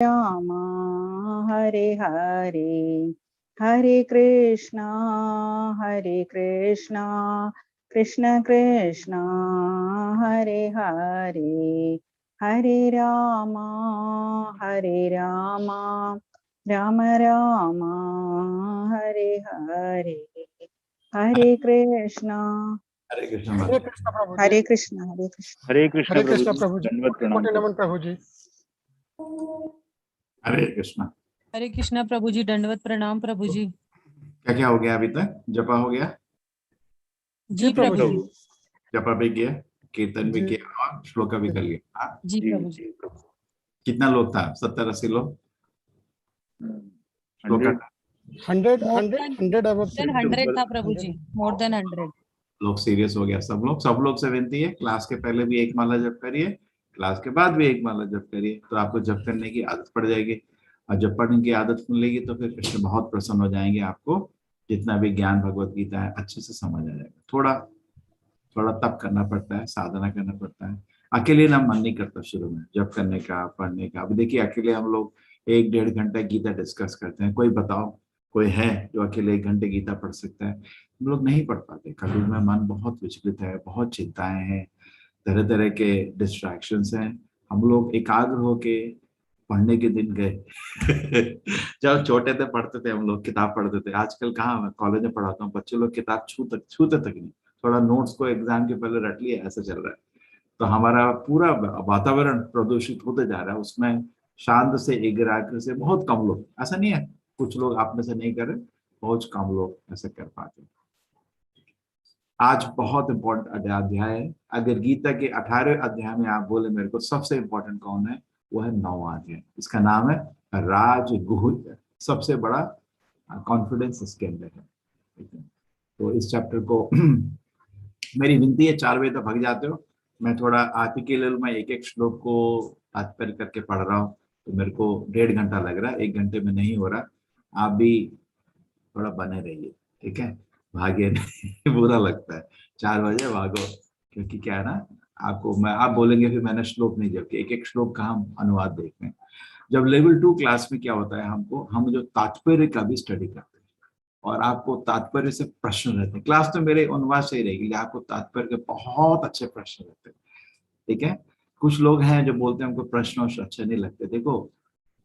राम हरे हरे हरे कृष्णा कृष्ण कृष्ण हरे हरे हरे राम राम राम हरे हरे हरे कृष्णा हरे कृष्ण हरे कृष्ण प्रभु जी। हरे कृष्ण हरे कृष्ण हरे प्रभु कृष्ण जी, प्रभु जी। दंडवत कोटि प्रणाम। कोटि नमन प्रभु जी। हरे कृष्ण। हरे कृष्णा प्रभु जी, दंडवत प्रणाम प्रभु जी। क्या क्या हो गया अभी तक? जपा हो गया, जी जी प्रभु प्रभु जी। जी। जपा भी किया, कीर्तन भी जी किया और श्लोका भी कर लिया। हाँ? जी प्रभु जी। कितना लोग था? 70-80 लोग श्लोका 100 था। 100 above देन 100 था प्रभु जी, मोर देन 100। लोग सीरियस हो गया। सब लोग से विनती है, क्लास के पहले भी एक माला जप करिए, क्लास के बाद भी एक माला जप करिए, तो आपको जप करने की आदत पड़ जाएगी। और जब पढ़ने की आदत मिलेगी तो फिर कृष्ण बहुत प्रसन्न हो जाएंगे। आपको जितना भी ज्ञान भगवत गीता है अच्छे से समझ आ जाएगा। थोड़ा थोड़ा तप करना पड़ता है, साधना करना पड़ता है। अकेले ना मन नहीं करता शुरू में जप करने का, पढ़ने का। अभी देखिए अकेले हम लोग 1-1.5 घंटा गीता डिस्कस करते हैं। कोई बताओ, कोई है जो अकेले 1 घंटे गीता पढ़ सकता है? हम लोग नहीं पढ़ पाते। कभी में मन बहुत विचलित है, बहुत चिंताएं हैं, तरह तरह के डिस्ट्रैक्शंस हैं। हम लोग एकाग्र होके पढ़ने के दिन गए जब छोटे थे पढ़ते थे, हम लोग किताब पढ़ते थे। आजकल कहाँ, मैं कॉलेज में पढ़ाता हूँ, बच्चे लोग किताब छूते तक नहीं। थोड़ा नोट्स को एग्जाम के पहले रट लिया, ऐसा चल रहा है। तो हमारा पूरा वातावरण प्रदूषित होते जा रहा है। उसमें शांत से एकाग्र से बहुत कम लोग, ऐसा नहीं है कुछ लोग आप में से नहीं कर रहे, बहुत कम लोग ऐसा कर पाते। आज बहुत इंपॉर्टेंट अध्याय है। अगर गीता के 18 अध्याय में आप बोले मेरे को सबसे इंपॉर्टेंट कौन है, वो है 9वां अध्याय। इसका नाम है राजगुह्य। सबसे बड़ा कॉन्फिडेंस इसके अंदर है। तो इस चैप्टर को मेरी विनती है, 4 बजे तक भाग जाते हो। मैं थोड़ा आप ही के लिए मैं एक एक श्लोक को तात्पर्य करके पढ़ रहा हूँ, तो मेरे को 1.5 घंटा लग रहा है, 1 घंटे में नहीं हो रहा। आप भी थोड़ा बने रहिए, ठीक है? भागे नहीं बुरा लगता है। 4 बजे भागो, क्योंकि क्या है ना, आपको मैं आप बोलेंगे फिर मैंने श्लोक नहीं, जबकि एक एक श्लोक का हम अनुवाद देख रहे हैं। जब लेवल 2 क्लास में क्या होता है, हम जो तात्पर्य का भी स्टडी करते हैं और आपको तात्पर्य से प्रश्न रहते हैं। क्लास तो मेरे अनुवाद से ही रहेगी, आपको तात्पर्य के बहुत अच्छे प्रश्न रहते हैं, ठीक है? कुछ लोग हैं जो बोलते हैं हमको प्रश्न अच्छे नहीं लगते। देखो,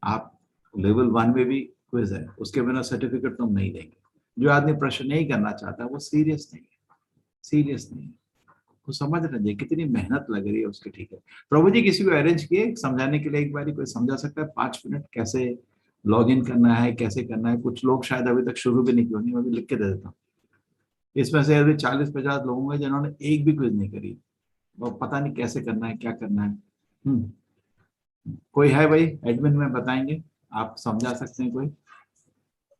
आप लेवल 1 में भी क्विज है, उसके बिना सर्टिफिकेट तुम नहीं देंगे। जो आदमी प्रश्न नहीं करना चाहता वो सीरियस नहीं है, सीरियस नहीं है। वो समझ रहे हैं कितनी मेहनत लग रही है उसकी, ठीक है? प्रभु जी किसी को अरेंज किए समझाने के लिए? एक बार कोई समझा सकता है 5 मिनट कैसे लॉग इन करना है, कैसे करना है? कुछ लोग शायद अभी तक शुरू भी नहीं किए, मैं भी लिख के दे देता हूँ। इसमें से अभी 40-50 लोग होंगे जिन्होंने एक भी क्विज नहीं करी, वो पता नहीं कैसे करना है, क्या करना है। कोई है भाई एडमिन में बताएंगे, आप समझा सकते हैं कोई?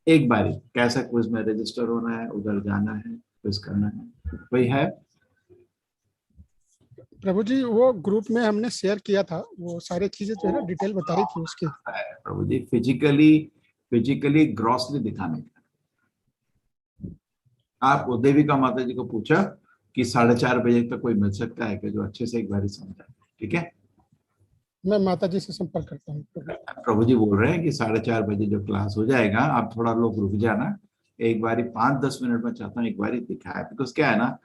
एक बारी कैसा क्विज में रजिस्टर होना है, उधर जाना है, क्विज करना है, कोई है? प्रभु जी वो ग्रुप में हमने शेयर किया था, वो सारी चीजें जो है ना डिटेल बताई थी उसकी। प्रभु जी फिजिकली ग्रॉसली दिखाने का। आप देविका माता जी को पूछा कि 4:30 बजे तक कोई मिल सकता है कि जो अच्छे से एक बार समझा, ठीक है? मैं माता जी से संपर्क करता हूँ प्रभु। प्रभु जी बोल रहे हैं कि 4:30 बजे जो क्लास हो जाएगा, आप थोड़ा लोग रुक जाना। एक बारी 5-10 मिनट में चाहता हूँ एक बारी दिखाए, बिकॉज क्या है ना,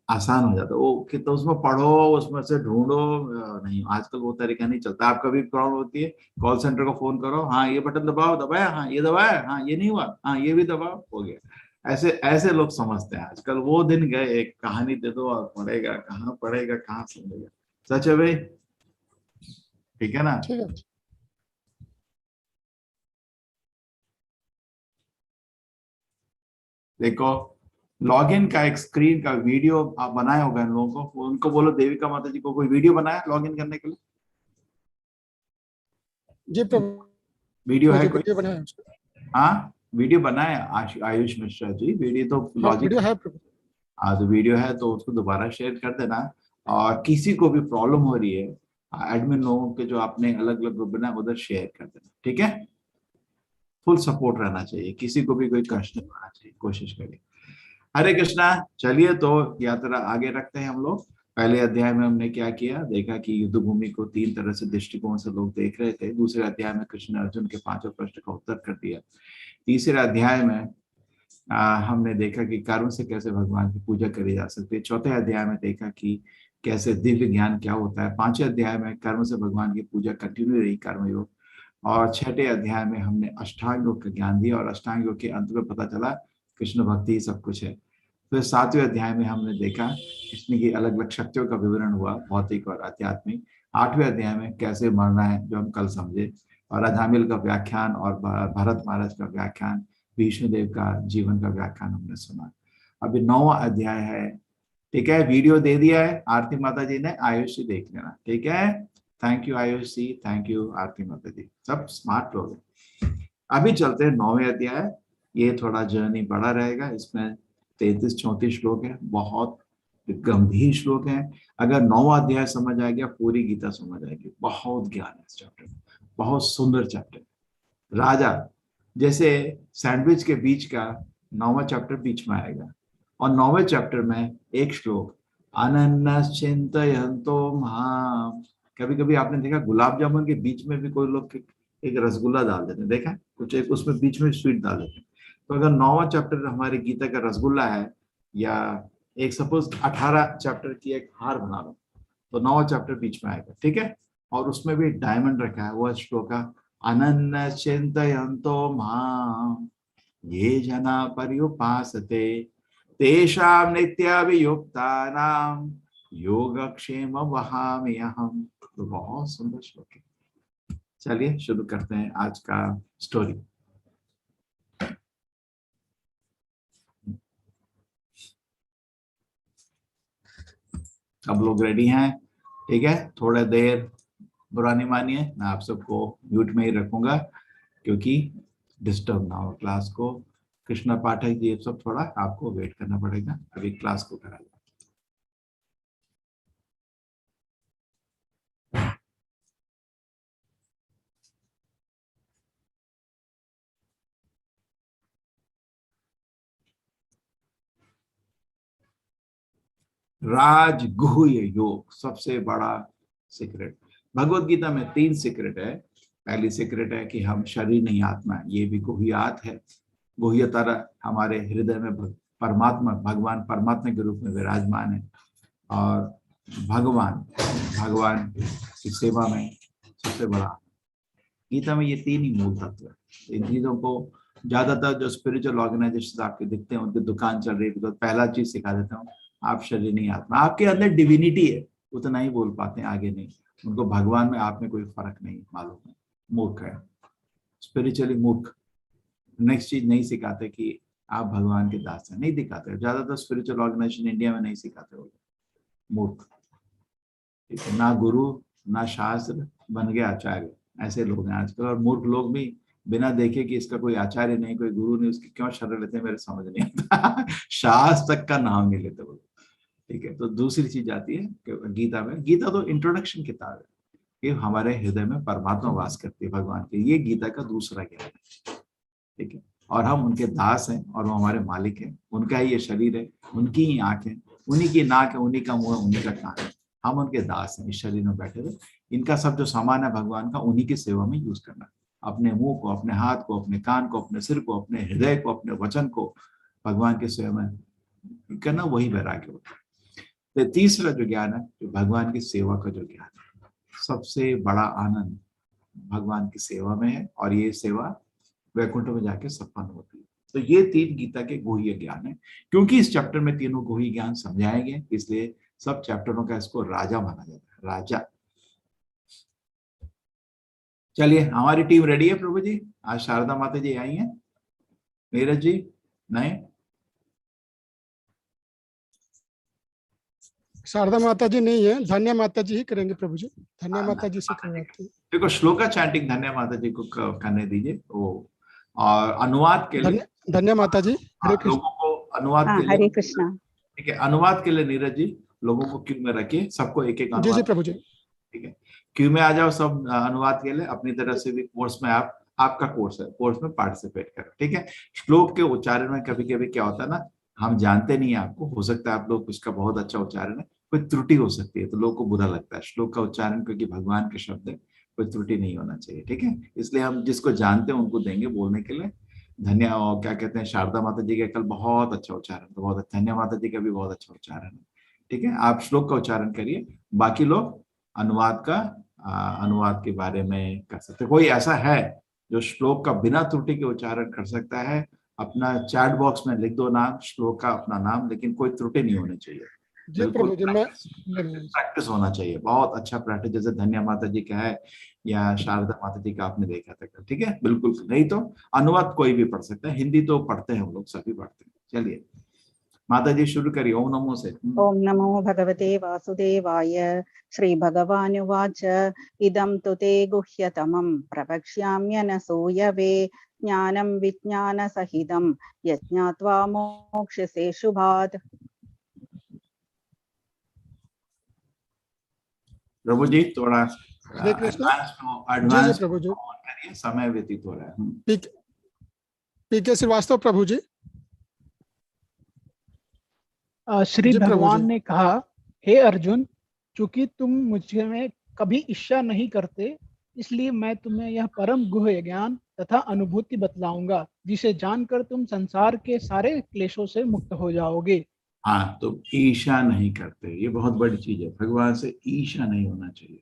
आसान हो जाता है वो कि तो उसमें पढ़ो, उसमें से ढूंढो। नहीं, आजकल वो तरीका नहीं चलता। आपका भी प्रॉब्लम होती है, कॉल सेंटर को फोन करो, हाँ ये बटन दबाओ, दबाया, हाँ ये दबाया, हाँ ये नहीं हुआ, हाँ ये भी दबाओ, हो गया। ऐसे ऐसे लोग समझते हैं आजकल। वो दिन गए, एक कहानी दे दो और पढ़ेगा कहाँ समझेगा। सच है भाई, ठीक है ना? ठीक है। देखो, लॉगिन का एक स्क्रीन का वीडियो आप बनाए होगा इन लोगों को, उनको बोलो देविका माता जी को कोई वीडियो बनाया लॉगिन करने के लिए। जी प्रभु वीडियो है जी, कोई? वीडियो बनाया उसको। हाँ वीडियो बनाए आयुष मिश्रा जी, वीडियो तो हाँ लॉजिक। वीडियो है प्रभु। हाँ तो वीडियो है तो उसको दोबारा शेयर कर देना। और किसी को भी प्रॉब्लम हो रही है, एडमिन लोगों के जो आपने अलग अलग ग्रुप बनाए उधर शेयर कर देना, ठीक है? फुल सपोर्ट रहना चाहिए, किसी को भी कोई कष्ट नहीं होना चाहिए, कोशिश करिए। हरे कृष्णा। चलिए तो यात्रा आगे रखते हैं हम लोग। पहले अध्याय में हमने क्या किया, देखा कि युद्ध भूमि को 3 तरह से दृष्टिकोण से लोग देख रहे थे। दूसरे अध्याय में कृष्ण ने अर्जुन के 5 प्रश्न का उत्तर कर दिया। तीसरे अध्याय में हमने देखा कि कर्म से कैसे भगवान की पूजा करी जा सकती है। चौथे अध्याय में देखा कि कैसे दिव्य ज्ञान क्या होता है। 5वें अध्याय में कर्म से भगवान की पूजा कंटिन्यू रही, कर्मयोग। और 6ठे अध्याय में हमने अष्टांग योग का ज्ञान दिया और अष्टांग योग के अंत में पता चला कृष्ण भक्ति ही सब कुछ है। फिर 7वें अध्याय में हमने देखा कृष्ण की अलग अलग शक्तियों का विवरण हुआ, भौतिक और आध्यात्मिक। 8वें अध्याय में कैसे मरना है, जो हम कल समझे। और अजामिल का व्याख्यान और भरत महाराज का व्याख्यान, विष्णु देव का जीवन का व्याख्यान हमने सुना। अभी 9वां अध्याय है, ठीक है। वीडियो दे दिया है आरती माता जी ने, आयुषी देख लेना, ठीक है। Thank you Ayushi, thank you Aarti माता जी, सब स्मार्ट लोग हैं। अभी चलते हैं 9वें अध्याय। ये थोड़ा जर्नी बड़ा रहेगा, इसमें 33-34 श्लोक है, बहुत गंभीर श्लोक है। अगर 9वां अध्याय समझ आ गया, पूरी गीता समझ आएगी। बहुत ज्ञान है इस चैप्टर में, बहुत सुंदर चैप्टर। राजा जैसे सैंडविच के बीच का 9वां चैप्टर बीच में आएगा, और 9वें चैप्टर में एक श्लोक, अनन्नस चिंतयन्तो माम। कभी कभी आपने देखा गुलाब जामुन के बीच में भी कोई लोग एक रसगुल्ला डाल देते हैं, देखा कुछ, एक उसमें बीच में स्वीट डाल देते हैं। तो अगर 9वां चैप्टर हमारी गीता का रसगुल्ला है, या एक सपोज 18 चैप्टर की एक हार बना लो, तो 9वां चैप्टर बीच में आएगा, ठीक है। और उसमें भी डायमंड रखा है, वह श्लोक अनन्य चिंतयन्तो माम ये जना पर्युपासते तेषां नित्याभियुक्तानां योगक्षेम वहाम्यहम्। तो बहुत सुंदर श्लोक है। चलिए शुरू करते हैं आज का स्टोरी। सब लोग रेडी हैं, ठीक है। थोड़ा देर बुरा नहीं मानिए, मैं आप सबको म्यूट में ही रखूंगा क्योंकि डिस्टर्ब ना हो क्लास को। कृष्णा पाठक जी सब थोड़ा आपको वेट करना पड़ेगा, अभी क्लास को करा। राजगुह्य योग सबसे बड़ा सीक्रेट। भगवत गीता में 3 सीक्रेट है। पहली सीक्रेट है कि हम शरीर नहीं आत्मा है, ये भी गुह्यात है। गुह्यतर हमारे हृदय में परमात्मा, भगवान परमात्मा के रूप में विराजमान है। और भगवान की सेवा में सबसे बड़ा, गीता में ये 3 ही मूल तत्व है। इन चीजों को ज्यादातर जो स्पिरिचुअल ऑर्गेनाइजेशन आपके दिखते हैं, उनकी दुकान चल रही है, तो पहला चीज सिखा देता हूँ, आप शरीर नहीं आत्मा। आपके अंदर डिविनिटी है, उतना ही बोल पाते हैं, आगे नहीं। उनको भगवान में आप में कोई फर्क नहीं मालूम है, मूर्ख है, स्पिरिचुअली मूर्ख। नेक्स्ट चीज नहीं सिखाते कि आप भगवान के दास हैं, नहीं दिखाते। ज्यादातर स्पिरिचुअल ऑर्गेनाइजेशन इंडिया में नहीं सिखाते हो, मूर्ख, ठीक है। ना गुरु ना शास्त्र, बन गया आचार्य, ऐसे लोग हैं आजकल। और मूर्ख लोग भी बिना देखे कि इसका कोई आचार्य नहीं, कोई गुरु नहीं, उसकी क्यों शरण लेते हैं मेरे समझ नहीं आता। शास्त्र तक का नाम नहीं लेते वो, ठीक है। तो दूसरी चीज आती है कि गीता में, गीता तो इंट्रोडक्शन किताब है कि हमारे हृदय में परमात्मा वास करती है, भगवान की। ये गीता का दूसरा ज्ञान है, ठीक है। और हम उनके दास हैं और वो हमारे मालिक हैं। उनका ही ये शरीर है, उनकी ही आंख है, उन्हीं की नाक है, उन्हीं का मुंह है, उन्हीं का कान है। हम उनके दास हैं, इस शरीर में बैठे हुए। इनका सब जो सामान है भगवान का, उन्हीं की सेवा में यूज करना। अपने मुंह को, अपने हाथ को, अपने कान को, अपने सिर को, अपने हृदय को, अपने वचन को भगवान की सेवा में करना, वही वैराग्य होता है। तो तीसरा जो ज्ञान है, जो भगवान की सेवा का जो ज्ञान है, सबसे बड़ा आनंद भगवान की सेवा में है। और ये सेवा वैकुंठ में जाके संपन्न होती है। तो ये 3 गीता के गुह्य ज्ञान है। क्योंकि इस चैप्टर में तीनों गुह्य ज्ञान समझाए गए, इसलिए सब चैप्टरों का इसको राजा माना जाता है, राजा। चलिए, हमारी टीम रेडी है प्रभु जी। आज शारदा माता जी आई हैं, नीरज जी नहीं, शारदा माता जी नहीं है, धन्य माता जी ही करेंगे प्रभु जी। धन्य माता जी से करवाते हैं। देखो श्लोका चैंटिंग धन्य माता जी को करने दीजिए वो। और अनुवाद के लिए धन्य माता जी, हरे कृष्ण। लोगों को अनुवाद के लिए, हरे कृष्णा। ठीक है, अनुवाद के लिए नीरज जी लोगों को क्यू में रखिए, सबको एक एक जी जी अनुवाद, प्रभु जी। ठीक है। क्यू में आ जाओ सब अनुवाद के लिए। अपनी तरफ से भी कोर्स में आपका कोर्स है, कोर्स में पार्टिसिपेट करो, ठीक है। श्लोक के उच्चारण में कभी कभी क्या होता है ना, हम जानते नहीं है आपको, हो सकता है आप लोग उसका बहुत अच्छा उच्चारण है, कोई त्रुटि हो सकती है तो लोगों को बुरा लगता है। श्लोक का उच्चारण क्योंकि भगवान के शब्द है, कोई त्रुटि नहीं होना चाहिए, ठीक है। इसलिए हम जिसको जानते हैं उनको देंगे बोलने के लिए। धन्य और क्या कहते हैं, शारदा माता जी का कल बहुत अच्छा उच्चारण था, बहुत अच्छा। धन्य माता जी का भी बहुत अच्छा उच्चारण है, ठीक है। आप श्लोक का उच्चारण करिए, बाकी लोग अनुवाद का अनुवाद के बारे में कर सकते। कोई ऐसा है जो श्लोक का बिना त्रुटि के उच्चारण कर सकता है? अपना चैट बॉक्स में लिख दो नाम, श्लोक का अपना नाम, लेकिन कोई त्रुटि नहीं होनी चाहिए। जी बिल्कुल प्रभु जी, मैं ले लूंगा। प्रैक्टिस होना चाहिए, बहुत अच्छा प्रैक्टिस, जैसे धन्य माता जी का है या शारदा माता जी का आपने देखा था, ठीक है। बिल्कुल नहीं तो अनुवाद कोई भी पढ़ सकता है, हिंदी तो पढ़ते हैं हम लोग, सभी पढ़ते हैं। चलिए माता जी शुरू करिए ओम नमो से। ओम नमो भगवते वासुदेवाय। श्रीभगवानुवाच इदं तु ते गुह्यतमं प्रवक्ष्याम्यनसूयवे ज्ञानं विज्ञानसहितं यज्ञात्वा मोक्ष्यसे शुभात्। प्रभु जी थोड़ा हरे कृष्णा। जी एडवांस प्रभु जी। करिए, समय व्यतीत हो रहा है। पीके श्रीवास्तव प्रभु जी। श्री जी प्रभु भगवान जी। ने कहा, हे अर्जुन, चूंकि तुम मुझे में कभी ईर्ष्या नहीं करते, इसलिए मैं तुम्हें यह परम गुह्य ज्ञान तथा अनुभूति बतलाऊंगा, जिसे जानकर तुम संसार के सारे क्लेशों से मुक्त हो जाओगे। हाँ, तो ईर्ष्या नहीं करते, ये बहुत बड़ी चीज है। भगवान से ईर्ष्या नहीं होना चाहिए।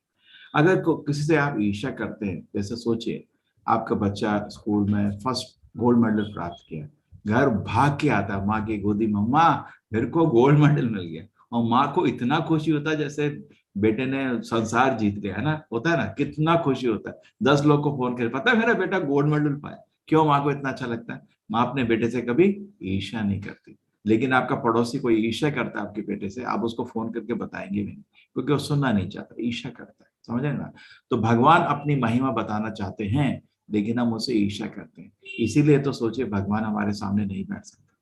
अगर किसी से आप ईर्ष्या करते हैं, जैसे सोचिए आपका बच्चा स्कूल में फर्स्ट गोल्ड मेडल प्राप्त किया, घर भाग के आता है माँ की गोदी में, माँ मेरे को गोल्ड मेडल मिल गया, और माँ को इतना खुशी होता है जैसे बेटे ने संसार जीत लिया है ना, होता है ना, कितना खुशी होता है। 10 लोग को फोन कर, पता है मेरा बेटा गोल्ड मेडल पाया। क्यों माँ को इतना अच्छा लगता है? माँ अपने बेटे से कभी ईर्ष्या नहीं करती। लेकिन आपका पड़ोसी कोई ईर्ष्या करता है आपके बेटे से, आप उसको फोन करके बताएंगे नहीं, क्योंकि वो सुनना नहीं चाहता, ईर्ष्या करता है, समझे ना। तो भगवान अपनी महिमा बताना चाहते हैं, लेकिन हम उसे ईर्ष्या करते हैं। इसीलिए तो सोचिए भगवान हमारे सामने नहीं बैठ सकता,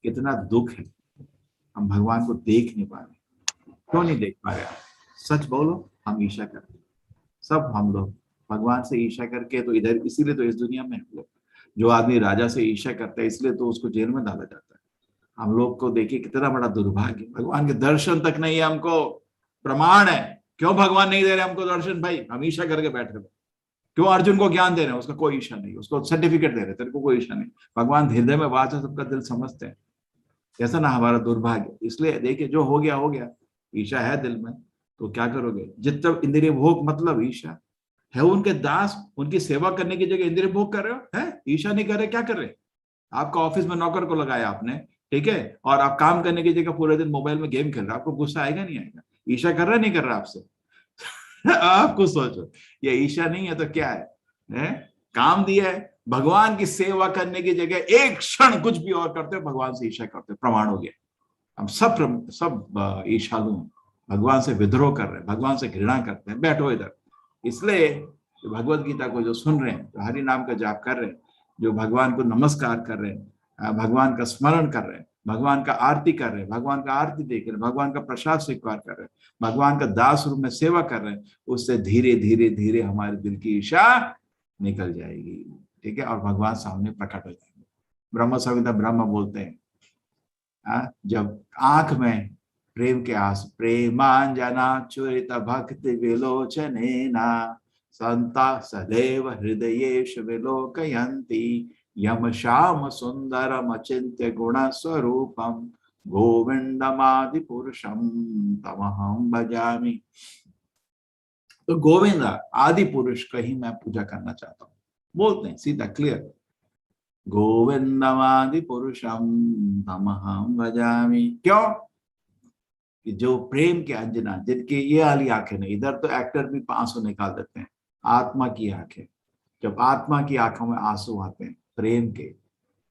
कितना दुख है। हम भगवान को देख नहीं पा रहे। क्यों नहीं देख पा रहे? सच बोलो, हम ईर्ष्या करते हैं, सब हम लोग भगवान से ईर्ष्या करके तो इधर, इसीलिए तो इस दुनिया में हम लोग, जो आदमी राजा से ईर्ष्या करता है इसलिए तो उसको जेल में डाला जाता है। हम लोग को देखिए कितना बड़ा दुर्भाग्य, भगवान के दर्शन तक नहीं है हमको। प्रमाण है, क्यों भगवान नहीं दे रहे हमको दर्शन? भाई हम ईर्ष्या करके बैठ रहे। क्यों अर्जुन को ज्ञान दे रहे हैं? उसका कोई ईर्ष्या नहीं, उसको सर्टिफिकेट दे रहे, तेरे को कोई ईर्ष्या नहीं। भगवान हृदय में बात है, सबका दिल समझते हैं। ऐसा ना हमारा दुर्भाग्य। इसलिए देखिए जो हो गया हो गया, ईर्ष्या है दिल में तो क्या करोगे? जितना इंद्रिय भोग मतलब ईर्ष्या है। उनके दास, उनकी सेवा करने की जगह इंद्रिय भोग कर रहे हो, है ईर्ष्या नहीं कर रहे, क्या कर रहे? आपका ऑफिस में नौकर को लगाया आपने, ठीक है, और आप काम करने की जगह पूरे दिन मोबाइल में गेम खेल रहे, आपको गुस्सा आएगा नहीं आएगा? ईर्ष्या कर रहा नहीं कर रहा आपसे? आप कुछ सोचो, ये ईर्ष्या नहीं है तो क्या है? काम दिया है, भगवान की सेवा करने की जगह एक क्षण कुछ भी और करते हो, भगवान से ईर्ष्या करते हो, प्रमाण हो गया। हम सब ईर्ष्यालु हैं, भगवान से विद्रोह कर रहे हैं, भगवान से घृणा करते हैं। बैठो इधर। इसलिए भगवत गीता को जो सुन रहे हैं, जो हरि नाम का जाप कर रहे हैं, जो भगवान को नमस्कार कर रहे हैं, भगवान का स्मरण कर रहे हैं, भगवान का आरती कर रहे हैं, भगवान का आरती देख रहे हैं, भगवान का प्रसाद स्वीकार कर रहे हैं, भगवान का दास रूप में सेवा कर रहे हैं, उससे धीरे धीरे धीरे हमारे दिल की ईर्ष्या निकल जाएगी, ठीक है, और भगवान सामने प्रकट हो जाएंगे। ब्रह्म संहिता ब्रह्म बोलते हैं, जब आंख में प्रेम के आंसू, प्रेमांजना चुरित भक्ति विलोचनेना संता सदैव हृदयेश विलोकयन्ति यम श्याम सुंदरम अचिंत्य गुण स्वरूपम गोविंदमादि पुरुषम तमहं भजामि। तो गोविंद आदि पुरुष का ही मैं पूजा करना चाहता हूँ, बोलते हैं सीधा क्लियर, गोविंदमादि पुरुषम तमहं भजामि। क्यों? कि जो प्रेम के अंजना, जिनके ये वाली आंखें नहीं, इधर तो एक्टर भी आंसू निकाल देते हैं, आत्मा की आंखें, जब आत्मा की आंखों में आंसू आते हैं प्रेम के,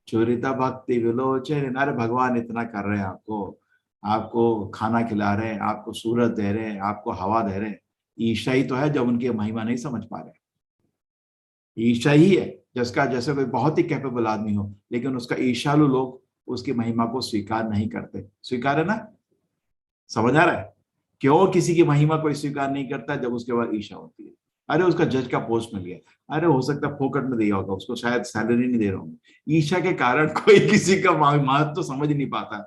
चुरिता भक्ति विलोचन, अरे भगवान इतना कर रहे हैं आपको, आपको खाना खिला रहे हैं, आपको सूरज दे रहे हैं, आपको हवा दे रहे हैं। ईर्ष्या ही तो है जब उनकी महिमा नहीं समझ पा रहे। ईर्ष्या ही है जिसका, जैसे कोई बहुत ही कैपेबल आदमी हो लेकिन उसका ईर्ष्यालु लोग उसकी महिमा को स्वीकार नहीं करते। स्वीकार है ना? समझ आ रहा है? क्यों किसी की महिमा कोई स्वीकार नहीं करता? जब उसके बाद ईर्ष्या होती है। अरे उसका जज का पोस्ट मिल गया, अरे हो सकता है फोकट में दिया होगा, उसको शायद सैलरी नहीं दे रहा हूँ। ईर्ष्या के कारण कोई किसी का महत्व तो समझ नहीं पाता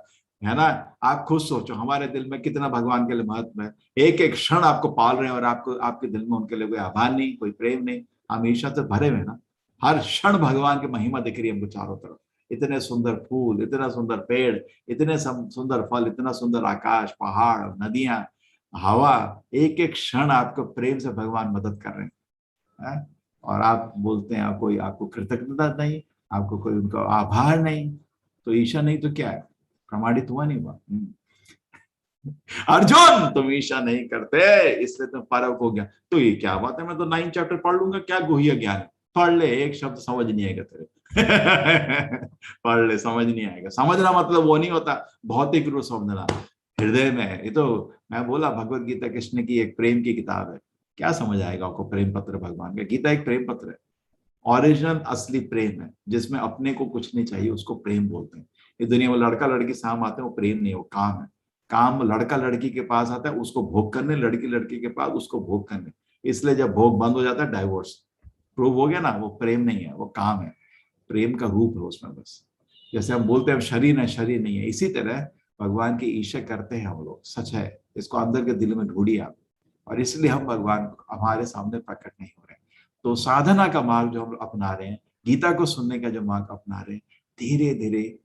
है ना। आप खुद सोचो हमारे दिल में कितना भगवान के लिए महत्व है। एक एक क्षण आपको पाल रहे हैं और आपको आपके दिल में उनके लिए कोई आभार नहीं, कोई प्रेम नहीं। हम ईर्ष्या से भरे हुए ना। हर क्षण भगवान की महिमा दिख रही है हमको चारों तरफ। इतने सुंदर फूल, इतना सुंदर पेड़, इतने सुंदर फल, इतना सुंदर आकाश, पहाड़, नदियां, हवा। एक एक क्षण आपको प्रेम से भगवान मदद कर रहे हैं। और आप बोलते हैं कोई आपको कृतज्ञता नहीं, आपको कोई उनका आभार नहीं, तो ईर्ष्या नहीं तो क्या है? प्रमाणित हुआ नहीं हुआ? अर्जुन तुम ईर्ष्या नहीं करते इसलिए तुम परक हो गया। तो ये क्या बात है, मैं तो 9 चैप्टर पढ़ लूंगा, क्या गुह्य ज्ञान है। पढ़ ले, एक शब्द समझ नहीं आएगा तेरे। पढ़ ले, समझ नहीं आएगा। समझना मतलब वो नहीं होता भौतिक रूप समझना, हृदय में है। ये तो मैं बोला भगवत गीता कृष्ण की एक प्रेम की किताब है। क्या समझ आएगा आपको प्रेम पत्र भगवान का? गीता एक प्रेम पत्र है, ओरिजिनल असली प्रेम है, जिसमें अपने को कुछ नहीं चाहिए, उसको प्रेम बोलते हैं। ये दुनिया में लड़का लड़की साम आते हैं, वो प्रेम नहीं, वो काम है। काम लड़का लड़की के पास आता है उसको भोग करने, लड़की लड़की के पास उसको भोग करने। इसलिए जब भोग बंद हो जाता है डाइवोर्स प्रूव हो गया ना, वो प्रेम नहीं है, वो काम है। प्रेम का रूप है उसमें बस। जैसे हम बोलते हैं शरीर है, शरीर नहीं है, इसी तरह भगवान की ईर्ष्या करते हैं हम लोग, सच है। इसको अंदर के दिल में ढूंढिए आप। और इसलिए हम भगवान हमारे सामने प्रकट नहीं हो रहे। तो साधना का मार्ग जो हम लोग अपना रहे हैं, गीता को सुनने का जो मार्ग अपना रहे हैं, धीरे धीरे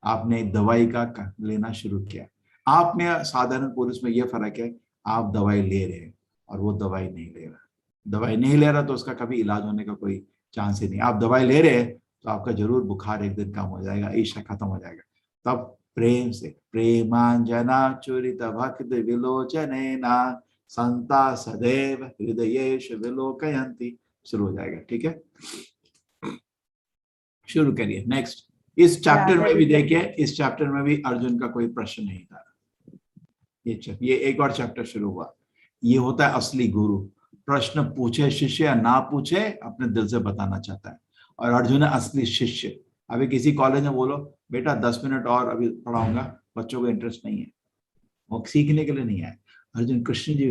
आपने दवाई का लेना शुरू किया। आप में साधारण पुरुष में यह फर्क है, आप दवाई ले रहे हैं और वो दवाई नहीं ले रहा। दवाई नहीं ले रहा तो उसका कभी इलाज होने का कोई चांस ही नहीं। आप दवाई ले रहे हैं तो आपका जरूर बुखार एक दिन कम हो जाएगा, ईर्ष्या खत्म हो जाएगा। तब प्रेम से प्रेमांजना चुरित भक्त विलोचनेना संता सदैव हृदयेश विलोकयन्ति शुरू हो जाएगा। ठीक है, शुरू करिए नेक्स्ट। इस चैप्टर में भी देखिए, इस चैप्टर में भी अर्जुन का कोई प्रश्न नहीं था। ये एक और चैप्टर शुरू हुआ। ये होता है असली गुरु। प्रश्न पूछे शिष्य या ना पूछे, अपने दिल से बताना चाहता है। और अर्जुन है असली शिष्य। अभी किसी कॉलेज में बोलो बेटा 10 मिनट और अभी पढ़ाऊंगा, बच्चों को इंटरेस्ट नहीं है, वो सीखने के लिए नहीं आए। अर्जुन कृष्ण जी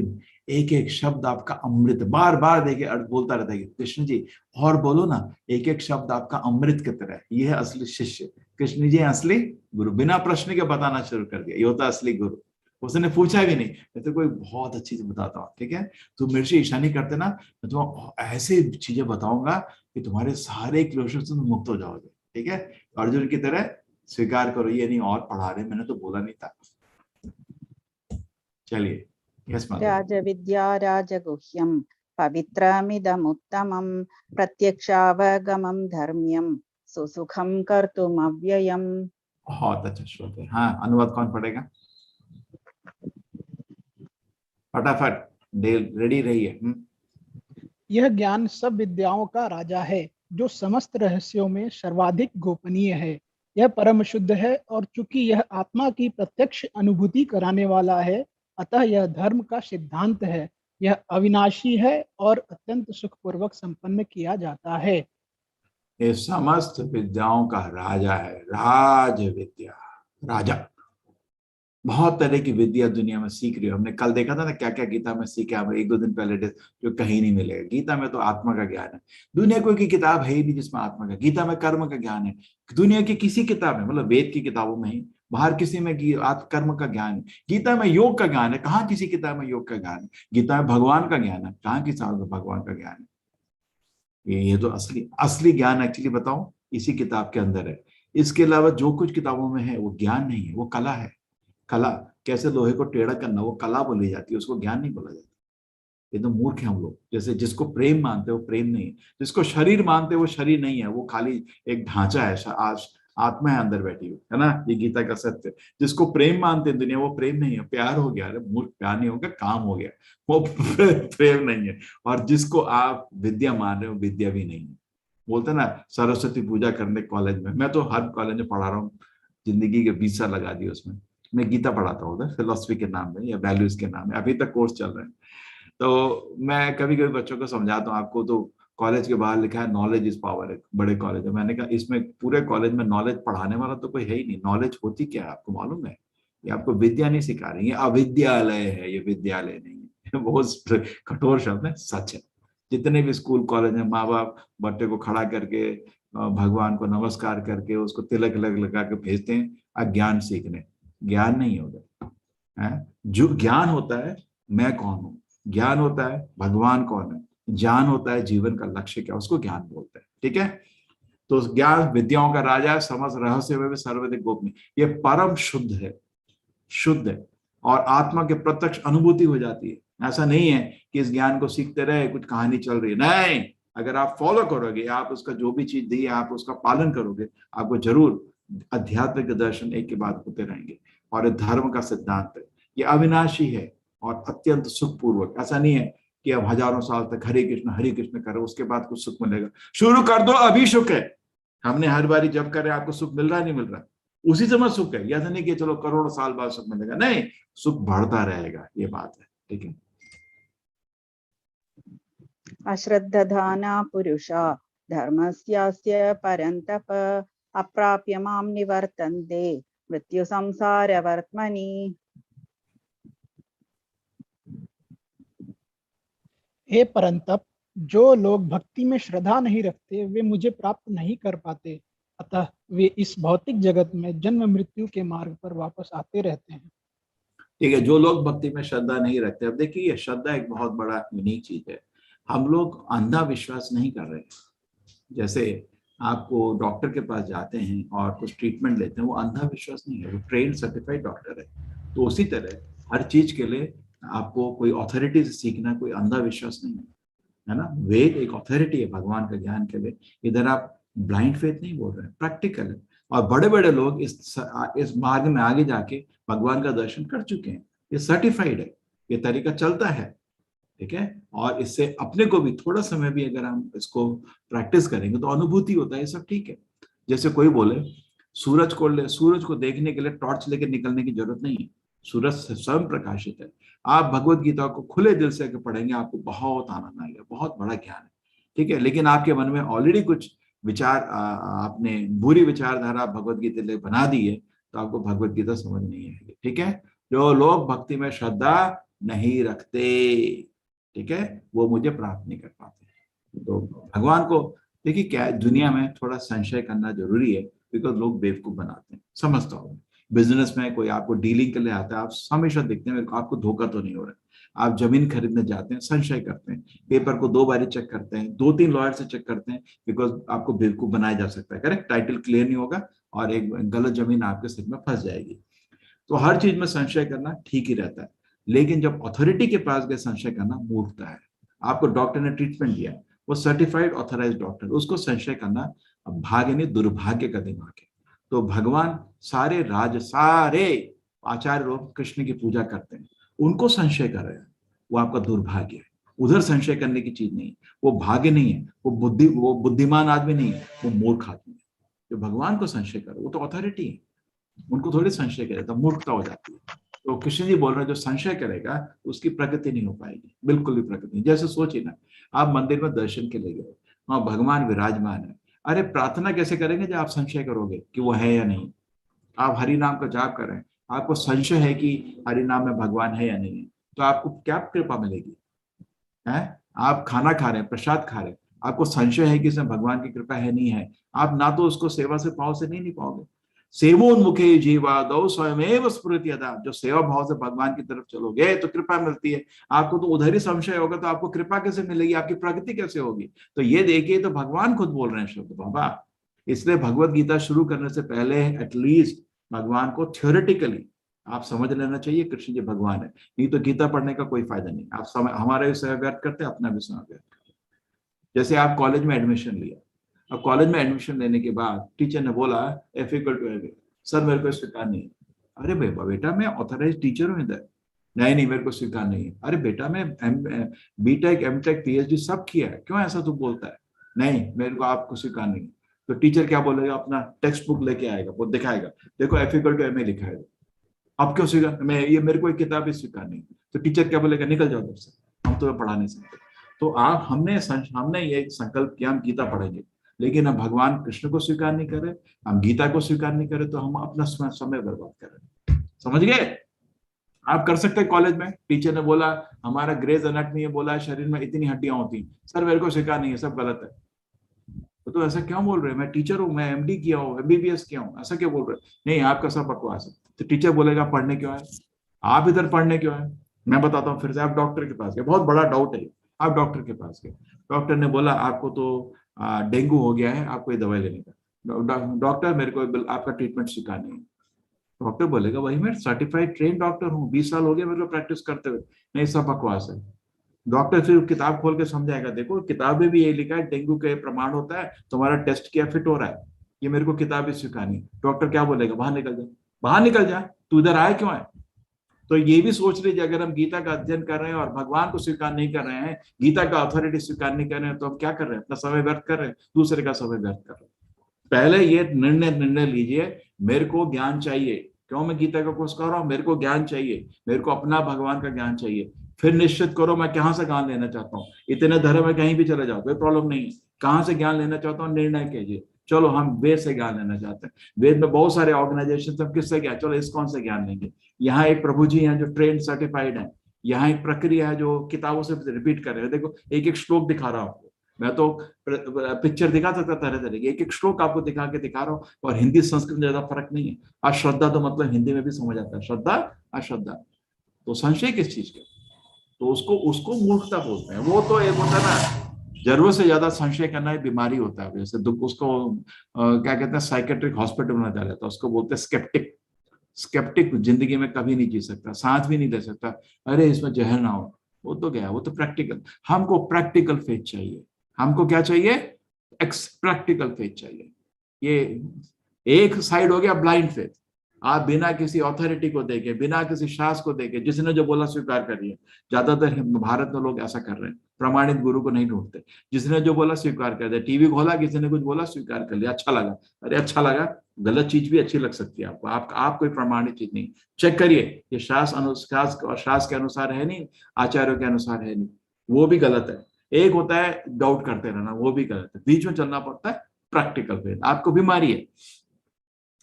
एक एक शब्द आपका अमृत, बार बार देखिए बोलता रहता है कृष्ण जी और बोलो ना, एक एक शब्द आपका अमृत की तरह है। ये है असली शिष्य। कृष्ण जी असली गुरु, बिना प्रश्न के बताना शुरू कर दिया। ये होता है असली गुरु। उसने पूछा भी नहीं, मैं तो कोई बहुत अच्छी चीज बताता हूँ, ठीक है, तुम मेरे से ईर्ष्या नहीं करते ना, मैं तुम्हें ऐसे चीजें बताऊंगा कि तुम्हारे सारे क्लोजर से तुम मुक्त हो जाओगे। ठीक है, अर्जुन की तरह स्वीकार करो, ये नहीं और पढ़ा रहे, मैंने तो बोला नहीं था। चलिए, यस माता। राजविद्या राजगुह्यं पवित्रमिदमुत्तमं प्रत्यक्षावगमं धर्म्यं सुसुखं कर्तुमव्ययम्। बहुत अच्छा श्लोक है। हाँ, अनुवाद कौन पढ़ेगा? फटाफट, रेडी रहिए। यह ज्ञान सब विद्याओं का राजा है, जो समस्त रहस्यों में सर्वाधिक गोपनीय है। यह परम शुद्ध है और चूंकि यह आत्मा की प्रत्यक्ष अनुभूति कराने वाला है, अतः यह धर्म का सिद्धांत है। यह अविनाशी है और अत्यंत सुखपूर्वक संपन्न किया जाता है। ये समस्त विद्याओं का राजा है, राज विद्या, राजा। बहुत तरह की विद्या दुनिया में सीख रही हो। हमने कल देखा था ना क्या क्या गीता में सीखा, हमें 1-2 दिन पहले जो कहीं नहीं मिलेगा। गीता में तो आत्मा का ज्ञान है। दुनिया कोई की किताब है ही नहीं जिसमें आत्मा का। गीता में कर्म का ज्ञान है। दुनिया की किसी किताब में, मतलब वेद की किताबों में ही, बाहर किसी में कर्म का ज्ञान है। गीता में योग का ज्ञान है, कहाँ किसी किताब में योग का ज्ञान है। गीता में भगवान का ज्ञान है, कहाँ किसी में भगवान का ज्ञान है। ये तो असली असली ज्ञान एक्चुअली बताऊं इसी किताब के अंदर है। इसके अलावा जो कुछ किताबों में है वो ज्ञान नहीं है, वो कला है। कला, कैसे लोहे को टेढ़ा करना, वो कला बोली जाती है, उसको ज्ञान नहीं बोला जाता। ये तो मूर्ख है हम लोग। जैसे जिसको प्रेम मानते हैं वो प्रेम नहीं है, जिसको शरीर मानते हैं वो शरीर नहीं है, वो खाली एक ढांचा है, आत्मा है अंदर बैठी हुई, है ना। ये गीता का सत्य। जिसको प्रेम मानते हैं दुनिया, वो प्रेम नहीं है, प्यार हो गया। अरे मूर्ख, प्यार नहीं होगा, काम हो गया, वो प्रेम नहीं है। और जिसको आप विद्या मान रहे हो, विद्या भी नहीं है। बोलते ना सरस्वती पूजा करने कॉलेज में, मैं तो हर कॉलेज में पढ़ा रहा हूँ, जिंदगी के 20 साल लगा दिए उसमें। मैं गीता पढ़ाता हूँ उधर, फिलोसफी के नाम में या वैल्यूज के नाम में, अभी तक कोर्स चल रहे हैं। तो मैं कभी कभी बच्चों को समझाता हूँ, आपको तो कॉलेज के बाहर लिखा है नॉलेज इज पावर है, बड़े कॉलेज है। मैंने कहा इसमें पूरे कॉलेज में नॉलेज पढ़ाने वाला तो कोई है ही नहीं। नॉलेज होती क्या है आपको मालूम है? ये आपको विद्या नहीं सिखा रही है, अविद्यालय है, ये विद्यालय नहीं है। बहुत कठोर शब्द है, सच है। जितने भी स्कूल कॉलेज में माँ बाप बच्चे को खड़ा करके भगवान को नमस्कार करके उसको तिलक लगा के भेजते हैं अज्ञान सीखने। ज्ञान नहीं होगा। है जो ज्ञान होता है मैं कौन हूं, ज्ञान होता है भगवान कौन है, ज्ञान होता है जीवन का लक्ष्य क्या, उसको ज्ञान बोलते हैं। ठीक है, तो ज्ञान विद्याओं का राजा है, समस्त रहस्य में भी सर्वाधिक गोपनीय, ये परम शुद्ध है, शुद्ध है और आत्मा के प्रत्यक्ष अनुभूति हो जाती है। ऐसा नहीं है कि इस ज्ञान को सीखते रहे कुछ कहानी चल रही है, नहीं, अगर आप फॉलो करोगे, आप उसका जो भी चीज दी है आप उसका पालन करोगे, आपको जरूर आध्यात्मिक दर्शन एक के बाद होते रहेंगे। और ये धर्म का सिद्धांत है, ये अविनाशी है और अत्यंत सुखपूर्वक। ऐसा नहीं है कि अब हजारों साल तक हरे कृष्ण करो उसके बाद कुछ सुख मिलेगा, शुरू कर दो अभी सुख है। हमने हर बारी जब करे आपको सुख मिल रहा है, नहीं मिल रहा, उसी समय सुख है। ऐसा नहीं कि चलो करोड़ों साल बाद सुख मिलेगा, नहीं, सुख बढ़ता रहेगा, ये बात है। ठीक है, अश्रद्धधाना पुरुषा धर्मस्यास्य परन्तप अप्राप्य मां निवर्तन्ते मृत्यु संसार वर्त्मनि। हे परंतप, जो लोग भक्ति में श्रद्धा नहीं रखते वे मुझे प्राप्त नहीं कर पाते, अतः वे इस भौतिक जगत में जन्म मृत्यु के मार्ग पर वापस आते रहते हैं। ठीक है, जो लोग भक्ति में श्रद्धा नहीं रखते, अब देखिए ये श्रद्धा एक बहुत बड़ा यूनिक चीज है। हम लोग अंधा विश्वास नहीं कर रहे। जैसे आपको डॉक्टर के पास जाते हैं और कुछ ट्रीटमेंट लेते हैं, वो अंधा विश्वास नहीं है, वो ट्रेन सर्टिफाइड डॉक्टर है। तो उसी तरह हर चीज के लिए आपको कोई अथॉरिटी से सीखना कोई अंधा विश्वास नहीं है ना। वेद एक अथॉरिटी है भगवान का ज्ञान के लिए। इधर आप ब्लाइंड फेथ नहीं बोल रहे हैं, प्रैक्टिकल है। और बड़े बड़े लोग इस मार्ग में आगे जाके भगवान का दर्शन कर चुके हैं, ये सर्टिफाइड है, ये तरीका चलता है। ठीक है, और इससे अपने को भी थोड़ा समय भी अगर हम इसको प्रैक्टिस करेंगे तो अनुभूति होता है, सब ठीक है। जैसे कोई बोले सूरज को देखने के लिए टॉर्च लेकर निकलने की जरूरत नहीं है, सूरज स्वयं प्रकाशित है। आप भगवत गीता को खुले दिल से अगर पढ़ेंगे आपको बहुत आनंद आएगा, बहुत बड़ा ज्ञान है। ठीक है, लेकिन आपके मन में ऑलरेडी कुछ विचार, आपने बुरी विचारधारा भगवत गीता लिए बना दी है, तो आपको भगवत गीता समझ नहीं आएगी। ठीक है, जो लोग भक्ति में श्रद्धा नहीं रखते, ठीक है, वो मुझे प्राप्त नहीं कर पाते। तो भगवान को देखिए, क्या दुनिया में थोड़ा संशय करना जरूरी है, बिकॉज लोग बेवकूफ बनाते हैं। समझता हूँ, बिजनेस में कोई आपको डीलिंग के लिए आता है, आप हमेशा देखते हैं आपको धोखा तो नहीं हो रहा है। आप जमीन खरीदने जाते हैं, संशय करते हैं, पेपर को 2 बारी चेक करते हैं, 2-3 लॉयर से चेक करते हैं, बिकॉज आपको बेवकूफ बनाया जा सकता है। करेक्ट, टाइटल क्लियर नहीं होगा और एक गलत जमीन आपके सिर में फंस जाएगी। तो हर चीज में संशय करना ठीक ही रहता है, लेकिन जब अथॉरिटी के पास गए संशय करना मूर्खता है। आपको डॉक्टर ने ट्रीटमेंट दिया, वो सर्टिफाइड ऑथराइज्ड डॉक्टर, उसको संशय करना भाग्य नहीं दुर्भाग्य का दिमाग है। तो भगवान सारे आचार्य लोग कृष्ण की पूजा करते हैं, उनको संशय कर रहे हैं, वो आपका दुर्भाग्य है। उधर संशय करने की चीज नहीं, वो भाग्य नहीं है, वो बुद्धिमान आदमी नहीं है, वो मूर्ख आदमी है। जो भगवान को संशय करे वो तो अथॉरिटी है, उनको थोड़ी संशय करे तो मूर्खता हो जाती है। तो कृष्ण जी बोल रहे हैं जो संशय करेगा उसकी प्रगति नहीं हो पाएगी, बिल्कुल भी प्रगति नहीं। जैसे सोचिए ना, आप मंदिर में दर्शन के लिए गए, वहां भगवान विराजमान है, अरे प्रार्थना कैसे करेंगे जब आप संशय करोगे कि वो है या नहीं। आप हरि नाम का जाप करें, आपको संशय है कि हरि नाम में भगवान है या नहीं है, तो आपको क्या कृपा मिलेगी? है, आप खाना खा रहे हैं, प्रसाद खा रहे हैं, आपको संशय है कि इसमें भगवान की कृपा है नहीं है, आप ना तो उसको सेवा से भाव से नहीं पाओगे। सेवोन्मुखे जीवादौ स्वयमेव स्फुरति यदा, जो सेवा भाव से भगवान की तरफ चलोगे तो कृपा मिलती है। आपको तो उधर ही संशय होगा तो आपको कृपा कैसे मिलेगी, आपकी प्रगति कैसे होगी? तो ये देखिए, तो भगवान खुद बोल रहे हैं शब्द बाबा। इसलिए भगवत गीता शुरू करने से पहले एटलीस्ट भगवान को थियोरेटिकली आप समझ लेना चाहिए, कृष्ण जी भगवान है, नहीं तो गीता पढ़ने का कोई फायदा नहीं। आप समय हमारा भी समय व्यर्थ करते हैं, अपना भी समय व्यर्थ करते हैं। जैसे आप कॉलेज में एडमिशन लिया, अब कॉलेज में एडमिशन लेने के बाद टीचर ने बोला F = MA, सर मेरे को स्वीकार नहीं है। अरे बेटा मैं ऑथराइज टीचर हूँ इधर, नहीं मेरे को स्वीकार नहीं है। अरे बेटा मैं BTech MTech PhD सब किया है, क्यों ऐसा तू बोलता है? नहीं मेरे को आपको स्वीकार नहीं है। तो टीचर क्या बोलेगा, अपना टेक्स्ट बुक लेके आएगा, वो दिखाएगा, देखो F = MA लिखा है, अब क्यों स्वीकार, मैं ये मेरे को एक किताब ही स्वीकार नहीं। तो टीचर क्या बोलेगा, निकल जाओ से, हम तुम्हें पढ़ा नहीं सकते। तो हमने ये संकल्प किया हम गीता पढ़ेंगे, लेकिन हम भगवान कृष्ण को स्वीकार नहीं करें, हम गीता को स्वीकार नहीं करें, तो हम अपना समय बर्बाद करें। समझ गए? आप कर सकते हैं कॉलेज में, टीचर ने बोला हमारा ग्रेज एनाटॉमी में बोला शरीर में इतनी हड्डियां होती हैं, सर मेरे को स्वीकार नहीं है, सब गलत है। तो ऐसा क्यों बोल रहे हैं? मैं टीचर हूँ, मैं MD किया हूँ, MBBS किया हूँ, ऐसा क्यों बोल रहे हैं? नहीं आपका सब बकवास है। तो टीचर बोलेगा पढ़ने क्यों आए, आप इधर पढ़ने क्यों आए। मैं बताता हूँ फिर से, आप डॉक्टर के पास गए, बहुत बड़ा डाउट है, आप डॉक्टर के पास गए, डॉक्टर ने बोला आपको तो डेंगू हो गया है, आपको ये दवाई लेने का। डॉक्टर मेरे को आपका ट्रीटमेंट स्वीकार नहीं है। डॉक्टर बोलेगा वही मैं सर्टिफाइड ट्रेन डॉक्टर हूँ, 20 साल हो गए मेरे को प्रैक्टिस करते हुए, नहीं सब बकवास है। डॉक्टर फिर किताब खोल के समझाएगा, देखो किताब में भी ये लिखा है डेंगू के प्रमाण होता है, तुम्हारा टेस्ट किया फिट हो रहा है, ये मेरे को किताबें स्वीकारनी। डॉक्टर क्या बोलेगा, बाहर निकल जा, बाहर निकल जा, तू इधर आए क्यों आए। तो ये भी सोच लीजिए, अगर हम गीता का अध्ययन कर रहे हैं और भगवान को स्वीकार नहीं कर रहे हैं, गीता का अथॉरिटी स्वीकार नहीं कर रहे हैं, तो हम क्या कर रहे हैं, अपना समय व्यर्थ कर रहे हैं, दूसरे का समय व्यर्थ कर रहे हैं। पहले ये निर्णय लीजिए, मेरे को ज्ञान चाहिए, क्यों मैं गीता का कोर्स कर रहा हूँ, मेरे को ज्ञान चाहिए, मेरे को अपना भगवान का ज्ञान चाहिए। फिर निश्चित करो मैं कहाँ से ज्ञान लेना चाहता हूँ, इतने धर्म में कहीं भी चले जाओ कोई प्रॉब्लम नहीं है, कहाँ से ज्ञान लेना चाहता हूँ निर्णय कीजिए। चलो हम वेद से ज्ञान लेना चाहते हैं, वेद में बहुत सारे ऑर्गेनाइजेशन, हम किससे ज्ञान, चलो इस्कॉन से ज्ञान लेंगे। यहाँ एक प्रभु जी हैं जो ट्रेन सर्टिफाइड है, यहाँ एक प्रक्रिया है जो किताबों से रिपीट कर रहे हैं। देखो एक एक श्लोक दिखा रहा हूँ आपको, मैं तो पिक्चर दिखा सकता तरह तरह की, एक एक श्लोक आपको दिखा रहा हूँ, और हिंदी संस्कृत में ज्यादा फर्क नहीं है। अश्रद्धा तो मतलब हिंदी में भी समझ आता है, श्रद्धा अश्रद्धा, तो संशय किस चीज का, तो उसको मूर्खता बोलते हैं। वो तो एक होता है ना, जरूरत से ज्यादा संशय करना एक बीमारी होता है, जैसे दुख, उसको क्या कहते हैं, साइकेट्रिक हॉस्पिटल में डाला जाता है, उसको बोलते हैं स्केप्टिक। स्केप्टिक जिंदगी में कभी नहीं जी सकता, सांस भी नहीं ले सकता, अरे इसमें जहर ना हो, वो तो गया, वो तो प्रैक्टिकल। हमको प्रैक्टिकल फेथ चाहिए, हमको क्या चाहिए, प्रैक्टिकल फेथ चाहिए। ये एक साइड हो गया ब्लाइंड फेथ, आप बिना किसी अथॉरिटी को देखे, बिना किसी शास्त्र को देखे, जिसने जो बोला स्वीकार करिए। ज्यादातर भारत में लोग ऐसा कर रहे हैं, प्रमाणित गुरु को नहीं ढूंढते, जिसने जो बोला स्वीकार कर दिया। टीवी खोला, किसी ने कुछ बोला स्वीकार कर लिया, अच्छा लगा, अरे अच्छा लगा, गलत चीज भी अच्छी लग सकती है आपको, आप कोई प्रमाणित चीज नहीं। चेक करिए, ये शास्त्र के अनुसार है नहीं, आचार्यों के अनुसार है नहीं, वो भी गलत है। एक होता है डाउट करते रहना, वो भी गलत है, बीच में चलना पड़ता है प्रैक्टिकल फेथ। आपको बीमारी है,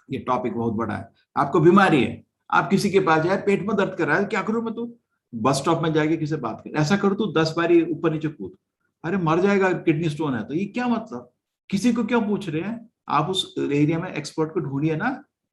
ये टॉपिक बहुत बड़ा है, आपको बीमारी है, आप किसी के पास जाए, पेट में दर्द कर रहा है, क्या करूं मैं, तो बस स्टॉप में जाके किसी बात कर, ऐसा करो तू 10 बारी ऊपर नीचे कूद, अरे मर जाएगा, किडनी स्टोन है, तो ये क्या मतलब, किसी को क्यों पूछ रहे हैं। आप उस एरिया में एक्सपर्ट को ढूंढिए ना,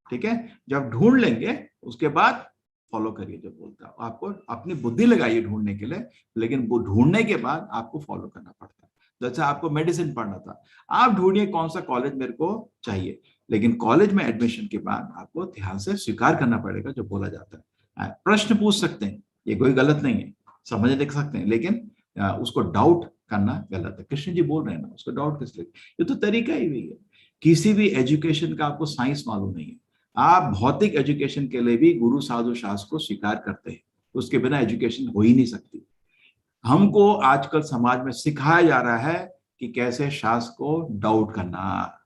ठीक है। जब ढूंढ लेंगे उसके बाद फॉलो करिए जो बोलता है, आपको अपनी बुद्धि लगाइए ढूंढने के लिए, लेकिन वो ढूंढने के बाद आपको फॉलो करना पड़ता है। जैसे आपको मेडिसिन पढ़ना था, आप ढूंढिए कौन सा कॉलेज मेरे को चाहिए, लेकिन कॉलेज में एडमिशन के बाद आपको ध्यान से स्वीकार करना पड़ेगा जो बोला जाता है। प्रश्न पूछ सकते हैं, ये कोई गलत नहीं है, समझ देख सकते हैं, लेकिन उसको डाउट करना गलत है। कृष्ण जी बोल रहे हैं ना, उसको डाउट किस लिए, ये तो तरीका ही वही है। किसी भी एजुकेशन का आपको साइंस मालूम नहीं है, आप भौतिक एजुकेशन के लिए भी गुरु साधु शास्त्र को स्वीकार करते हैं, उसके बिना एजुकेशन हो ही नहीं सकती। हमको आजकल समाज में सिखाया जा रहा है कि कैसे शास्त्र को डाउट करना,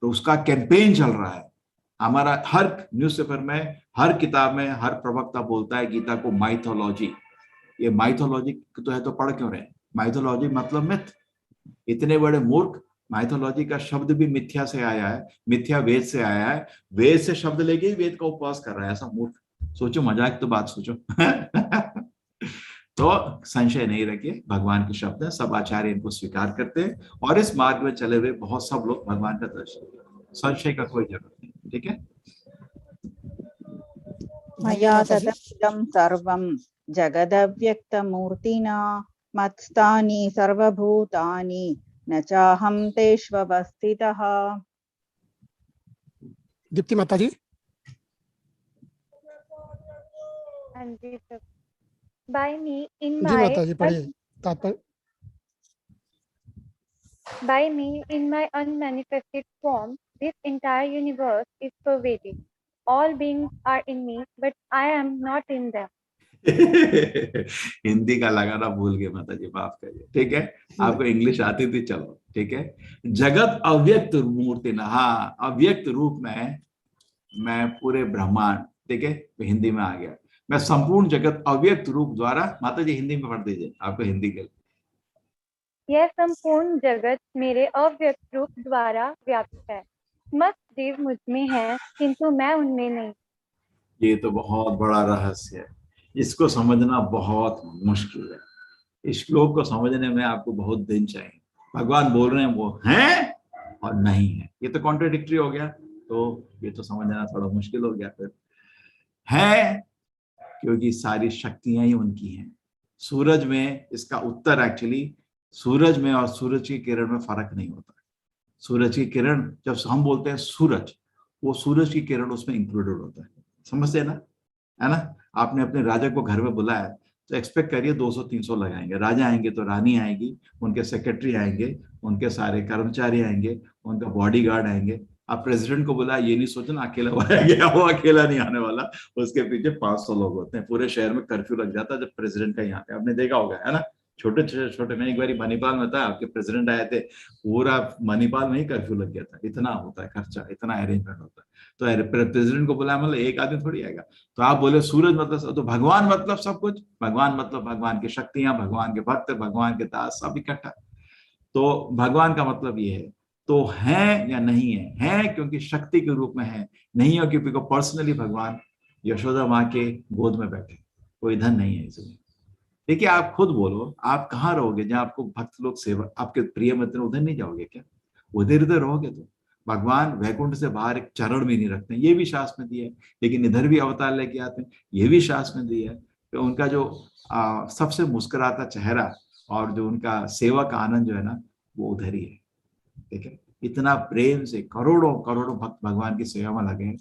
तो उसका कैंपेन चल रहा है। हमारा हर न्यूज़पेपर में, हर किताब में, हर प्रवक्ता बोलता है गीता को माइथोलॉजी। ये माइथोलॉजी तो है, तो पढ़ क्यों रहे, माइथोलॉजी मतलब मिथ। इतने बड़े मूर्ख, माइथोलॉजी का शब्द भी मिथ्या से आया है, मिथ्या वेद से आया है, वेद से शब्द लेके ही वेद का उपवास कर रहा है, ऐसा मूर्ख। सोचो, मजाक तो बात सोचो। तो संशय नहीं रखिए, भगवान के शब्द है, सब आचार्य इनको स्वीकार करते हैं, और इस मार्ग में चले हुए बहुत सब लोग भगवान का दर्शन, संशय का कोई जरूरत नहीं, ठीक है। मया तदमिदं सर्वं जगदव्यक्तमूर्तिना मत्स्थानि सर्वभूतानि न चाहं तेष्वस्थितः। दीप्ति माता जी। हाँ जी सर। By me in जी my माता जी पढ़िए तात्पर्य। by me in my unmanifested form, this entire universe is pervaded. All beings are in me, but I am not in them. Hindi का लगाना भूल गए माता जी, माफ करिए, ठीक है। आपको इंग्लिश आती थी, चलो ठीक है। जगत अव्यक्त मूर्ति ना, हाँ अव्यक्त रूप में मैं पूरे ब्रह्मांड, ठीक है, हिंदी में आ गया, मैं संपूर्ण जगत अव्यक्त रूप द्वारा, माता जी हिंदी में पढ़ दीजिए, आपको हिंदी के। यह संपूर्ण जगत मेरे अव्यक्त रूप द्वारा व्याप्त है। समस्त जीव मुझ में है, किंतु मैं उनमें नहीं। ये तो बहुत बड़ा रहस्य है, इसको समझना बहुत मुश्किल है। इस श्लोक को समझने में आपको बहुत दिन चाहिए। भगवान बोल रहे हैं वो हैं और नहीं है, ये तो कॉन्ट्रडिक्टरी हो गया, तो ये तो समझना थोड़ा मुश्किल हो गया। फिर है क्योंकि सारी शक्तियां ही उनकी हैं। सूरज में, इसका उत्तर एक्चुअली, सूरज में और सूरज की किरण में फर्क नहीं होता। सूरज की किरण, जब हम बोलते हैं सूरज, वो सूरज की किरण उसमें इंक्लूडेड होता है, समझते हैं ना, है ना। आपने अपने राजा को घर में बुलाया तो एक्सपेक्ट करिए 200-300 लगाएंगे। राजा आएंगे तो रानी आएगी, उनके सेक्रेटरी आएंगे, उनके सारे कर्मचारी आएंगे, उनका बॉडीगार्ड आएंगे। आप प्रेसिडेंट को बुलाया, ये नहीं सोचना अकेला वो आएगा, वो अकेला नहीं आने वाला, उसके पीछे 500 लोग होते हैं। पूरे शहर में कर्फ्यू लग जाता है जब प्रेसिडेंट का यहाँ पे, आपने देखा होगा, है ना। छोटे छोटे, मैं एक बार मणिपाल में था, आपके प्रेसिडेंट आए थे, पूरा मणिपाल में ही कर्फ्यू लग गया था। इतना होता है खर्चा, इतना अरेंजमेंट होता है। तो प्रेसिडेंट को बुलाया मतलब एक आदमी थोड़ी आएगा। तो आप बोले सूरज मतलब, तो भगवान मतलब सब कुछ, भगवान मतलब भगवान की शक्तियां, भगवान के भक्त, भगवान के दास, सब इकट्ठा। तो भगवान का मतलब ये है, तो है या नहीं है क्योंकि शक्ति के रूप में है, नहीं है क्योंकि पर्सनली भगवान यशोदा माँ के गोद में बैठे, कोई धन नहीं है इसमें। देखिए आप खुद बोलो, आप कहाँ रहोगे जहाँ आपको भक्त लोग सेवा, आपके प्रिय मित्र, उधर नहीं जाओगे क्या? उधर इधर रहोगे तो भगवान वैकुंठ से बाहर एक चरण भी नहीं रखते, ये भी शास्त्र में दिया है। लेकिन इधर भी अवतार लेके आते हैं, ये भी शास्त्र में दिया है। तो उनका जो सबसे मुस्कुराता चेहरा और जो उनका सेवा का आनंद जो है ना, वो उधर ही है। ठीक है, इतना प्रेम से करोड़ों करोड़ों भक्त भगवान की सेवा में लगे हैं,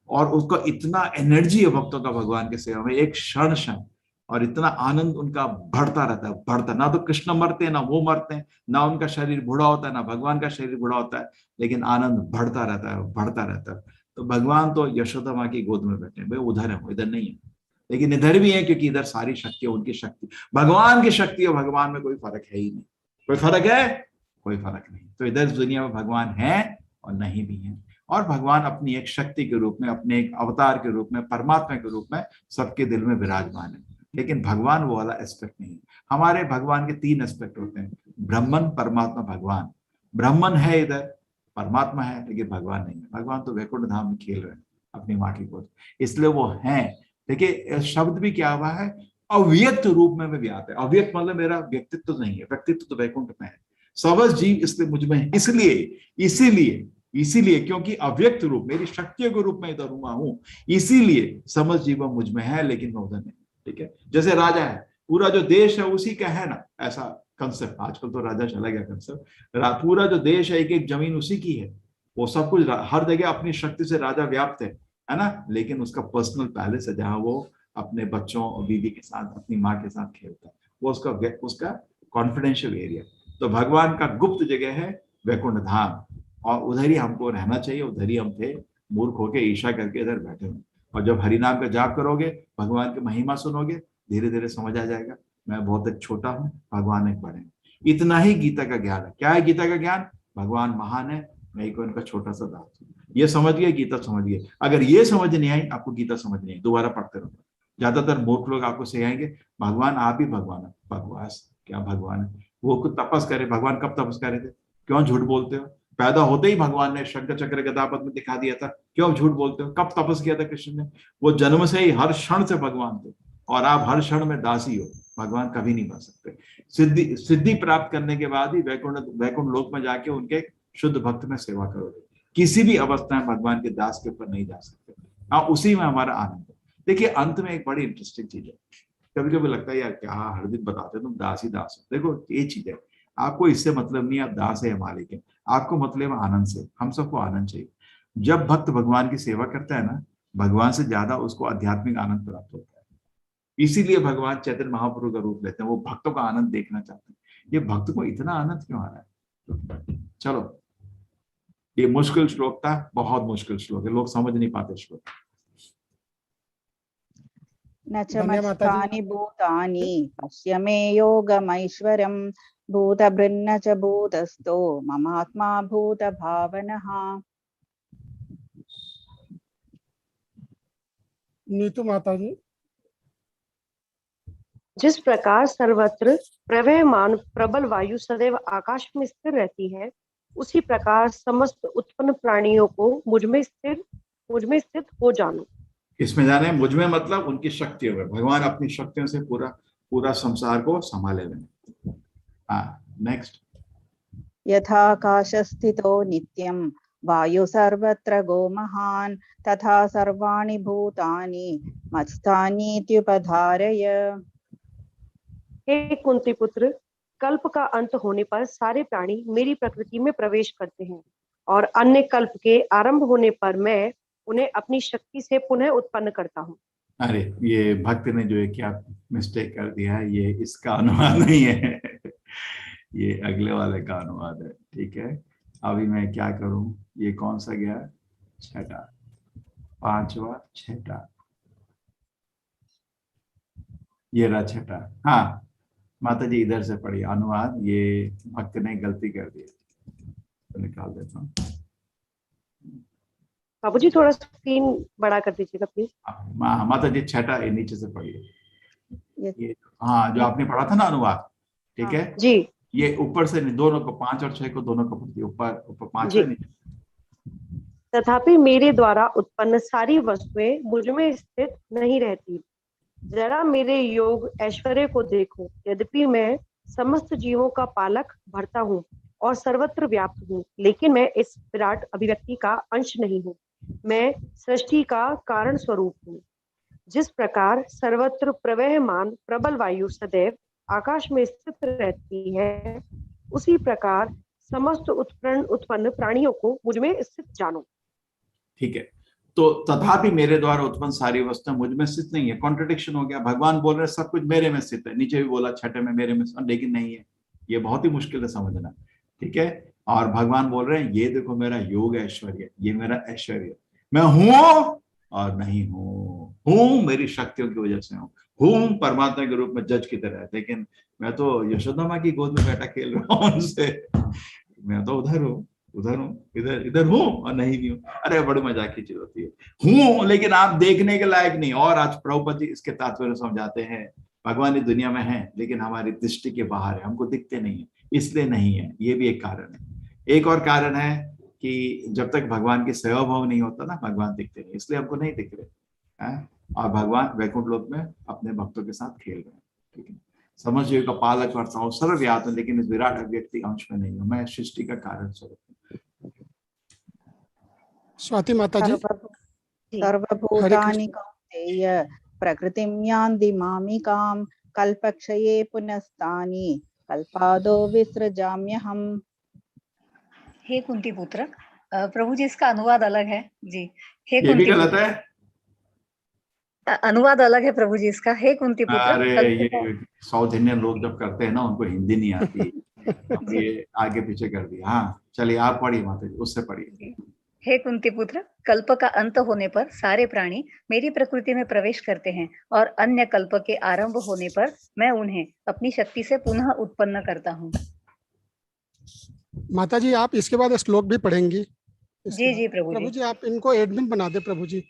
और उसका इतना एनर्जी है भक्तों का भगवान की सेवा में, एक क्षण क्षण, और इतना आनंद उनका बढ़ता रहता है, बढ़ता। ना तो कृष्ण मरते हैं, ना वो मरते हैं, ना उनका शरीर बूढ़ा होता है, ना भगवान का शरीर बूढ़ा होता है, लेकिन आनंद बढ़ता रहता है, बढ़ता रहता है। तो भगवान तो यशोदा माँ की गोद में बैठे हैं, भाई उधर है, वो इधर नहीं है। लेकिन इधर भी है क्योंकि इधर सारी शक्ति, उनकी शक्ति, भगवान की शक्ति और भगवान में कोई फर्क है ही नहीं। कोई फर्क है? कोई फर्क नहीं। तो इधर दुनिया में भगवान है और नहीं भी है, और भगवान अपनी एक शक्ति के रूप में, अपने एक अवतार के रूप में, परमात्मा के रूप में सबके दिल में विराजमान है। लेकिन भगवान वो वाला एस्पेक्ट नहीं है। हमारे भगवान के 3 एस्पेक्ट होते हैं, ब्रह्मन, परमात्मा, भगवान। ब्रह्मन है इधर, परमात्मा है, लेकिन भगवान नहीं है। भगवान तो वैकुंठ धाम में खेल रहे हैं अपनी माँ की गोद, इसलिए वो है। देखिए शब्द भी क्या हुआ है, अव्यक्त रूप में भी आता है। अव्यक्त मतलब मेरा व्यक्तित्व तो नहीं है, व्यक्तित्व तो वैकुंठ में है। समस्त जीव इसलिए मुझ में है, इसीलिए क्योंकि अव्यक्त रूप, मेरी शक्तियों के रूप में इधर हुआ हूं, इसीलिए समस्त जीव मुझ में है, लेकिन मैं उधर नहीं। ठीक है, जैसे राजा है, पूरा जो देश है उसी का है ना, ऐसा कंसेप्ट। आजकल तो राजा चला गया कंसेप्ट, पूरा जो देश है, एक एक जमीन उसी की है, वो सब कुछ हर जगह अपनी शक्ति से राजा व्याप्त है ना। लेकिन उसका पर्सनल पैलेस है जहां वो अपने बच्चों और बीवी के साथ, अपनी माँ के साथ खेलता है, वो उसका कॉन्फिडेंशियल एरिया। तो भगवान का गुप्त जगह है वैकुंठ धाम, और उधर ही हमको रहना चाहिए। उधर ही हम थे, मूर्ख होके ईर्ष्या करके इधर बैठे हुए। और जब हरिनाम का जाप करोगे, भगवान की महिमा सुनोगे, धीरे धीरे समझ आ जाएगा मैं बहुत एक छोटा हूँ, भगवान एक बड़े हैं। इतना ही गीता का ज्ञान है। क्या है गीता का ज्ञान? भगवान महान है, मैं एक उनका छोटा सा दास हूँ। ये समझ गए, गीता समझ गए। अगर ये समझ नहीं आई, आपको गीता समझ नहीं आई, दोबारा पढ़ते रहो। ज्यादातर मूर्ख लोग आपको सिखाएंगे भगवान आप ही भगवान है। बकवास, क्या भगवान है? वो कुछ तपस करे, भगवान कब तपस करे थे? क्यों झूठ बोलते हो? पैदा होते ही भगवान ने शंख चक्र गदा पद्म दिखा दिया था, क्यों झूठ बोलते हो? कब तपस किया था कृष्ण ने? वो जन्म से ही हर क्षण से भगवान थे, और आप हर क्षण में दासी हो। भगवान कभी नहीं बन सकते। सिद्धि प्राप्त करने के बाद ही वैकुंठ लोक में जाके उनके शुद्ध भक्त में सेवा करोगे। किसी भी अवस्था में भगवान के दास के ऊपर नहीं जा सकते। हाँ, उसी में हमारा आनंद है। देखिए अंत में एक बड़ी इंटरेस्टिंग चीज है, कभी कभी लगता है यार क्या हर दिन बताते तुम दास ही दास हो। देखो ये चीज है, आपको इससे मतलब नहीं आप दास है या मालिक है, आपको मतलब आनंद से। हम सबको आनंद चाहिए। जब भक्त भगवान की सेवा करता है ना, भगवान से ज्यादा उसको आध्यात्मिक आनंद प्राप्त होता है। इसीलिए भगवान चैतन्य महाप्रभु का रूप लेते हैं, वो भक्तों का आनंद देखना चाहते हैं। ये भक्त को इतना आनंद क्यों आ रहा है? चलो, ये मुश्किल श्लोक था, बहुत मुश्किल श्लोक है, लोग समझ नहीं पाते श्लोक। न च मत्स्थानि भूतानि पश्य मे योगमैश्वरम् भूतभृन्न च भूतस्थो ममात्मा भूतभावनः। नीतू माता जी, जिस प्रकार सर्वत्र प्रवहमान प्रबल वायु सदैव आकाश में स्थिर रहती है, उसी प्रकार समस्त उत्पन्न प्राणियों को मुझ में स्थित हो जानो। इसमें जाने, मुझ में मतलब उनकी शक्तियों में। भगवान अपनी शक्तियों से पूरा संसार को संभाले हुए। हाँ, नेक्स्ट। यथाकाशस्थितो नित्यं वायु सर्वत्र गो महान् तथा सर्वाणि भूतानि मत्स्थानीत्युपधारय। हे कुंती पुत्र, कल्प का अंत होने पर सारे प्राणी मेरी प्रकृति में प्रवेश करते हैं और अन्य कल्प के आरंभ होने पर मैं उन्हें अपनी शक्ति से पुनः उत्पन्न करता हूँ। अरे ये भक्त ने जो है क्या मिस्टेक कर दिया है, ये इसका अनुवाद नहीं है ये अगले वाले का अनुवाद है। ठीक है, अभी मैं क्या करूं, ये कौन सा गया, छठा, पांचवा छठा, ये रहा छठा। हाँ माता जी इधर से पढ़िए अनुवाद, ये भक्त ने गलती कर दी, तो निकाल देता हूँ। बाबूजी थोड़ा स्क्रीन बड़ा कर दीजिएगा प्लीज। माता जी छठा ये नीचे से पढ़िए, ये ये हाँ जो आपने पढ़ा था ना अनुवाद, ठीक है जी, ये ऊपर से दोनों को, 5 और 6 को दोनों को पढ़ती, ऊपर ऊपर 5 जी। है नीचे। तथापि मेरे द्वारा उत्पन्न सारी वस्तुएं मुझ में स्थित नहीं रहती। जरा मेरे योग ऐश्वर्य को देखो। यद्यपि मैं समस्त जीवों का पालक भरता हूँ और सर्वत्र व्याप्त हूँ, लेकिन मैं इस विराट अभिव्यक्ति का अंश नहीं हूँ। मैं सृष्टि का कारण स्वरूप हूँ। जिस प्रकार सर्वत्र प्रवहमान प्रबल वायु सदैव आकाश में स्थित रहती है, उसी प्रकार समस्त उत्पन्न प्राणियों को मुझ में स्थित जानो। ठीक है, तो तथापि मेरे द्वारा उत्पन्न सारी वस्तुएं मुझ में स्थित नहीं है, कॉन्ट्रडिक्शन हो गया। भगवान बोल रहे सब कुछ मेरे में स्थित है, नीचे भी बोला छठे में मेरे में, लेकिन नहीं है, ये बहुत ही मुश्किल है समझना। ठीक है, और भगवान बोल रहे हैं ये देखो मेरा योग ऐश्वर्य, ये मेरा ऐश्वर्य, मैं हूं और नहीं हूं मेरी शक्तियों की वजह से हूं परमात्मा के रूप में जज की तरह, लेकिन मैं तो यशोदा माँ की गोद में बैठा खेल रहा हूं उनसे, मैं तो उधर हूँ इधर हूँ और नहीं भी हूँ। अरे बड़ी मजाक की चीज होती है, हूँ लेकिन आप देखने के लायक नहीं। और आज प्रभुपद जी इसके तात्पर्य समझाते हैं, भगवान इस दुनिया में है लेकिन हमारी दृष्टि के बाहर है, हमको दिखते नहीं है, इसलिए नहीं है। ये भी एक कारण है। एक और कारण है कि जब तक भगवान की सेवा भाव नहीं होता ना, भगवान दिखते नहीं, इसलिए हमको नहीं दिख रहे हैं। और भगवान वैकुंठ लोक में अपने भक्तों के साथ खेल रहे हैं। ठीक है, समझ का पालक करता हूँ, सर्वव्याप्त हूं, लेकिन इस विराट अभिव्यक्ति अंश में नहीं हूँ, मैं सृष्टि का कारण स्वरूप हूँ। स्वाति माता जी। सर्वभूतानि कौन्तेय प्रकृतिं यान्ति मामिकां कल्पक्षये पुनस्तानि कल्पादो विसृजाम्यहम्। हे कुंती पुत्र, प्रभु जी इसका अनुवाद अलग है जी। हे ये भी कुंती गलत पुत्र, है, अनुवाद अलग है प्रभु जी इसका। हे कुंती पुत्र, अरे ये साउथ इंडियन लोग जब करते हैं ना, उनको हिंदी नहीं आती अब ये आगे पीछे कर दिया। हाँ चलिए आप पढ़िए माता जी, उससे पढ़िए। हे कुंती पुत्र, कल्प का अंत होने पर सारे प्राणी मेरी प्रकृति में प्रवेश करते हैं और अन्य कल्प के आरंभ होने पर मैं उन्हें अपनी शक्ति से पुनः उत्पन्न करता हूँ। माता जी आप इसके बाद श्लोक भी पढ़ेंगी? जी जी प्रभु जी आप इनको एडमिन बना दे प्रभु जी।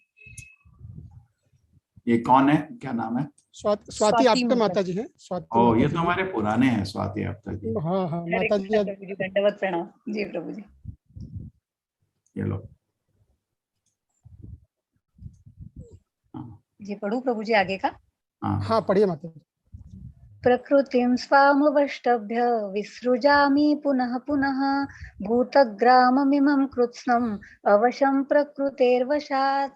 ये कौन है, क्या नाम है? स्वाति आपके माता जी हैं। स्वाति ओ ये तो हमारे पुराने हैं, स्वाति आपका जी। हाँ हाँ माता जी। दंडवत प्रणाम जी प्रभु जी। ये लो जी पढ़ू प्रभु जी आगे का? हाँ पढ़िए माता जी। प्रकृतिं स्वामवष्टभ्य विसृजामि पुनः पुनः भूतग्राममिमं कृत्स्नम् अवशं प्रकृतेर्वशात्।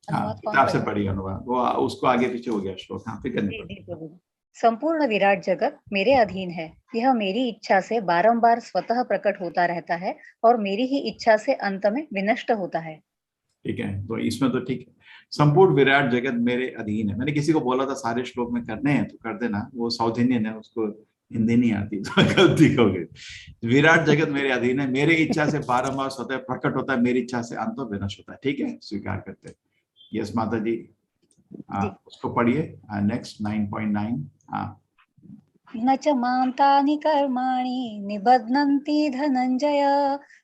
किताब से पढ़िए अनुवाद, वो उसको आगे पीछे हो गया श्लोक। हाँ फिर संपूर्ण विराट जगत मेरे अधीन है। यह मेरी इच्छा से बारंबार स्वतः प्रकट होता रहता है और मेरी ही इच्छा से अंत में विनष्ट होता है। ठीक है, तो इसमें तो ठीक है, संपूर्ण विराट जगत मेरे अधीन है। मैंने किसी को बोला था सारे श्लोक में करने हैं तो कर देना, वो साउथ इंडियन है, उसको हिंदी नहीं आती तो गलती हो गई। विराट जगत मेरे अधीन है, मेरी इच्छा से बारंबार स्वतः प्रकट होता है, मेरी इच्छा से अंत विनष्ट होता है। ठीक है, स्वीकार करते हैं। यस माता जी, उसको पढ़िए नेक्स्ट 9.9। हाँ, न च मां तानि कर्माणि निबध्नन्ति धनंजय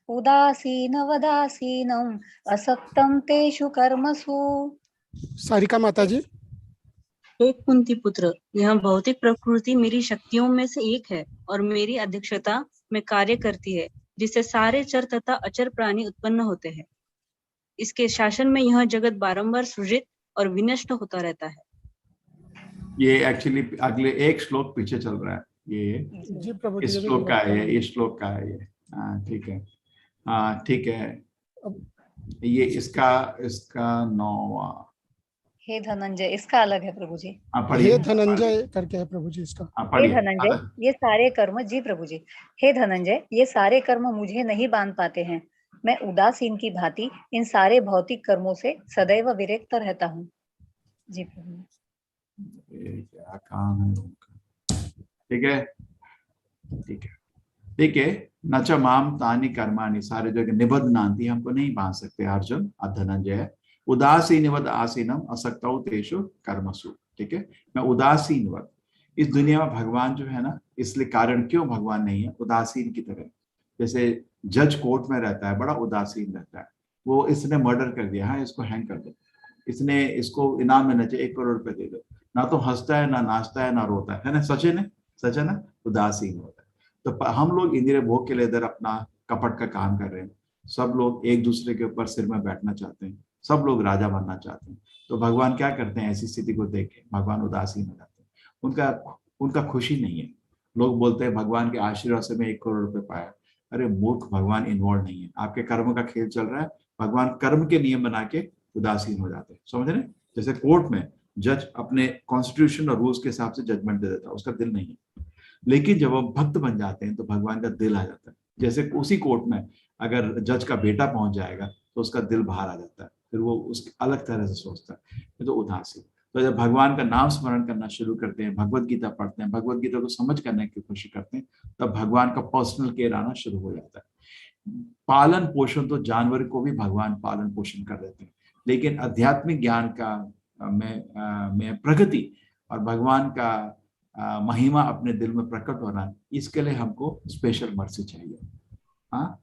उदासीन वदासीनम् असक्तं तेषु कर्मसु। सारिका माता जी। हे कुंती पुत्र, यह भौतिक प्रकृति मेरी शक्तियों में से एक है और मेरी अध्यक्षता में कार्य करती है, जिससे सारे चर तथा अचर प्राणी उत्पन्न होते हैं। इसके शासन में यह जगत बारंबार सृजित और विनष्ट होता रहता है। ये एक्चुअली अगले एक श्लोक पीछे चल रहा है, ये इस श्लोक का है, इस श्लोक का है ये। हाँ ठीक है, हाँ ठीक है, ये इसका 9वां। हे धनंजय, इसका अलग है प्रभु जी। आप पढ़िए। हे धनंजय करके है प्रभु जी इसका। आप हे पढ़िए। धनंजय, ये सारे कर्म, जी प्रभु जी, हे धनंजय, ये सारे कर्म मुझे नहीं बांध पाते हैं। मैं उदासीन की भांति इन सारे भौतिक कर्मों से सदैव विरक्त रहता हूँ। जी प्रभु। ये क्या काम है उनका? ठीक है, ठीक है, ठीक है। न च माम तानि कर्माणि, सारे जो निबध्नान्ति, हमको नहीं बांध सकते अर्जुन, धनंजय। उदासीनवद आसीनम असक्तौ तेषु कर्मसु। ठीक है, मैं उदासीनवद, इस दुनिया में भगवान जो है ना, इसलिए कारण क्यों भगवान नहीं है, उदासीन की तरह। जैसे जज कोर्ट में रहता है, बड़ा उदासीन रहता है, वो इसने मर्डर कर दिया, हाँ इसको हैंग कर दो, इसने इसको इनाम देना चाहिए, 1 करोड़ रुपए दे दो, ना तो हंसता है, ना नाचता है, ना रोता है ना? सच है ना, उदासीन होता है। तो हम लोग इंद्रिय भोग के लिए इधर अपना कपट का काम कर रहे हैं, सब लोग एक दूसरे के ऊपर सिर में बैठना चाहते हैं, सब लोग राजा बनना चाहते हैं। तो भगवान क्या करते हैं, ऐसी स्थिति को देख के भगवान उदासीन हो जाते हैं, उनका खुशी नहीं है। लोग बोलते हैं भगवान के आशीर्वाद से मैं 1 करोड़ रुपए पाया। अरे मूर्ख, भगवान इन्वॉल्व नहीं है, आपके कर्म का खेल चल रहा है, भगवान कर्म के नियम बना के उदासीन हो जाते हैं, समझ रहे? जैसे कोर्ट में जज अपने कॉन्स्टिट्यूशन और रूल्स के हिसाब से जजमेंट दे देता है, उसका दिल नहीं है। लेकिन जब हम भक्त बन जाते हैं तो भगवान का दिल आ जाता है। जैसे उसी कोर्ट में अगर जज का बेटा पहुंच जाएगा तो उसका दिल बाहर आ जाता है, फिर वो उस अलग तरह से सोचता है, तो उदासीन। तो जब भगवान का नाम स्मरण करना शुरू करते हैं, भगवत गीता पढ़ते हैं, भगवत गीता को समझ करने की कोशिश करते हैं, तब भगवान का पर्सनल केयर आना शुरू हो जाता है। पालन पोषण तो जानवर को भी भगवान पालन पोषण कर देते हैं, लेकिन आध्यात्मिक ज्ञान का में प्रगति और भगवान का महिमा अपने दिल में प्रकट होना, इसके लिए हमको स्पेशल मर्सी चाहिए। हाँ,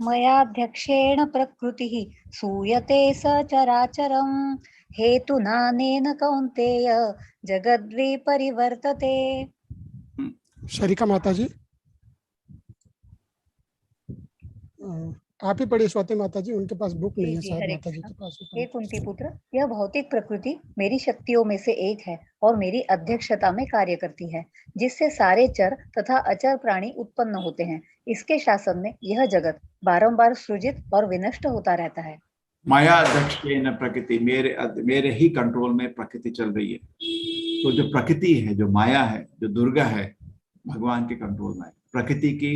मयाध्यक्षेण प्रकृतिः सूयते सचराचरं, हेतुनानेन कौन्तेय जगद्वि परिवर्तते। शरिका माता जी, आप ही पढ़िए स्वाति माता जी, उनके पास बुक नहीं है जी, शायद हरे माता जी कृष्णा। के पास। हे कुंती पुत्र, यह भौतिक प्रकृति मेरी शक्तियों में से एक है और मेरी अध्यक्षता में कार्य करती है, जिससे सारे चर तथा अचर प्राणी उत्पन्न होते हैं। इसके शासन में यह जगत बारंबार सृजित और विनष्ट होता रहता है। माया अध्यक्षेन प्रकृति, मेरे ही कंट्रोल में प्रकृति चल रही है। तो जो प्रकृति है, जो माया है, जो दुर्गा है, भगवान के कंट्रोल में है। प्रकृति की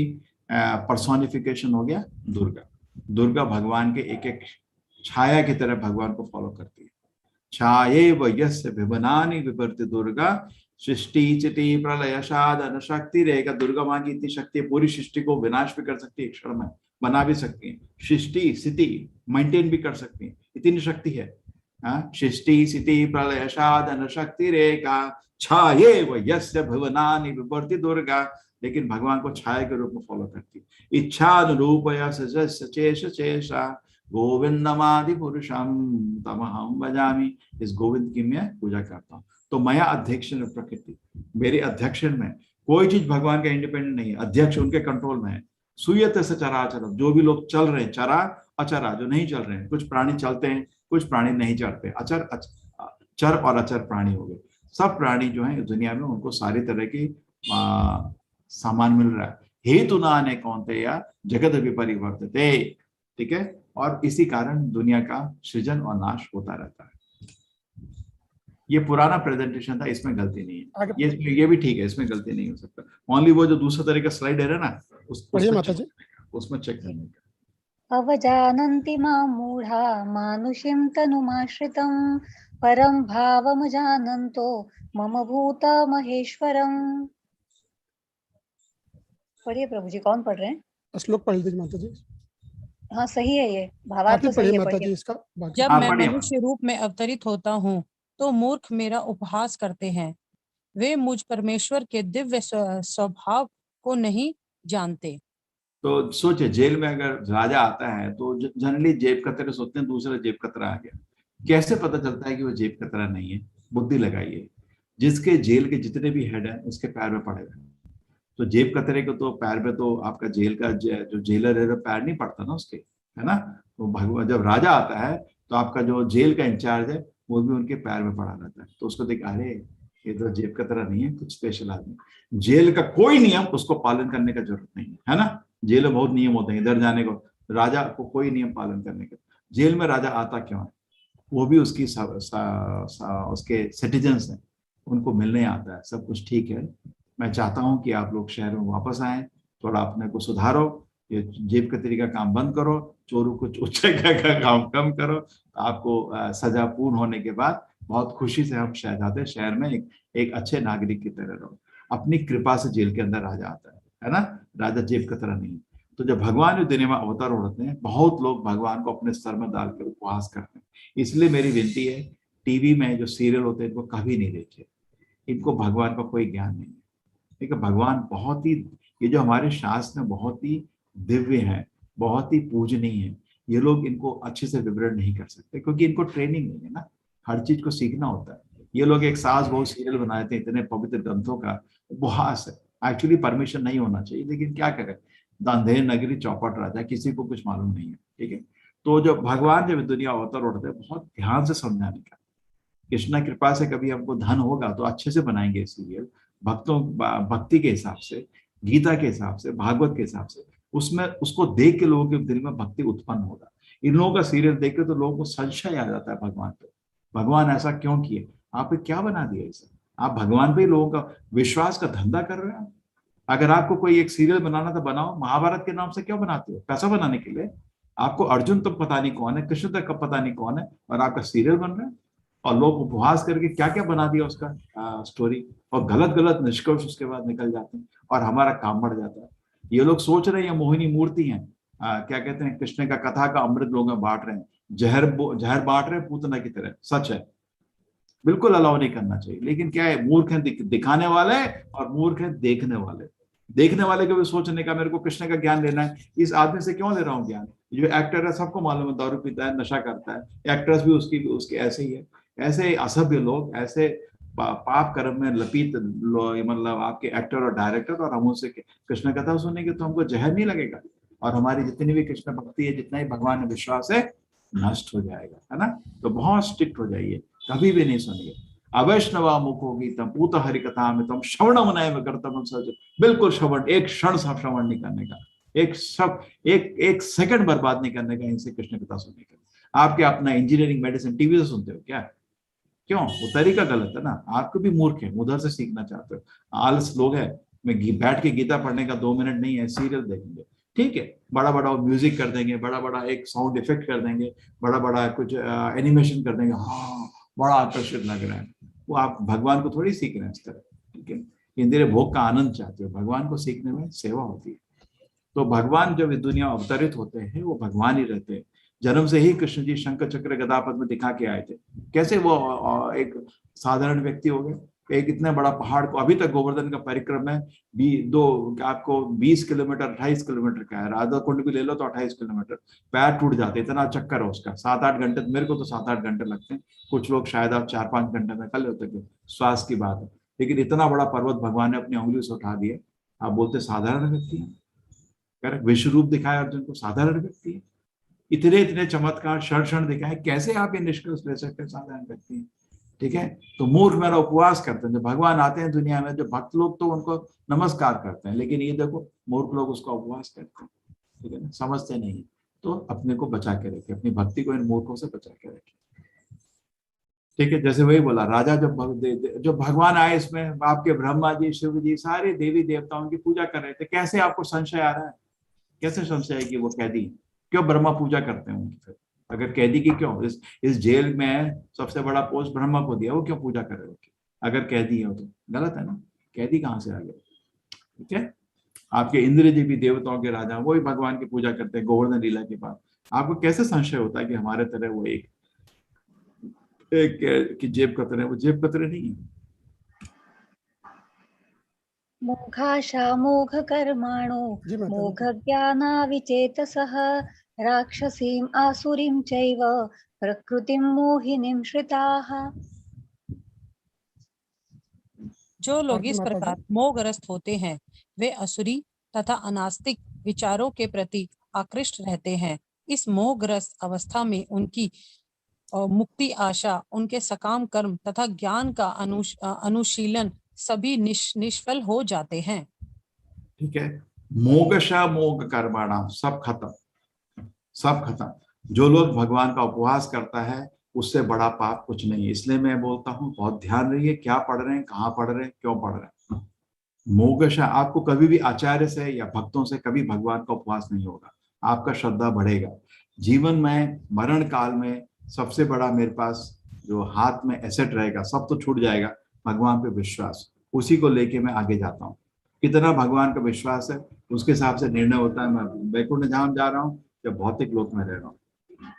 पर्सोनिफिकेशन हो गया दुर्गा। दुर्गा भगवान के एक एक छाया की तरह भगवान को फॉलो करती है। छायेव यस्य विभनानि विवर्ति दुर्गा, सृष्टि चिति प्रलय साधन शक्ति रहेगा। दुर्गा माँ की इतनी शक्ति है, पूरी सृष्टि को विनाश भी कर सकती है, एक क्षण में बना भी सकती है, सृष्टि स्थिति मेंटेन भी कर सकती है, इतनी शक्ति है। सृष्टि स्थिति प्रलय साधन शक्ति रेखा, छायेव यस्य भुवनानि विवर्ति दुर्गा। लेकिन भगवान को छाया के रूप में फॉलो करती है। इच्छानुरूपया सचेषा गोविंदमादि पुरुषम तमहम भजामि। इस गोविंद की मैं पूजा करता हूँ। तो मया अध्यक्षण प्रकृति, मेरे अध्यक्षण में कोई चीज भगवान का इंडिपेंडेंट नहीं है, अध्यक्ष उनके कंट्रोल में है। सुयत से चराचरम, जो भी लोग चल रहे हैं, चरा अचरा जो नहीं चल रहे हैं, कुछ प्राणी चलते हैं, कुछ प्राणी नहीं चलते, चर और अचर प्राणी हो गए। सब प्राणी जो है दुनिया में, उनको सारी तरह की सामान मिल रहा है। हेतु नाने कौन्तेय जगत विपरिवर्तते। ठीक है, और इसी कारण दुनिया का सृजन और नाश होता रहता है। ये पुराना प्रेजेंटेशन था, इसमें गलती नहीं है। ये भी ठीक है, इसमें गलती नहीं हो सकता। ओनली वो जो दूसरा तरह का स्लाइड है ना, उसमें चेक करने का। अवजानन्ति मां मूढ़ा मानुषीं तनुमाश्रितं, परं भावम जानन्तो मम भूत महेश्वरम। पढ़िए प्रभु जी, कौन पढ़ रहे हैं? श्लोक पढ़ लीजिए माता जी। हाँ सही है, ये भावार्थ तो सही है, पढ़िए। जब मैं मनुष्य रूप में अवतरित होता हूँ तो मूर्ख मेरा उपहास करते हैं, वे मुझ परमेश्वर के दिव्य स्वभाव को नहीं जानते। तो सोचे, जेल में अगर राजा आता है तो जनरली जेब कतरे सोचते हैं दूसरा जेब कतरा आ गया। कैसे पता चलता है कि वो जेब कतरा नहीं है? बुद्धि लगाइए, जिसके जेल के जितने भी हेड है उसके पैर में पड़ेगा। तो जेब कतरे को तो पैर में, तो आपका जेल का जो जेलर है पैर नहीं पड़ता ना उसके, है ना? तो भगवान जब राजा आता है तो आपका जो जेल का इंचार्ज है वो भी उनके पैर में पड़ा रहता है। तो उसको देख, अरे ये तो जेब कतरा नहीं है, कुछ स्पेशल आदमी। जेल का कोई नियम उसको पालन करने का जरूरत नहीं है ना? जेल में बहुत नियम होते हैं, इधर जाने को राजा को कोई नियम पालन करने के। जेल में राजा आता क्यों है? वो भी उसकी उसके सिटीजन्स हैं, उनको मिलने आता है। सब कुछ ठीक है, मैं चाहता हूं कि आप लोग शहर में वापस आए, थोड़ा अपने को सुधारो, ये जेब कतरी का काम बंद करो, चोरों को चोचका का काम कम करो। आपको सजा पूर्ण होने के बाद बहुत खुशी से हम शहजादे शहर में एक अच्छे नागरिक की तरह रहो। अपनी कृपा से जेल के अंदर राजा आता है ना, राजा जेब कतरा नहीं। तो जब भगवान इस दुनिया में अवतार उड़ते हैं, बहुत लोग भगवान को अपने सर में डाल कर उपवास करते हैं। इसलिए मेरी विनती है, टीवी में जो सीरियल होते हैं इनको कभी नहीं देखे, इनको भगवान का कोई ज्ञान नहीं है। ठीक है, भगवान बहुत ही, ये जो हमारे शास्त्र में बहुत ही दिव्य है, बहुत ही पूजनीय है, ये लोग इनको अच्छे से विवरण नहीं कर सकते क्योंकि इनको ट्रेनिंग नहीं है ना, हर चीज को सीखना होता है। ये लोग एक सास बहू सीरियल बनाए थे, इतने पवित्र ग्रंथों का उपहास है, एक्चुअली परमिशन नहीं होना चाहिए, लेकिन क्या करें, अंधेर नगरी चौपट राजा, किसी को कुछ मालूम नहीं है। ठीक है, तो जब भगवान जब दुनिया अवतार उठते हैं, बहुत ध्यान से समझाने का, कृष्णा कृपा से कभी हमको धन होगा तो अच्छे से बनाएंगे सीरियल, भक्तों भक्ति के हिसाब से, गीता के हिसाब से, भागवत के हिसाब से, उसमें उसको देख के लोगों के दिल में भक्ति उत्पन्न होगा। इन लोगों का सीरियल देख के तो लोगों को संशय आ जाता है भगवान पे, भगवान ऐसा क्यों किए, आपने क्या बना दिया इसे, आप भगवान पे लोगों का विश्वास का धंधा कर रहे हैं। अगर आपको कोई एक सीरियल बनाना तो बनाओ, महाभारत के नाम से क्यों बनाते हो, पैसा बनाने के लिए? आपको अर्जुन तो पता नहीं कौन है, कृष्ण तक का पता नहीं कौन है, और आपका सीरियल बन रहा है, और लोग उपहास करके क्या क्या बना दिया उसका स्टोरी, और गलत गलत निष्कर्ष उसके बाद निकल जाते हैं और हमारा काम बढ़ जाता है। ये लोग सोच रहे हैं मोहिनी मूर्ति हैं, क्या कहते हैं, कृष्ण का कथा का अमृत लोग में बांट रहे हैं, जहर बांट रहे हैं पूतना की तरह। सच है, बिल्कुल अलाउ नहीं करना चाहिए, लेकिन क्या है, मूर्ख है दिखाने वाले और मूर्ख है देखने वाले। देखने वाले को भी सोचने का, मेरे को कृष्ण का ज्ञान लेना है, इस आदमी से क्यों ले रहा हूँ ज्ञान? जो एक्टर है सबको मालूम है, दारू पीता है, नशा करता है, एक्ट्रेस भी उसकी ऐसे ही है। ऐसे असभ्य लोग, ऐसे पाप कर्म में लपीत मतलब आपके एक्टर और डायरेक्टर, और हम उनसे कृष्ण कथा सुनेंगे तो हमको जहर नहीं लगेगा, और हमारी जितनी भी कृष्ण भक्ति है, जितना ही भगवान में विश्वास है, नष्ट हो जाएगा, है ना। तो बहुत स्ट्रिक्ट हो जाइए, कभी भी नहीं सुनिए। अवैष्णवा मुखो गीतम पूत हरि कथा में तुम श्रवण मनाए में करतम सच, बिल्कुल श्रवण, एक क्षण सा श्रवण नहीं करने का, एक सेकंड बर्बाद नहीं करने का इनसे कृष्ण कथा सुनने का। आप क्या अपना इंजीनियरिंग मेडिसिन टीवी से सुनते हो क्या? क्यों? वो तरीका गलत है ना, आपको भी मूर्ख है, उधर से सीखना चाहते हो। आलस लोग है, मैं बैठ के गीता पढ़ने का 2 मिनट नहीं है, सीरियल देखेंगे, ठीक है, बड़ा बड़ा म्यूजिक कर देंगे, बड़ा बड़ा एक साउंड इफेक्ट कर देंगे, बड़ा बड़ा कुछ एनिमेशन कर देंगे, हाँ बड़ा आकर्षित लग रहा है। वो आप भगवान को थोड़ी सीख रहे हैं इस तरह, ठीक है। इंद्रिय भोग का आनंद चाहते हो, भगवान को सीखने में सेवा होती है। तो भगवान जब इस दुनिया अवतरित होते हैं, वो भगवान ही रहते हैं। जन्म से ही कृष्ण जी शंख चक्र गदा पद्म दिखा के आए थे, कैसे वो एक साधारण व्यक्ति हो गए? एक इतने बड़ा पहाड़ को, अभी तक गोवर्धन का परिक्रम है आपको 20 किलोमीटर 28 किलोमीटर का है, राधा कुंड भी ले लो तो 28 किलोमीटर, पैर टूट जाते, इतना चक्कर है उसका। 7-8 घंटे, मेरे को तो 7-8 घंटे लगते हैं, कुछ लोग शायद आप 4-5 घंटे में कर लेते थे, श्वास की बात है। लेकिन इतना बड़ा पर्वत भगवान ने अपनी उंगली से उठा दिया, आप बोलते साधारण व्यक्ति है? करेक्ट, विश्व रूप दिखाया अर्जुन को, साधारण व्यक्ति है? इतने इतने चमत्कार क्षण क्षण दिखाए, कैसे आप ये निष्कर्ष ले सकते हैं साधारण व्यक्ति हैं? ठीक है, तो मूर्ख मेरा उपवास करते हैं। जब भगवान आते हैं दुनिया में, जो भक्त लोग तो उनको नमस्कार करते हैं, लेकिन ये देखो मूर्ख लोग उसका उपवास करते हैं, ठीक है ना, समझते नहीं। तो अपने को बचा के रखे, अपनी भक्ति को इन मूर्खों से बचा के रखे, ठीक है। जैसे वही बोला, राजा जब भगवान आए, इसमें आपके ब्रह्मा जी, शिव जी, सारे देवी देवताओं की पूजा कर रहे थे। कैसे आपको संशय आ रहा है? कैसे संशय है कि वो कैदी? क्यों ब्रह्मा पूजा करते हैं उनकी? फिर अगर कैदी की क्यों, इस जेल में सबसे बड़ा पोस्ट ब्रह्मा को दिया, वो क्यों पूजा कर रहे हो? अगर कैदी है तो गलत है ना, कैदी कहाँ से आ गए? ठीक है, आपके इंद्र जी भी देवताओं के राजा, वो भी भगवान की पूजा करते हैं गोवर्धन लीला के बाद। आपको कैसे संशय होता है कि हमारे तरह वो एक कि जेब कतरे? वो जेब कतरे नहीं है। मोघाशा मोघ कर्माणो मोघ ज्ञाना विचेतसः राक्षसीम आसुरीम चैव प्रकृतिम मोहिनीम श्रिताः। जो लोग इस प्रकार मोहग्रस्त होते हैं, वे असुरी तथा अनास्तिक विचारों के प्रति आकृष्ट रहते हैं। इस मोहग्रस्त अवस्था में उनकी मुक्ति आशा, उनके सकाम कर्म तथा ज्ञान का अनुशीलन सभी निष्फल हो जाते हैं। ठीक है, मोगशा मोग कर्माणाम, सब खत्म, सब खत्म। जो लोग भगवान का उपवास करता है उससे बड़ा पाप कुछ नहीं है। इसलिए मैं बोलता हूँ बहुत ध्यान रहिए क्या पढ़ रहे हैं, कहाँ पढ़ रहे हैं, क्यों पढ़ रहे हैं। मोगशा, आपको कभी भी आचार्य से या भक्तों से कभी भगवान का उपवास नहीं होगा, आपका श्रद्धा बढ़ेगा। जीवन में मरण काल में सबसे बड़ा मेरे पास जो हाथ में एसेट रहेगा, सब तो छूट जाएगा, भगवान पे विश्वास, उसी को लेके मैं आगे जाता हूँ। कितना भगवान का विश्वास है उसके हिसाब से निर्णय होता है। मैं वैकुंठ धाम जा रहा हूँ या भौतिक लोक में रह रहा हूँ,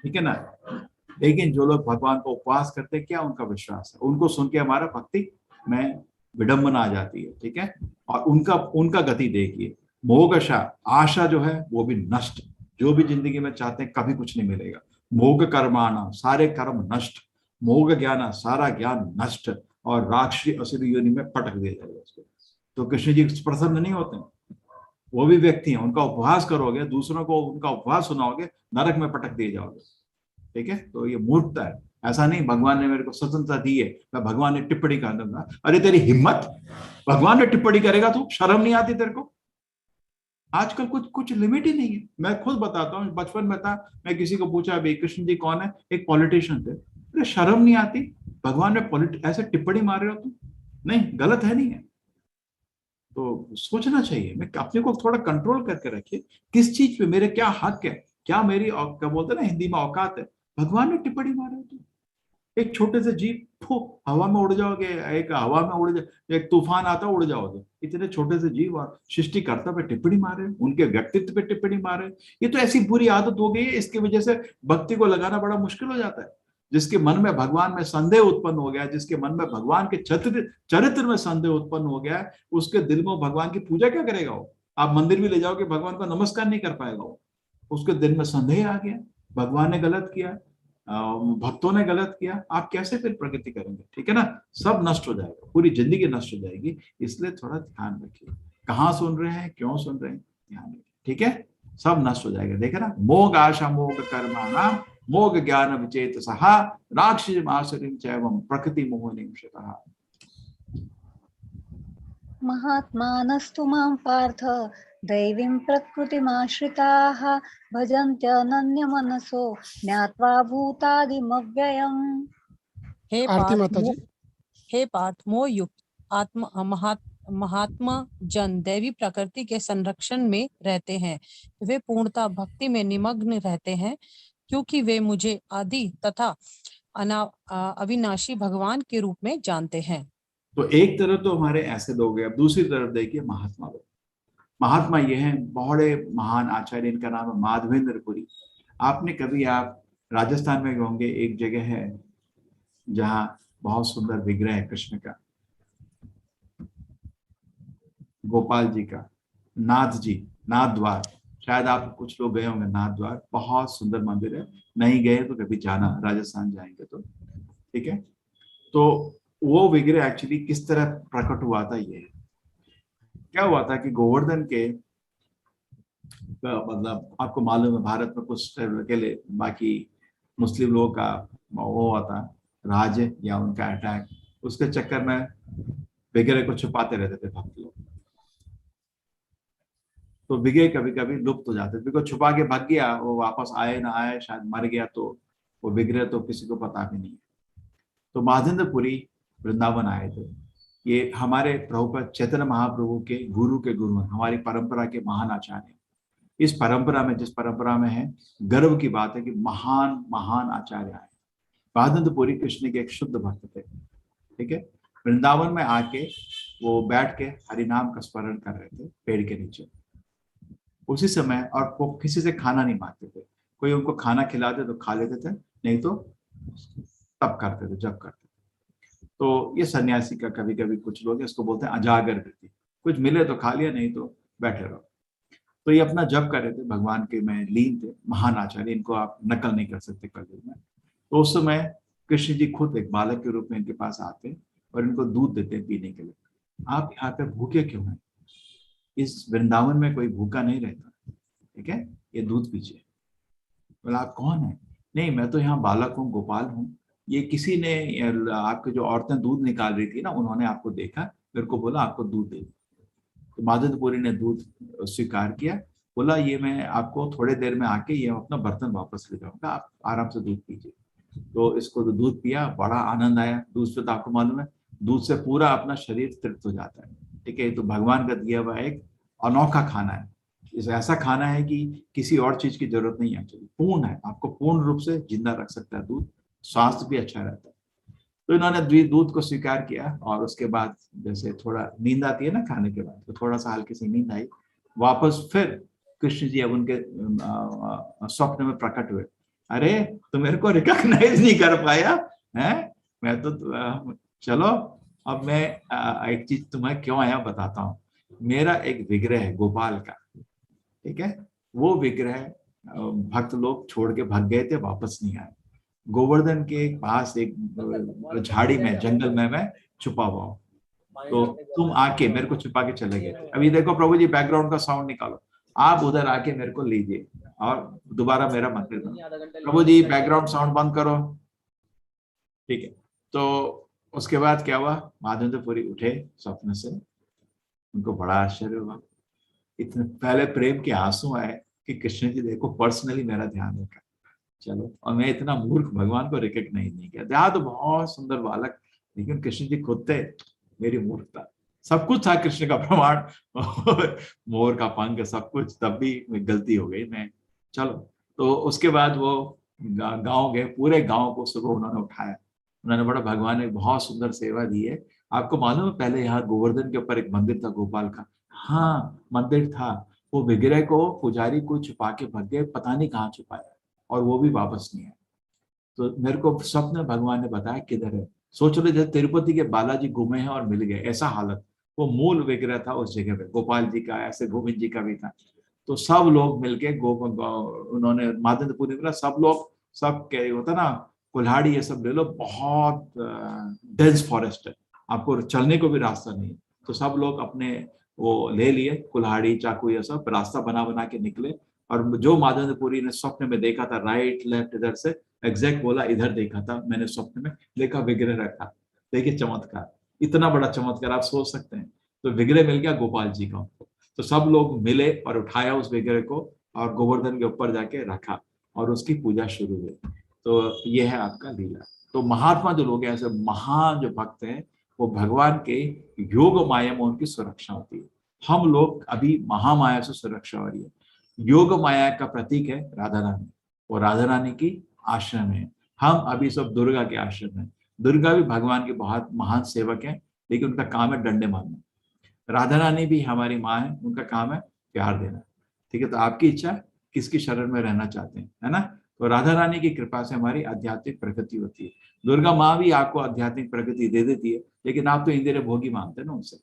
ठीक है ना। लेकिन जो लोग भगवान को उपवास करते हैं, क्या उनका विश्वास है, उनको सुन के हमारा भक्ति में विडंबना आ जाती है, ठीक है। और उनका उनका गति देखिए, मोगशा, आशा जो है वो भी नष्ट, जो भी जिंदगी में चाहते हैं कभी कुछ नहीं मिलेगा। मोग कर्माणा, सारे कर्म नष्ट। मोग ज्ञान, सारा ज्ञान नष्ट। और राक्षसी असुरी योनि में पटक दिया जाएगा उसको। तो कृष्ण जी प्रसन्न नहीं होते हैं, वो भी व्यक्ति हैं, उनका उपवास करोगे, दूसरों को उनका उपवास सुनाओगे, नरक में पटक दिए जाओगे, ठीक है। तो ये मूर्खता है। ऐसा नहीं भगवान ने मेरे को स्वतंत्रता दी है, मैं भगवान ने टिप्पणी कर दूंगा। अरे तेरी हिम्मत, भगवान ने टिप्पणी करेगा, तू शर्म नहीं आती तेरे को। आजकल कुछ लिमिट ही नहीं है। मैं खुद बताता हूँ, बचपन में था, मैं किसी को पूछा अभी कृष्ण जी कौन है, एक पॉलिटिशियन थे, अरे शर्म नहीं आती, भगवान ने ऐसे टिप्पणी मार रहे हो तुम, नहीं गलत है नहीं है। तो सोचना चाहिए, मैं अपने को थोड़ा कंट्रोल करके रखिए, किस चीज पे मेरे क्या हक है, क्या मेरी क्या बोलते हैं ना हिंदी में औकात है। भगवान ने टिप्पणी मारे तो एक छोटे से जीव, हवा में उड़ जाओगे, एक हवा में उड़ जा, एक तूफान आता उड़ जाओगे। इतने छोटे से जीव और सृष्टिकर्ता पे टिप्पणी मारे, उनके व्यक्तित्व पे टिप्पणी मारे। ये तो ऐसी बुरी आदत हो गई है, इसकी वजह से भक्ति को लगाना बड़ा मुश्किल हो जाता है। जिसके मन में भगवान में संदेह उत्पन्न हो गया, जिसके मन में भगवान के चरित्र में संदेह उत्पन्न हो गया, उसके दिल में भगवान की पूजा क्या करेगा वो। आप मंदिर भी ले जाओगे, भगवान का नमस्कार नहीं कर पाएगा वो, उसके दिल में संदेह आ गया, भगवान ने गलत किया, भक्तों ने गलत किया, आप कैसे फिर प्रगति करेंगे, ठीक है ना। सब नष्ट हो जाएगा, पूरी जिंदगी नष्ट हो जाएगी। इसलिए थोड़ा ध्यान रखिए, कहाँ सुन रहे हैं, क्यों सुन रहे हैं, ध्यान रखिए, ठीक है। सब नष्ट हो जाएगा, देखा ना। मोग आशा मोग कर्माणा मोग ज्ञान विचेतसः राक्षसी आसुरीं चैवं प्रकृति मोहनीं शितः। महात्मानस्तु मां पार्थ दैवीं प्रकृतिमाश्रिताः भजन्त्यनन्यमनसो ज्ञात्वा भूतादिमव्ययम्। आरती माता जी। हे पार्थ, मोह युक्त महात्मा जन दैवी प्रकृति के संरक्षण में रहते हैं। वे पूर्णता भक्ति में निमग्न रहते हैं, क्योंकि वे मुझे आदि तथा अविनाशी भगवान के रूप में जानते हैं। तो एक तरफ तो हमारे ऐसे लोग हैं, अब दूसरी तरफ देखिए महात्मा लोग। महात्मा ये हैं बड़े महान आचार्य, इनका नाम है माधवेंद्र पुरी। आपने कभी, आप राजस्थान में होंगे, एक जगह है जहाँ बहुत सुंदर विग्रह है कृष्ण का, गोपाल जी का, नाथ जी, नाथ द्वार। शायद आप कुछ लोग गए होंगे नाथ द्वार, बहुत सुंदर मंदिर है, नहीं गए तो कभी जाना, राजस्थान जाएंगे तो, ठीक है। तो वो विग्रह एक्चुअली किस तरह प्रकट हुआ था, ये क्या हुआ था कि गोवर्धन के, मतलब आपको मालूम है भारत में कुछ अकेले, बाकी मुस्लिम लोगों का वो हुआ था राज या उनका अटैक, उसके चक्कर में विग्रह को छुपाते रहते थे भक्त लोग। तो विग्रह कभी कभी लुप्त हो जाते थे, छुपा के भाग गया, वो वापस आए ना आए, शायद मर गया, तो वो विग्रह तो किसी को पता भी नहीं है। तो माधवेंद्रपुरी वृंदावन आए थे। ये हमारे प्रभुपाद चैतन्य महाप्रभु के गुरु हैं, हमारी परंपरा के महान आचार्य। इस परंपरा में, जिस परंपरा में है, गर्व की बात है कि महान महान आचार्य आए। माधवेंद्रपुरी कृष्ण के एक शुद्ध भक्त थे, ठीक है। वृंदावन में आके वो बैठ के हरिनाम का स्मरण कर रहे थे पेड़ के नीचे उसी समय, और वो किसी से खाना नहीं मांगते थे। कोई उनको खाना खिलाते तो खा लेते थे, नहीं तो तब करते थे, जब करते थे। तो ये सन्यासी का कभी कभी कुछ लोग इसको बोलते हैं अजागर वृत्ति, कुछ मिले तो खा लिया, नहीं तो बैठे रहो। तो ये अपना जप कर रहे थे, भगवान के में लीन थे, महान आचार्य, इनको आप नकल नहीं कर सकते कलयुग में। तो उस समय कृष्ण जी खुद एक बालक के रूप में इनके पास आते और इनको दूध देते पीने के लिए। आप यहाँ पे भूखे क्यों हैं? इस वृंदावन में कोई भूखा नहीं रहता, ठीक है, ये दूध पीजिए। बोला आप कौन है? नहीं, मैं तो यहाँ बालक हूँ, गोपाल हूँ। ये किसी ने, आपके जो औरतें दूध निकाल रही थी ना, उन्होंने आपको देखा, मेरे को बोला आपको दूध दे। तो माधवपुरी ने दूध स्वीकार किया, बोला ये मैं आपको थोड़े देर में आके ये अपना बर्तन वापस ले जाऊंगा, आप आराम से दूध पीजिए। तो इसको तो दूध पिया, बड़ा आनंद आया। दूध से तो आपको मालूम है दूध से पूरा अपना शरीर तृप्त हो जाता है, ठीक है। तो भगवान का दिया हुआ एक अनोखा खाना है, इसे ऐसा खाना है कि किसी और चीज की जरूरत नहीं है, पूर्ण है, आपको पूर्ण रूप से जिंदा रख सकता है दूध, स्वास्थ्य भी अच्छा रहता है। तो इन्होंने दूध को स्वीकार किया और उसके बाद जैसे थोड़ा नींद आती है ना खाने के बाद, तो थोड़ा सा हल्की सी नींद आई। वापस फिर कृष्ण जी अब उनके स्वप्न में प्रकट हुए। अरे तो मेरे को रिकॉग्नाइज नहीं कर पाया है, मैं तो चलो अब मैं एक चीज तुम्हें क्यों आया बताता हूँ। मेरा एक विग्रह है गोपाल का, ठीक है, वो विग्रह भक्त लोग छोड़ के भाग गए थे, वापस नहीं आए। गोवर्धन के पास एक झाड़ी में जंगल में मैं छुपा हुआ हूँ, तो तुम आके मेरे को छुपा के चले गए। अभी देखो प्रभु जी बैकग्राउंड का साउंड निकालो, आप उधर आके मेरे को लीजिए और दोबारा मेरा मंदिर बनो। प्रभु जी बैकग्राउंड साउंड बंद करो, ठीक है। तो उसके बाद क्या हुआ, माधवेंद्रपुरी उठे स्वप्न से, उनको बड़ा आश्चर्य हुआ, इतने पहले प्रेम के आंसू आए कि कृष्ण जी देखो पर्सनली मेरा ध्यान रखा, चलो। और मैं इतना मूर्ख भगवान को रिकॉग्नाइज नहीं किया, यहाँ तो बहुत सुंदर बालक, लेकिन कृष्ण जी खुद थे, मेरी मूर्खता, सब कुछ था कृष्ण का प्रमाण मोर का पंख सब कुछ, तब भी गलती हो गई मैं, चलो। तो उसके बाद वो गांव गए, पूरे गांव को सुबह उन्होंने उठाया, उन्होंने बड़ा, भगवान ने बहुत सुंदर सेवा दी है। आपको मालूम है पहले यहाँ गोवर्धन के ऊपर एक मंदिर था गोपाल का, हाँ मंदिर था, वो विग्रह को पुजारी को छुपा के भग गए, पता नहीं कहाँ छुपाया, और वो भी वापस नहीं आया। तो मेरे को स्वप्न भगवान ने बताया किधर है, सोच लो जैसे तिरुपति के बालाजी घूमे हैं और मिल गए, ऐसा हालत। वो मूल विग्रह था उस जगह पे, गोपाल जी का, ऐसे गोविंद जी का भी था। तो सब लोग मिलके उन्होंने माधवेंद्रपुरी में सब लोग, सब क्या होता ना, कुल्हाड़ी ये सब ले लो, बहुत डेंस फॉरेस्ट है, आपको चलने को भी रास्ता नहीं, तो सब लोग अपने वो ले लिए कुल्हाड़ी चाकू ये सब, रास्ता बना बना के निकले। और जो माधवेंद्रपुरी ने स्वप्न में देखा था, राइट लेफ्ट इधर से एग्जैक्ट बोला, इधर देखा था मैंने स्वप्न में, देखा विग्रह रखा, देखिए चमत्कार, इतना बड़ा चमत्कार आप सोच सकते हैं। तो विग्रह मिल गया गोपाल जी का, तो सब लोग मिले और उठाया उस विग्रह को और गोवर्धन के ऊपर जाके रखा और उसकी पूजा शुरू हुई। तो ये है आपका लीला। तो महात्मा जो लोग हैं, ऐसे महान जो भक्त हैं, वो भगवान के योग माया में उनकी सुरक्षा होती है। हम लोग अभी महामाया से सुरक्षा हो रही है। योग माया का प्रतीक है राधा रानी, और राधा रानी की आश्रम है, हम अभी सब दुर्गा के आश्रम है। दुर्गा भी भगवान के बहुत महान सेवक हैं, लेकिन उनका काम है डंडे मारना। राधा रानी भी हमारी माँ है, उनका काम है प्यार देना, ठीक है। तो आपकी इच्छा किसकी शरण में रहना चाहते हैं, है ना। तो राधा रानी की कृपा से हमारी आध्यात्मिक प्रगति होती है। दुर्गा माँ भी आपको आध्यात्मिक प्रगति दे देती है, लेकिन आप तो इंद्रिय भोगी मांगते हैं ना उनसे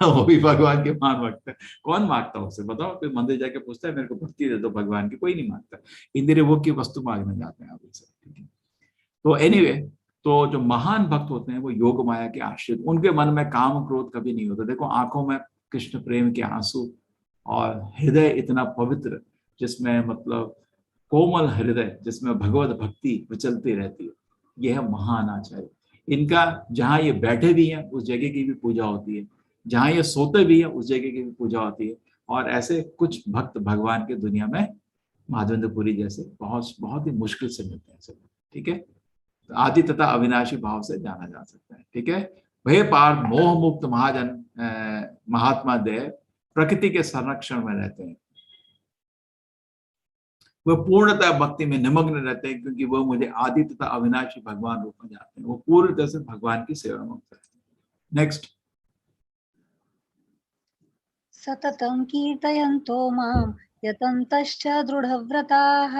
वो भी भगवान के मान मांगते हैं। कौन मांगता है उससे, बताओ, कोई मंदिर जाके पूछता है मेरे को भक्ति दे दो भगवान की, कोई नहीं मांगता। इंद्रिय भोग की वस्तु मांगने जाते हैं आप उनसे, ठीक है। तो एनीवे, तो जो महान भक्त होते हैं वो योग माया के आश्रित, उनके मन में काम क्रोध कभी नहीं होता। देखो आंखों में कृष्ण प्रेम के आंसू, और हृदय इतना पवित्र, जिसमें मतलब कोमल हृदय, जिसमें भगवत भक्ति विचलती रहती है। यह है महान आचार्य। इनका जहाँ ये बैठे भी हैं उस जगह की भी पूजा होती है, जहाँ ये सोते भी हैं उस जगह की भी पूजा होती है। और ऐसे कुछ भक्त भगवान के दुनिया में माधवेंद्रपुरी जैसे बहुत बहुत ही मुश्किल से मिलते हैं, ठीक है। आदि तथा अविनाशी भाव से जाना जा सकता है, ठीक है। भय पार मोह मुक्त महाजन महात्मा देव प्रकृति के संरक्षण में रहते हैं, वह पूर्णतः भक्ति में निमग्न रहते हैं, क्योंकि वह मुझे आदि तथा अविनाशी भगवान रूप में जाते हैं, वो पूर्ण तरह से भगवान की सेवा में होते हैं। नेक्स्ट, सततं कीर्तयन्तो मां यतन्तश्च दृढव्रताः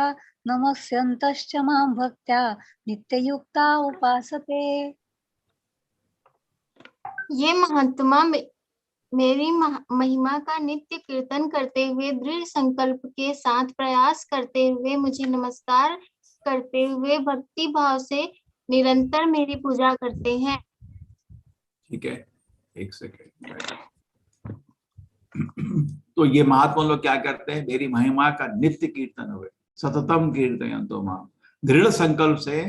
नमस्यन्तश्च मां भक्त्या नित्ययुक्ता उपासते। ये महात्मा मेरी महिमा का नित्य कीर्तन करते हुए, दृढ़ संकल्प के साथ प्रयास करते हुए, मुझे नमस्कार करते हुए भक्ति भाव से निरंतर मेरी पूजा करते हैं। ठीक है, एक सेकेंड। तो ये महात्मा लोग क्या करते हैं, मेरी महिमा का नित्य कीर्तन हुए, सततम कीर्तयन्तो मां, दृढ़ संकल्प से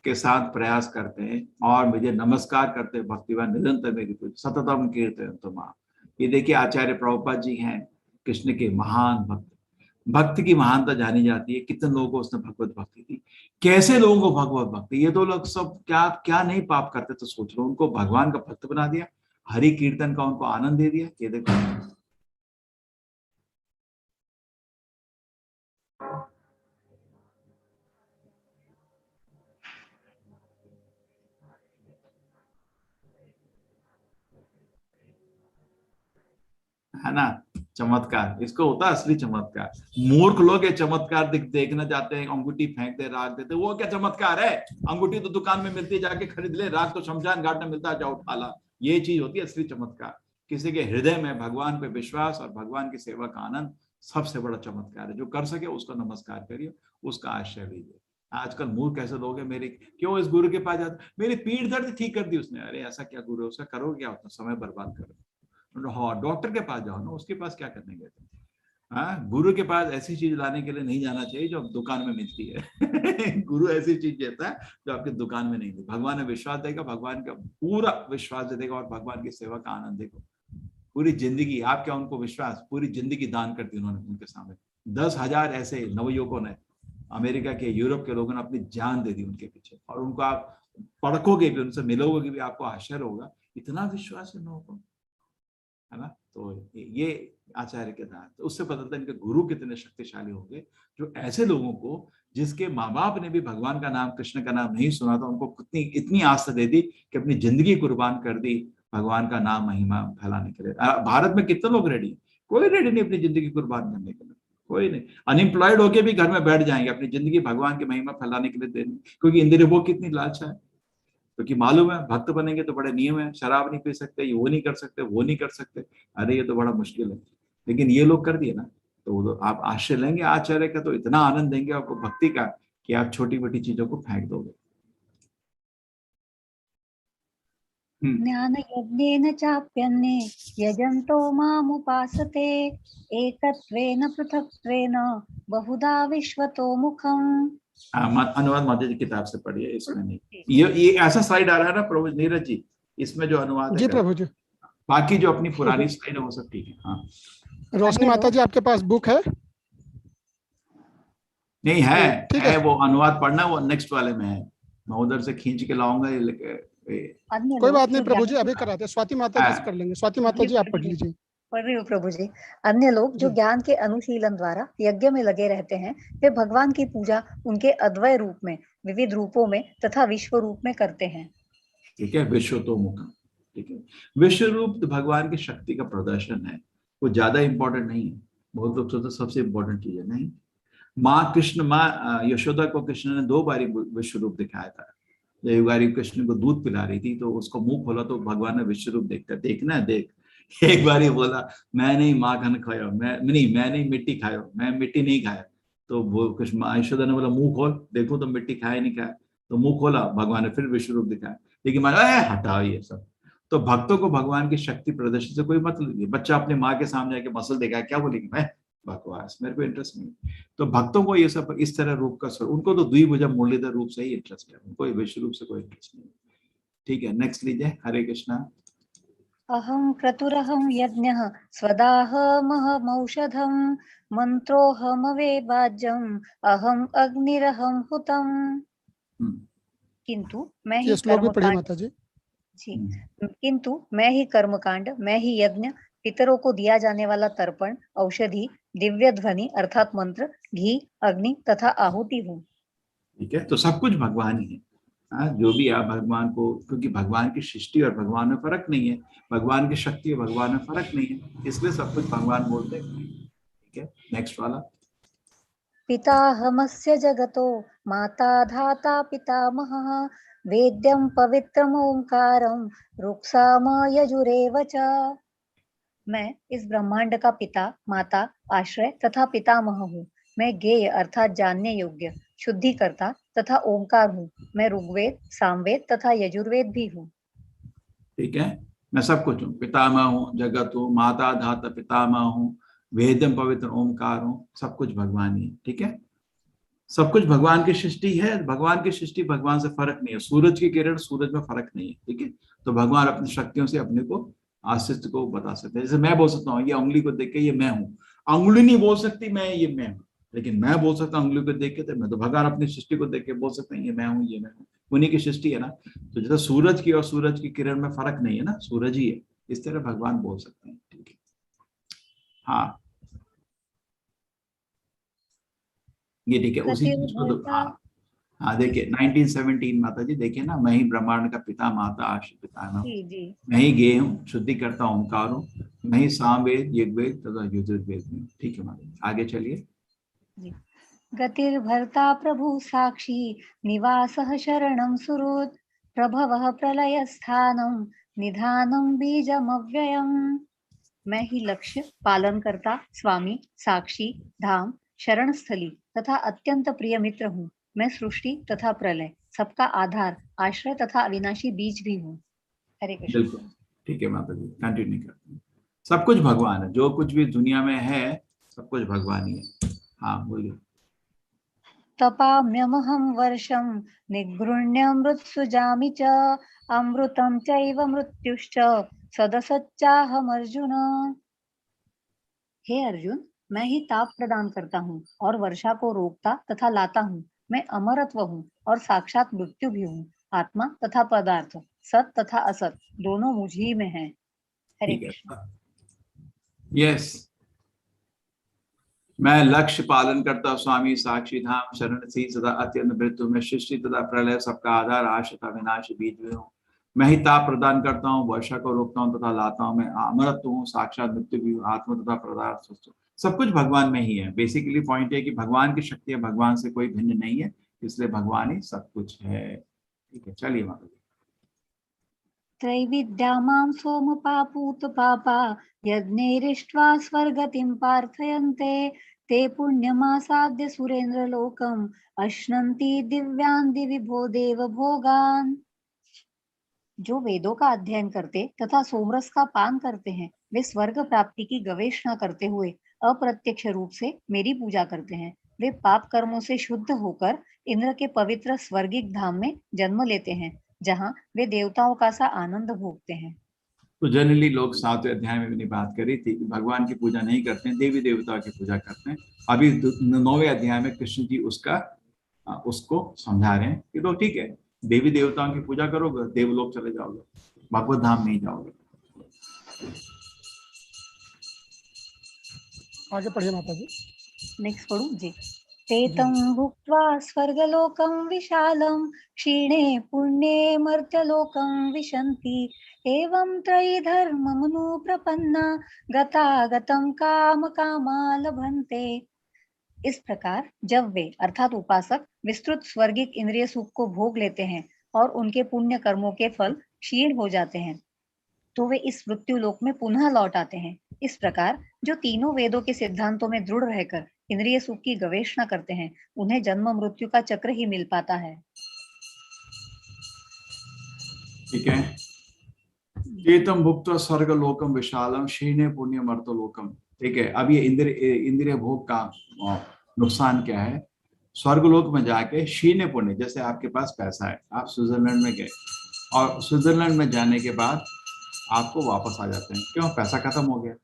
के साथ प्रयास करते हैं और मुझे नमस्कार करते हैं, भक्तिवान निरंतर मेरी पूजा, सततम कीर्तयन्तो मां। ये देखिए आचार्य प्रभुपाद जी हैं कृष्ण के महान भक्त, भक्त की महानता जानी जाती है। कितने लोगों को उसने भगवत भक्ति दी, कैसे लोगों को भगवत भक्ति, ये तो लोग सब क्या क्या नहीं पाप करते, तो सोच लो उनको भगवान का भक्त बना दिया, हरि कीर्तन का उनको आनंद दे दिया। ये देखो है ना, चमत्कार, इसको होता है असली चमत्कार। मूर्ख लोग ये चमत्कार देखना चाहते हैं, अंगूठी फेंक दे, राख देते, वो क्या चमत्कार है? अंगूठी तो दुकान में मिलती है, जाके खरीद ले, राख तो शमशान घाट में मिलता है, जाओ उठा ला। ये चीज होती है असली चमत्कार। किसी के हृदय में भगवान पे विश्वास और भगवान की सेवा का आनंद सबसे बड़ा चमत्कार है। जो कर सके उसका नमस्कार करिए, उसका आश्रय लीजिए। आजकल मूर्ख कैसे लोग हैं, मेरे क्यों इस गुरु के पास जाते, मेरी पीठ दर्द ठीक कर दी उसने, अरे ऐसा क्या गुरु है, उसका करोगे क्या, उतना समय बर्बाद करो। हाँ, डॉक्टर के पास जाओ ना, उसके पास क्या करने गए थे? हाँ, गुरु के पास ऐसी चीज लाने के लिए नहीं जाना चाहिए जो दुकान में मिलती है। गुरु ऐसी चीज देता है जो आपकी दुकान में नहीं मिलती। भगवान ने विश्वास देगा, भगवान का पूरा विश्वास दे देगा और भगवान की सेवा का आनंद देगा पूरी जिंदगी। आप क्या उनको विश्वास, पूरी जिंदगी दान कर दी उन्होंने उनके सामने। 10,000 ऐसे नवयुवकों ने, अमेरिका के, यूरोप के लोगों ने अपनी जान दे दी उनके पीछे, और उनको आप पढ़कोगे भी, उनसे मिलोगे भी, आपको आश्चर्य होगा, इतना विश्वास है लोगों को, है ना। तो ये आचार्य के दान, तो उससे पता चलता है इनके गुरु कितने शक्तिशाली होंगे, जो ऐसे लोगों को, जिसके माँ बाप ने भी भगवान का नाम, कृष्ण का नाम नहीं सुना था, उनको कितनी इतनी आस्था दे दी कि अपनी जिंदगी कुर्बान कर दी भगवान का नाम महिमा फैलाने के लिए। भारत में कितने लोग रेडी, कोई रेडी नहीं अपनी जिंदगी कुर्बान करने के लिए, कोई नहीं। अनएम्प्लॉयड होके भी घर में बैठ जाएंगे अपनी जिंदगी भगवान की महिमा फैलाने के लिए देने, क्योंकि इंद्रियों को कितनी लालसा है, क्योंकि मालूम है भक्त बनेंगे तो बड़े नियम है, शराब नहीं पी सकते, ये वो नहीं कर सकते, वो नहीं कर सकते, अरे ये तो बड़ा मुश्किल है। लेकिन ये लोग कर दिए ना, तो आप आश्रय लेंगे आचार्य का, तो इतना आनंद देंगे आपको भक्ति का कि आप छोटी मोटी चीजों को फेंक दोगे। ज्ञान यज्ञेन चाप्यन्ने यजन्तो मामुपासते एकत्वेन पृथक्त्वेन बहुधा विश्वतो मुखम्। अनुवाद माता जी किताब से पढ़िए, इसमें नहीं। ये ऐसा स्लाइड आ रहा है ना प्रभु नीरज जी, इसमें जो अनुवाद जी है प्रभु जी, बाकी जो अपनी पुरानी स्लाइड है वो सब ठीक है। हाँ, रोशनी माता जी आपके पास बुक है? नहीं है, वो अनुवाद पढ़ना, वो नेक्स्ट वाले में है, मैं उधर से खींच के लाऊंगा। कोई बात नहीं प्रभु जी, अभी कराते हैं, स्वाति माता जी से कर लेंगे। स्वाति माता जी आप पढ़ लीजिए। पढ़ रही हूँ प्रभु जी। अन्य लोग जो ज्ञान के अनुशीलन द्वारा यज्ञ में लगे रहते हैं, वे भगवान की पूजा उनके अद्वय रूप में, विविध रूपों में तथा विश्व रूप में करते हैं। ठीक है, विश्व तो मुख, ठीक है, विश्व रूप तो भगवान की शक्ति का प्रदर्शन है, वो ज्यादा इंपॉर्टेंट नहीं है। बहुत लोग सोचते सबसे इंपॉर्टेंट चीज है, नहीं। माँ कृष्ण, माँ यशोदा को कृष्ण ने 2 बार विश्व रूप दिखाया था। जब बारी कृष्ण को दूध पिला रही थी तो उसको मुंह खोला तो भगवान ने विश्व रूप देखकर, देखना है देख। एक बार ही बोला मैं नहीं माखन खाया, मैं नहीं मिट्टी खाया, मैं मिट्टी नहीं खाया। तो वो कृष्ण यशोदा ने बोला मुंह खोल, देखो तो मिट्टी खाया नहीं खाया, तो मुंह खोला, भगवान ने फिर विश्व रूप दिखाया। लेकिन माना हटाओ ये सब। तो भक्तों को भगवान की शक्ति प्रदर्शन से कोई मतलब नहीं। बच्चा अपने माँ के सामने आके मसल देखा, क्या बोलेगी, मैं बकवास, मेरे को इंटरेस्ट नहीं। तो भक्तों को ये सब इस तरह रूप का स्वरूप, उनको तो द्विभुजा मुरलीधर रूप से ही इंटरेस्ट है, उनको विश्व रूप से कोई इंटरेस्ट नहीं। ठीक है, नेक्स्ट लीजिए। हरे कृष्णा। अहं क्रतुरहं यज्ञः स्वदाहमहमौषधं मंत्रोऽहमवे वाज्यम् अहं अग्निरहं हुतम्। किंतु मैं ही कर्मकांड, किंतु मैं ही कर्मकांड, मैं ही यज्ञ, पितरों को दिया जाने वाला तर्पण, औषधि, दिव्य ध्वनि अर्थात मंत्र, घी, अग्नि तथा आहुति हूँ। ठीक है, तो सब कुछ भगवान ही है। जो भी आप भगवान को, क्योंकि भगवान की सृष्टि और भगवान में फर्क नहीं है, भगवान की शक्ति और भगवान में फर्क नहीं है, इसलिए सब कुछ भगवान बोलते हैं। ठीक है, नेक्स्ट वाला। पिताहमस्य जगतो माता धाता पितामहः वेद्यं पवित्रम ओंकारं रुक्साम यजुरेव च। मैं इस ब्रह्मांड का पिता, माता, आश्रय तथा पितामह हूँ। मैं ज्ञेय अर्थात जानने योग्य, शुद्धिकर्ता तथा ओंकार हूँ। मैं ऋग्वेद, सामवेद तथा यजुर्वेद भी हूँ। ठीक है, मैं सब कुछ हूँ, पितामह हूँ, जगत हूँ, माता धाता पितामह हूँ, वेदम पवित्र ओंकार हूँ, सब कुछ भगवान ही है। ठीक है, सब कुछ भगवान की सृष्टि है। भगवान की सृष्टि, भगवान से फर्क नहीं है। सूरज की किरण, सूरज में फर्क नहीं है। ठीक है, तो भगवान अपनी शक्तियों से अपने को अस्तित्व को बता सकते हैं। जैसे मैं बोल सकता हूँ ये उंगली को देख के ये मैं हूँ, उंगली नहीं बोल सकती मैं ये मैं हूँ, लेकिन मैं बोल सकता हूँ उंगली को देख के। तो मैं तो भगवान अपनी सृष्टि को देख के बोल सकते हैं ये मैं हूँ, ये मैं हूँ, उन्हीं की सृष्टि है ना। तो जैसे सूरज की और सूरज की किरण में फर्क नहीं है ना, सूरज ही है, इस तरह भगवान बोल सकते हैं। ठीक है, हाँ ये ठीक है, उसी चीज को तो हाँ हाँ देखिए 1917 माता जी देखिए ना, मैं ही ब्रह्मांड का पिता माता आश्रय पिता हूँ, मैं ही गेय हूँ, शुद्धि करता ओंकार हूँ, मैं ही सामवेद यज्ञवेद तथा यजुर्वेद में। ठीक है माता जी, आगे चलिए। गतिर्भर्ता प्रभु साक्षी निवासः शरणं सुहृत् प्रभवः प्रलयस्थानं निधानं बीजमव्ययम्। मैं ही लक्ष्य, पालन करता, स्वामी, साक्षी, धाम, शरण स्थली तथा अत्यंत प्रिय मित्र हूँ। मैं सृष्टि तथा प्रलय, सबका आधार, आश्रय तथा अविनाशी बीज भी हूँ। हरे कृष्ण। बिल्कुल ठीक है माता जी, कंटिन्यू करते हैं। सब कुछ भगवान है, जो कुछ भी दुनिया में है सब कुछ भगवान ही है। हाँ बोलिए। तपाम्यमहं वर्षं निगृह्ण्यमृत्सुजामि च अमृतं चैव मृत्युश्च सदसच्चाहमर्जुन। हे अर्जुन, मैं ही ताप प्रदान करता हूँ और वर्षा को रोकता तथा लाता हूँ। मैं अमरत्व हूँ और साक्षात मृत्यु भी हूँ। आत्मा तथा पदार्थ, सत तथा असत दोनों मुझ ही में है। हरे कृष्ण। यस, मैं लक्ष्य, पालन करता, स्वामी, साक्षी, धाम, शरण सी सदा अत्यंत मृत्यु में, सृष्टि तथा प्रलय, सबका आधार, आश्रय तथा विनाश बीज में हूँ। मैं ही ताप प्रदान करता हूँ, वर्षा को रोकता हूँ तथा लाता हूँ। मैं अमरत्व हूँ, साक्षात मृत्यु भी हूँ, आत्मा तथा पदार्थ, सब कुछ भगवान में ही है। बेसिकली पॉइंट है कि भगवान की शक्ति है, भगवान से कोई भिन्न नहीं है, इसलिए भगवान ही सब कुछ है। ठीक है, चलिए माता जी। त्रैविद्या मां सोमपापूत पापा यज्ञैरिष्ट्वा स्वर्गतिं प्रार्थयन्ते ते पुण्यमासाद्य सुरेन्द्रलोकम् अश्नन्ति दिव्यान् दिवि भो देव भोगान्। जो वेदों का अध्ययन करते तथा सोमरस का पान करते हैं, वे स्वर्ग प्राप्ति की गवेषणा करते हुए अप्रत्यक्ष रूप से मेरी पूजा करते हैं। वे पाप कर्मों से शुद्ध होकर इंद्र के पवित्र स्वर्गिक धाम में जन्म लेते हैं, जहाँ वे देवताओं का सा आनंद भोगते हैं। तो जनरली लोग 7वें अध्याय में मैंने बात करी थी कि भगवान की पूजा नहीं करते हैं, देवी देवताओं की पूजा करते हैं। अभी 9वें अध्याय में कृष्ण जी उसको समझा रहे हैं कि तो ठीक है, देवी देवताओं की पूजा करोगे देवलोक चले जाओगे, भगवत धाम नहीं जाओगे। आगे पढ़िए माता जी। नेक्स्ट पढ़ूं जी। तेतं भुक्त्वा स्वर्गलोकं विशालं क्षीणे पुण्ये मर्त्यलोकं विशन्ति एवं त्रयी धर्ममनुप्रपन्ना गतागतं काम कामा लभन्ते। इस प्रकार जब वे अर्थात उपासक विस्तृत स्वर्गिक इंद्रिय सुख को भोग लेते हैं और उनके पुण्य कर्मों के फल क्षीण हो जाते हैं, तो वे इस मृत्यु लोक में पुनः लौट आते हैं। इस प्रकार जो तीनों वेदों के सिद्धांतों में दृढ़ रहकर इंद्रिय सुख की गवेषणा करते हैं, उन्हें जन्म मृत्यु का चक्र ही मिल पाता है। ठीक है, चेतम भुक्त स्वर्ग लोकम विशालम क्षीणे पुण्यम अर्थलोकम। ठीक है, अब ये इंद्रिय भोग का नुकसान क्या है? स्वर्गलोक में जाके क्षीण पुण्य, जैसे आपके पास पैसा है, आप स्विट्जरलैंड में गए और स्विट्जरलैंड में जाने के बाद आपको वापस आ जाते हैं, क्यों? पैसा खत्म हो गया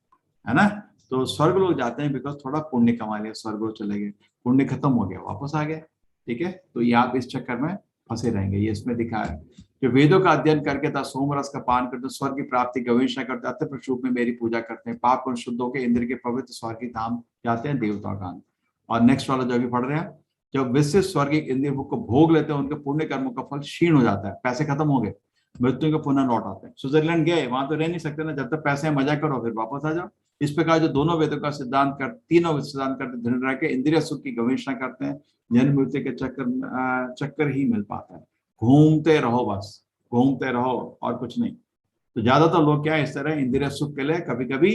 है ना। तो स्वर्ग लोग जाते हैं बिकॉज थोड़ा पुण्य कमा लिया, स्वर्ग लोग चले गए, पुण्य खत्म हो गया, वापस आ गए। ठीक है, तो ये आप इस चक्कर में फंसे रहेंगे। ये इसमें दिखा है, जो वेदों का अध्ययन करके था, सोमरस का पान करते, स्वर्ग की प्राप्ति गवेषणा करते, अत्यंत रूप में मेरी पूजा करते हैं, पाप और शुद्ध होकर इंद्र के पवित्र स्वर्गीय धाम जाते हैं, देवताओं का। और नेक्स्ट वाला जो अभी पढ़ रहे हैं, जब विशिष्ट स्वर्गीय इंद्रिय को भोग लेते हैं, उनके पुण्य कर्मों का फल क्षीण हो जाता है, पैसे खत्म हो गए, मृत्यु के पुनः लौट आते हैं। स्विट्जरलैंड गए, वहां तो रह नहीं सकते ना, जब तक पैसे मजा करो फिर वापस आ जाओ। इस प्रकार जो दोनों वेदों का तीनों सिद्धांत करते, धन रह के इंद्रिय सुख की गवेषणा करते हैं, जन्म मृत्यु के चक्कर ही मिल पाता है। घूमते रहो, बस घूमते रहो और कुछ नहीं। तो ज्यादातर लोग क्या है, इस तरह इंद्रिय सुख के लिए कभी कभी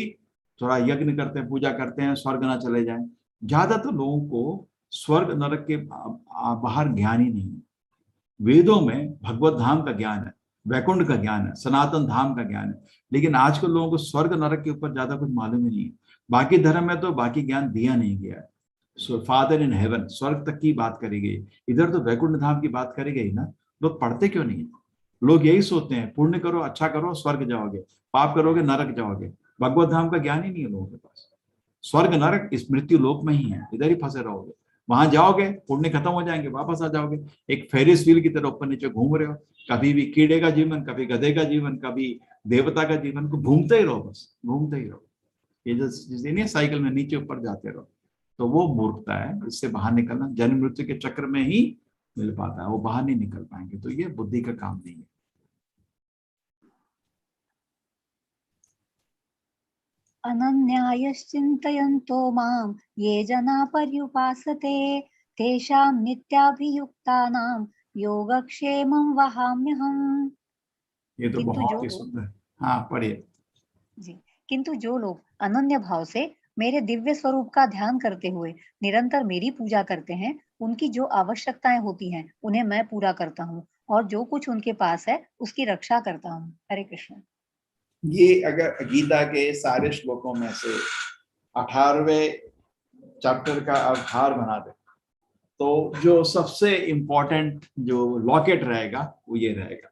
थोड़ा यज्ञ करते हैं, पूजा करते हैं, स्वर्ग ना चले जाए। ज्यादातर लोगों को स्वर्ग नरक के बाहर ज्ञान ही नहीं है। वेदों में भगवत धाम का ज्ञान है, वैकुंठ का ज्ञान है, सनातन धाम का ज्ञान है, लेकिन आजकल लोगों को स्वर्ग नरक के ऊपर ज्यादा कुछ मालूम ही नहीं है। बाकी धर्म में तो बाकी ज्ञान दिया नहीं गया है। फादर इन हेवन, स्वर्ग तक की बात करी गई, इधर तो वैकुंठ धाम की बात करी गई ना। लोग पढ़ते क्यों नहीं? लोग यही सोचते हैं पुण्य करो, अच्छा करो, स्वर्ग जाओगे, पाप करोगे नरक जाओगे। भगवत धाम का ज्ञान ही नहीं है लोगों के पास। स्वर्ग नरक इस मृत्यु लोक में ही है, इधर ही फंसे रहोगे। वहां जाओगे, पुण्य खत्म हो जाएंगे, वापस आ जाओगे। एक फेरिस व्हील की तरह ऊपर नीचे घूम रहे हो, कभी भी कीड़े का जीवन, कभी गधे का जीवन, कभी देवता का जीवन, को घूमते ही रहो, बस घूमते ही रहो। ये जो नहीं साइकिल में नीचे ऊपर जाते रहो, तो वो मूर्खता है। इससे बाहर निकलना जन्म मृत्यु के चक्र में ही मिल पाता है, वो बाहर नहीं निकल पाएंगे। तो ये बुद्धि का काम नहीं है। अनन्यायश्चिन्तयन्तो मां ये जना पर्युपासते तेषां नित्याभियुक्तानां योगक्षेमं वहाम्यहम्। ये तो बहुत ही सुंदर। हाँ पढ़िए जी। किंतु जो लोग अनन्य भाव से मेरे दिव्य स्वरूप का ध्यान करते हुए निरंतर मेरी पूजा करते हैं, उनकी जो आवश्यकताएं होती हैं उन्हें मैं पूरा करता हूँ, और जो कुछ उनके पास है उसकी रक्षा करता हूँ। हरे कृष्ण। ये अगर गीता के सारे श्लोकों में से 18वें चैप्टर का आधार बना दे, तो जो सबसे इम्पोर्टेंट जो लॉकेट रहेगा वो ये रहेगा।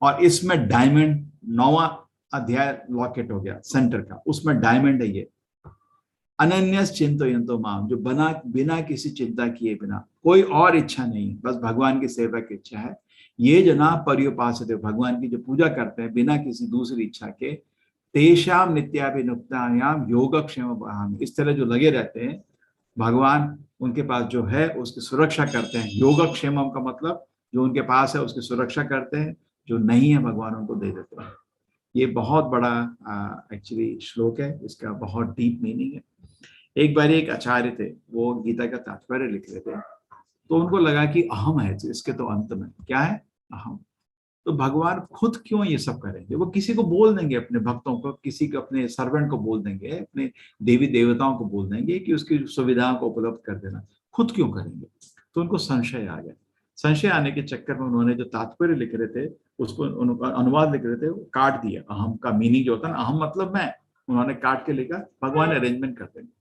और इसमें डायमंड 9वां अध्याय लॉकेट हो गया सेंटर का, उसमें डायमंड है ये। अनन्यस चिंतयन्तो माम, जो बिना किसी चिंता किए, बिना कोई और इच्छा नहीं, बस भगवान की सेवा की इच्छा है। ये जना पर्युपासते, भगवान की जो पूजा करते हैं बिना किसी दूसरी इच्छा के, तेषाम नित्याभियुक्तायाम योगक्षेम वहाम्यहम्। इस तरह जो लगे रहते हैं, भगवान उनके पास जो है उसकी सुरक्षा करते हैं। योगक्षेमम का मतलब जो उनके पास है उसकी सुरक्षा करते हैं, जो नहीं है भगवान उनको दे देते हैं। ये बहुत बड़ा एक्चुअली श्लोक है, इसका बहुत डीप मीनिंग है। एक बार एक आचार्य थे, वो गीता का तात्पर्य लिख रहे थे, तो उनको लगा कि अहम है इसके तो अंत में, क्या है अहम। तो भगवान खुद क्यों ये सब करेंगे? वो किसी को बोल देंगे, अपने भक्तों को, किसी को, अपने सर्वेंट को बोल देंगे, अपने देवी देवताओं को बोल देंगे कि उसकी सुविधाओं को उपलब्ध कर देना, खुद क्यों करेंगे? तो उनको संशय आ गया। संशय आने के चक्कर में उन्होंने जो तात्पर्य लिख रहे थे, उसको उनका अनुवाद लिख रहे थे, वो काट दिया। अहम का मीनिंग जो होता है ना, अहम मतलब मैं, उन्होंने काट के लिखा भगवान अरेंजमेंट कर देंगे।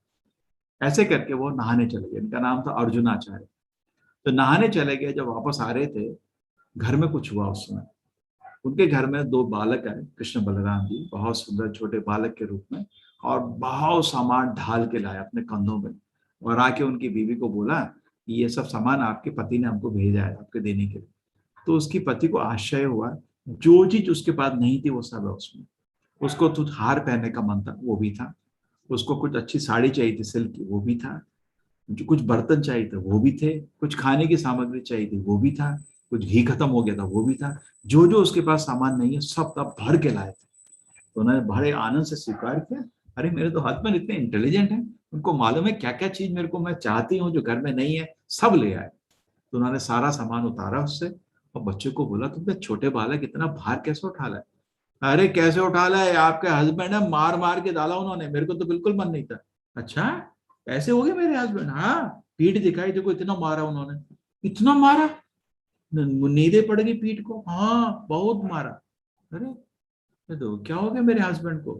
ऐसे करके वो नहाने चले गए। इनका नाम था अर्जुनाचार्य। तो नहाने चले गए, जब वापस आ रहे थे, घर में कुछ हुआ उस समय। उनके घर में 2 बालक आए, कृष्ण बलराम जी, बहुत सुंदर छोटे बालक के रूप में, और बहुत सामान ढाल के लाए अपने कंधों में, और आके उनकी बीवी को बोला कि ये सब सामान आपके पति ने हमको भेजा है आपके देने के लिए। तो उसकी पति को आश्चर्य हुआ, जो चीज उसके पास नहीं थी वो सब है उसमें। उसको कुछ हार पहनने का मन था, वो भी था। उसको कुछ अच्छी साड़ी चाहिए थी सिल्क की, वो भी था। जो कुछ बर्तन चाहिए थे वो भी थे। कुछ खाने की सामग्री चाहिए थी वो भी था। कुछ घी खत्म हो गया था वो भी था। जो जो उसके पास सामान नहीं है सब तब भर के लाए थे। तो उन्होंने बड़े आनंद से स्वीकार किया, अरे मेरे तो हस्बैंड इतने इंटेलिजेंट हैं, उनको मालूम है क्या क्या चीज मेरे को मैं चाहती हूँ जो घर में नहीं है, सब ले आए। तो उन्होंने सारा सामान उतारा उससे, और बच्चे को बोला तुमने छोटे बालक इतना भार कैसे उठा लाए? अरे कैसे उठा लाए, आपके हस्बैंड है, मार मार के डाला उन्होंने, मेरे को तो बिल्कुल मन नहीं था। अच्छा ऐसे हो गए मेरे हस्बैंड? हाँ, पीठ दिखाई, देखो इतना मारा उन्होंने। इतना मारा? नींदे पड़ गई पीठ को? हाँ बहुत मारा। अरे तो क्या हो गया मेरे हस्बैंड को?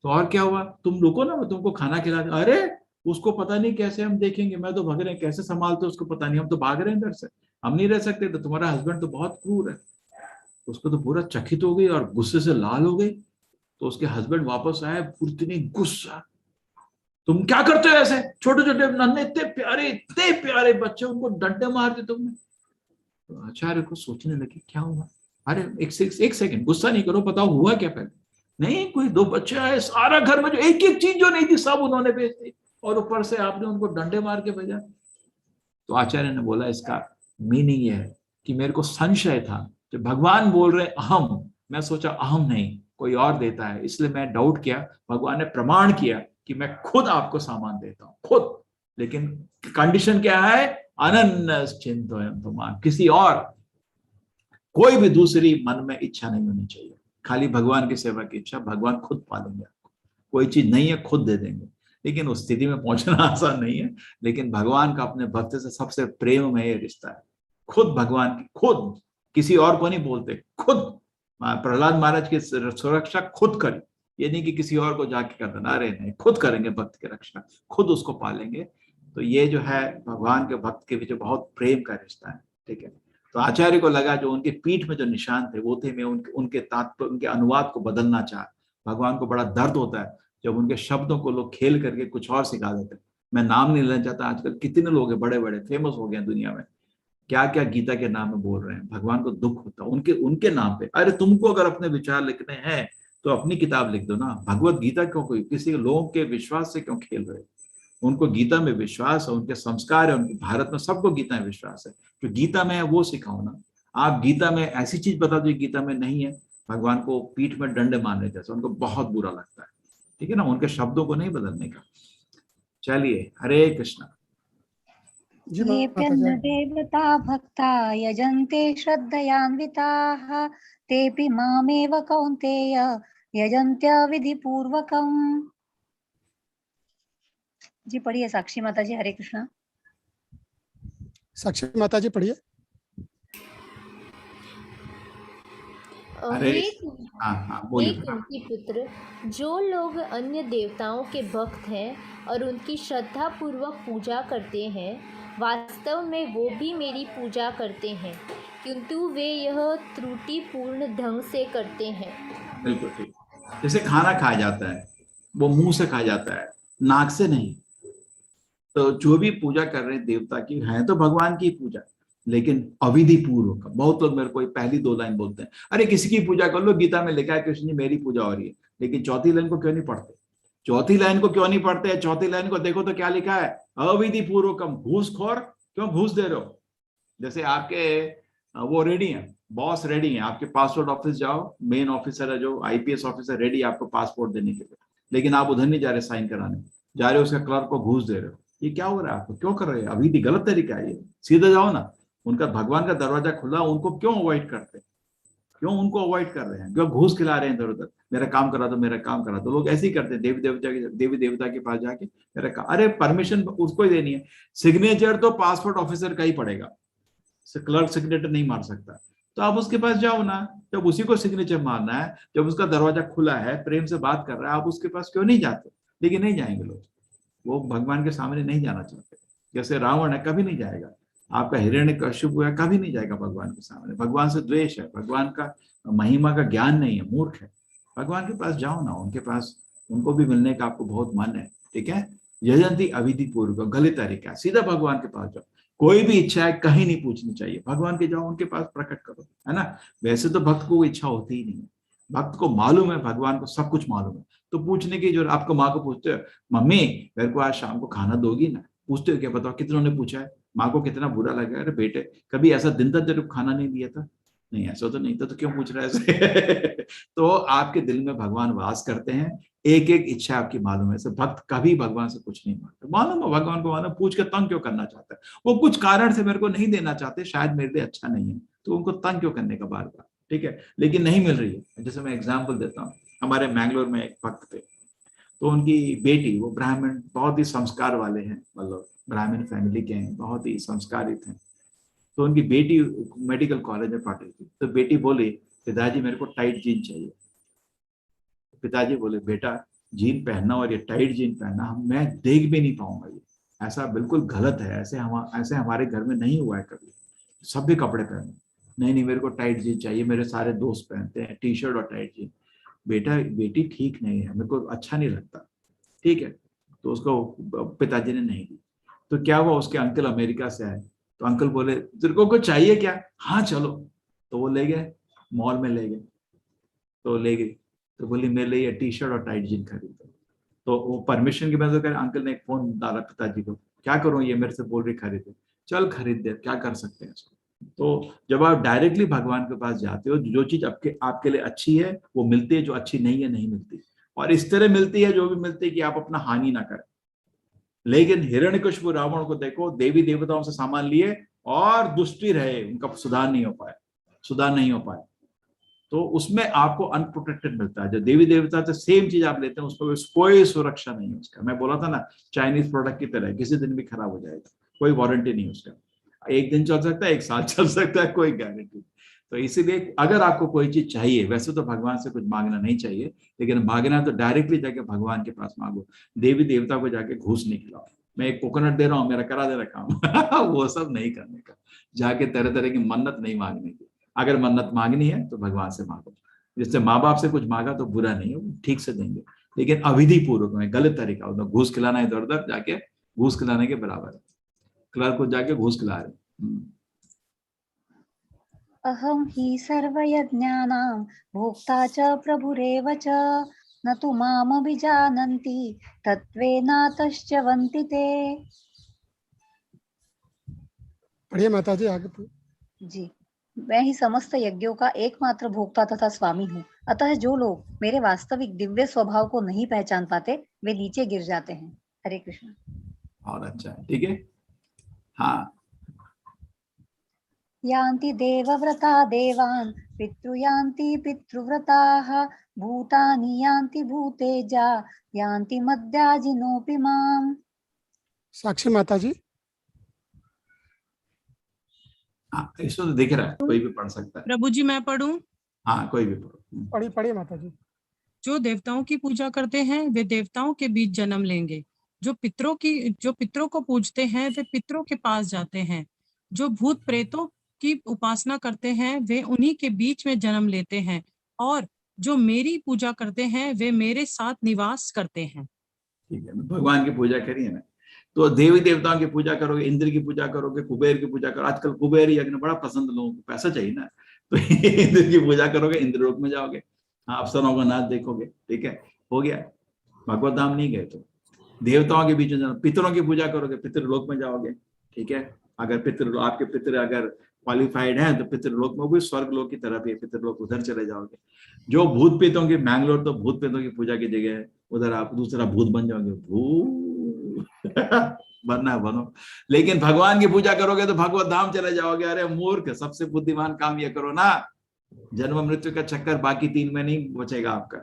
तो और क्या हुआ? तुम रुको ना, मैं तुमको खाना खिला दूं। अरे उसको पता नहीं कैसे हम देखेंगे, मैं तो भाग रहे हैं, कैसे संभालते उसको पता नहीं, हम तो भाग रहे हैं इधर से, हम नहीं रह सकते। तो तुम्हारा हस्बैंड तो बहुत क्रूर है। उसको तो पूरा चकित हो गई और गुस्से से लाल हो गई। तो उसके हस्बैंड वापस आए, इतनी गुस्सा, तुम क्या करते हो ऐसे? छोटे छोटे नन्हे इतने प्यारे बच्चे, उनको डंडे मारते तुमने। तो आचार्य को सोचने लगे क्या हुआ। अरे एक सेकंड, गुस्सा नहीं करो, बताओ हुआ क्या पहले? नहीं, कोई 2 बच्चे आए, सारा घर में जो एक एक चीज जो नहीं थी सब उन्होंने भेज दी, और ऊपर से आपने उनको डंडे मार के भेजा। तो आचार्य ने बोला इसका मीनिंग ये है कि मेरे को संशय था, जब भगवान बोल रहे अहम, मैं सोचा अहम नहीं कोई और देता है, इसलिए मैं डाउट किया। भगवान ने प्रमाण किया कि मैं खुद आपको सामान देता हूं, खुद। लेकिन कंडीशन क्या है? अनन्य चिंतयन्तु माम, किसी और कोई भी दूसरी मन में इच्छा नहीं होनी चाहिए, खाली भगवान की सेवा की इच्छा। भगवान खुद पालेंगे आपको, कोई चीज नहीं है खुद दे देंगे। लेकिन उस स्थिति में पहुंचना आसान नहीं है, लेकिन भगवान का अपने भक्त से सबसे प्रेम में ये रिश्ता है। खुद भगवान की, खुद, किसी और को नहीं बोलते, खुद। प्रहलाद महाराज की सुरक्षा खुद करी, ये नहीं कि किसी और को जाके कर देना। अरे नहीं, खुद करेंगे भक्त की रक्षा, खुद उसको पालेंगे। तो ये जो है भगवान के भक्त के पीछे बहुत प्रेम का रिश्ता है, ठीक है। तो आचार्य को लगा जो उनके पीठ में जो निशान थे वो थे, मैं उनके तात्पर्य, उनके अनुवाद को बदलना चाहा। भगवान को बड़ा दर्द होता है जब उनके शब्दों को लोग खेल करके कुछ और सिखा देते हैं। मैं नाम नहीं लेना चाहता, आजकल कितने लोग हैं बड़े बड़े फेमस हो गए हैं दुनिया में, क्या क्या गीता के नाम में बोल रहे हैं। भगवान को दुख होता है उनके नाम पे। अरे तुमको अगर अपने विचार लिखने हैं तो अपनी किताब लिख दो ना। भगवत गीता क्यों कोई किसी लोगों के विश्वास से क्यों खेल रहे हो? उनको गीता में विश्वास है, उनके संस्कार है, उनके भारत में सबको गीता में विश्वास है। जो गीता में है वो सिखाओ ना। आप गीता में ऐसी चीज बता दो गीता में नहीं है, भगवान को पीठ में डंडे मारने जैसा, उनको बहुत बुरा लगता है। ठीक है ना, उनके शब्दों को नहीं बदलने का। चलिए, हरे कृष्णा। येऽप्यन्न देवता भक्ता यजन्ते श्रद्धयान्विताः तेऽपि मामेव कौन्तेय यजन्त्य विधिपूर्वकम्। जी पढ़िए साक्षी माता जी। हरे कृष्णा। साक्षी माता जी पढ़िए। अरे हे कुंती पुत्र, जो लोग अन्य देवताओं के भक्त हैं और उनकी श्रद्धा पूर्वक पूजा करते हैं, वास्तव में वो भी मेरी पूजा करते हैं, किंतु वे यह त्रुटिपूर्ण ढंग से करते हैं। बिल्कुल ठीक। जैसे खाना खाया जाता है वो मुंह से खाया जाता है, नाक से नहीं। तो जो भी पूजा कर रहे हैं देवता की, है तो भगवान की पूजा, लेकिन अविधि पूर्वक। बहुत लोग मेरे को पहली 2 लाइन बोलते हैं, अरे किसी की पूजा कर लो, गीता में लिखा है कृष्ण जी मेरी पूजा हो रही है, लेकिन चौथी लाइन को क्यों नहीं पढ़ते? चौथी लाइन को क्यों नहीं पढ़ते? चौथी लाइन को देखो तो क्या लिखा है, अविधि पूर्वकम। घूसखोर, क्यों घूस दे रहे हो? जैसे आपके वो रेडी है, बॉस रेडी है, आपके पासपोर्ट ऑफिस जाओ, मेन ऑफिसर है जो आईपीएस ऑफिसर रेडी आपको पासपोर्ट देने के लिए, लेकिन आप उधर नहीं जा रहे साइन कराने, जा रहे हो उसका क्लर्क को घूस दे रहे हो। ये क्या हो रहा है? आपको क्यों कर रहे हो? अविधि गलत तरीका है ये। सीधे जाओ ना। उनका भगवान का दरवाजा खुला, उनको क्यों अवॉइड करते? क्यों उनको अवॉइड कर रहे हैं? क्यों घूस खिला रहे हैं इधर उधर? मेरा काम करा दो, मेरा काम करा दो। लोग ऐसे ही करते हैं, देवी देवता के पास जाके मेरा काम। अरे परमिशन उसको ही देनी है, सिग्नेचर तो पासपोर्ट ऑफिसर का ही पड़ेगा, क्लर्क सिग्नेचर नहीं मार सकता। तो आप उसके पास जाओ ना, जब उसी को सिग्नेचर मारना है, जब उसका दरवाजा खुला है, प्रेम से बात कर रहा है, आप उसके पास क्यों नहीं जाते? लेकिन नहीं जाएंगे लोग, वो भगवान के सामने नहीं जाना चाहते। जैसे रावण है, कभी नहीं जाएगा। आपका हिरण्यकश्यप है, कभी नहीं जाएगा भगवान के सामने। भगवान से द्वेष है, भगवान का महिमा का ज्ञान नहीं है, मूर्ख है। भगवान के पास जाओ ना, उनके पास, उनको भी मिलने का आपको बहुत मन है। ठीक है, यजंती अविधि पूर्वक, गलत तरीका है। सीधा भगवान के पास जाओ, कोई भी इच्छा है कहीं नहीं पूछनी चाहिए, भगवान के जाओ, उनके पास प्रकट करो, है ना। वैसे तो भक्त को इच्छा होती ही नहीं है, भक्त को मालूम है भगवान को सब कुछ मालूम है, तो पूछने की जो आपको माँ को पूछते हो, मम्मी मेरे को आज शाम को खाना दोगी ना? पूछते हो क्या? बताओ कितनों ने पूछा है? माँ को कितना बुरा लगा, अरे बेटे कभी ऐसा दिन था जब खाना नहीं दिया था? नहीं, ऐसा तो नहीं था, तो क्यों पूछ रहा है ऐसे? तो आपके दिल में भगवान वास करते हैं, एक एक इच्छा आपकी मालूम है। भक्त कभी भगवान से कुछ नहीं मांगते, मालूम है भगवान को, मालूम, पूछ के तंग क्यों करना चाहता है? वो कुछ कारण से मेरे को नहीं देना चाहते, शायद मेरे लिए अच्छा नहीं है, तो उनको तंग क्यों करने का बार बार? ठीक है, लेकिन नहीं मिल रही है। जैसे मैं एग्जाम्पल देता हूँ, हमारे मैंगलोर में एक भक्त थे, तो उनकी बेटी, वो ब्राह्मण, बहुत ही संस्कार वाले हैं, मतलब ब्राह्मण फैमिली के हैं, बहुत ही संस्कारित हैं। तो उनकी बेटी मेडिकल कॉलेज में पढ़ रही थी, तो बेटी बोली पिताजी मेरे को टाइट जीन चाहिए। पिताजी बोले बेटा जीन पहनना और ये टाइट जीन पहनना मैं देख भी नहीं पाऊंगा, ये ऐसा बिल्कुल गलत है, ऐसे हमारे घर में नहीं हुआ है कभी, सब भी कपड़े पहने। नहीं मेरे को टाइट जीन चाहिए, मेरे सारे दोस्त पहनते हैं टी शर्ट और टाइट जीन। बेटा बेटी ठीक नहीं है, मेरे को अच्छा नहीं लगता। ठीक है, तो उसको पिताजी ने नहीं दी। तो क्या हुआ, उसके अंकल अमेरिका से आए, तो अंकल बोले तेरे को कुछ चाहिए क्या? हाँ चलो। तो वो ले गए, मॉल में ले गए, तो ले गई, तो बोली मेरे लिए टी शर्ट और टाइट जीन खरीदो। तो वो परमिशन के बाद अंकल ने एक फोन डाला पिताजी को, क्या करूं, ये मेरे से बोल रही खरीदे, चल खरीद दे, क्या कर सकते हैं इसको। तो जब आप डायरेक्टली भगवान के पास जाते हो, जो चीज आपके लिए अच्छी है वो मिलती है, जो अच्छी नहीं है नहीं मिलती। और इस तरह मिलती है, जो भी मिलती है कि आप अपना हानि ना करें। लेकिन हिरण्यकशिपु रावण को देखो, देवी देवताओं से सामान लिए और दुष्टि रहे, उनका सुधार नहीं हो पाया। तो उसमें आपको अनप्रोटेक्टेड मिलता है। जो देवी देवता से सेम चीज आप लेते हैं, उसको कोई सुरक्षा नहीं है उसका। मैं बोला था ना, चाइनीज प्रोडक्ट की तरह, किसी दिन भी खराब हो जाएगा, कोई वारंटी नहीं उसका। एक दिन चल सकता है, एक साल चल सकता है, कोई गारंटी। तो इसीलिए अगर आपको कोई चीज चाहिए, वैसे तो भगवान से कुछ मांगना नहीं चाहिए, लेकिन मांगना तो डायरेक्टली जाके भगवान के पास मांगो, देवी देवता को जाके घूस नहीं खिलाओ। मैं एक कोकोनट दे रहा हूँ, मेरा करा दे रहा काम वो सब नहीं करने का। जाके तरह तरह की मन्नत नहीं मांगने की। अगर मन्नत मांगनी है तो भगवान से मांगो। जिससे माँ बाप से कुछ मांगा तो बुरा नहीं है, वो ठीक से देंगे, लेकिन अविधि पूर्वक में, गलत तरीका, उधर घूस खिलाना इधर उधर जाके घूस खिलाने के बराबर है। क्लर्क को जाके घूस खिला रहे। अहम ही सर्वयज्ञानां भोक्ता च प्रभुरेव च न तु माम अभिजानन्ति तत्त्वेनातश्च्यवन्ति ते। पढ़िए माता जी आगे। जी, मैं ही समस्त यज्ञों का एकमात्र भोक्ता तथा स्वामी हूँ। अतः जो लोग मेरे वास्तविक दिव्य स्वभाव को नहीं पहचान पाते वे नीचे गिर जाते हैं। हरे कृष्ण। और अच्छा है, ठीक है। हाँ, यान्ति देवव्रता देवान् पितृयान्ति पितृव्रताः भूतानि यान्ति भूतेजा यान्ति मद्याजिनोऽपि माम्। साक्षी माता जी। हाँ, इसको तो दिख रहा है, कोई भी पढ़ सकता है। प्रभु जी मैं पढ़ूं? हाँ, कोई भी पढ़ो। पढ़िए माता जी। जो देवताओं की पूजा करते हैं वे देवताओं के बीच जन्म लेंगे। जो पितरों को पूजते हैं वे पितरों के पास जाते हैं। जो भूत प्रेतों की उपासना करते हैं वे उन्हीं के बीच में जन्म लेते हैं। और जो मेरी पूजा करते हैं वे मेरे साथ निवास करते हैं। ठीक है, भगवान की पूजा करिए ना, तो देवी देवताओं की पूजा करोगे, इंद्र की पूजा करोगे, कुबेर की पूजा करो। आजकल कुबेर यज्ञ बड़ा पसंद लोगों को, पैसा चाहिए ना, तो इंद्र की पूजा करोगे, इंद्र लोक में जाओगे। हाँ, अफसरों का नाच देखोगे। ठीक है, हो गया, भगवत धाम नहीं गए तो। देवताओं के बीच में, पितरों की पूजा करोगे, पितृलोक में जाओगे। ठीक है, अगर आपके पितर अगर क्वालिफाइड है तो पितृलोक में भी स्वर्ग लोक की तरफ है, पितृलोक उधर चले जाओगे। जो भूत प्रेतों की, मैंगलोर तो भूत प्रेतों की पूजा की जगह है, उधर आप दूसरा भूत बन जाओगे। भूत बनना बनो, लेकिन भगवान की पूजा करोगे तो भगवत धाम चले जाओगे। अरे मूर्ख, सबसे बुद्धिमान काम ये करो ना, जन्म मृत्यु का चक्कर बाकी 3 में नहीं बचेगा आपका।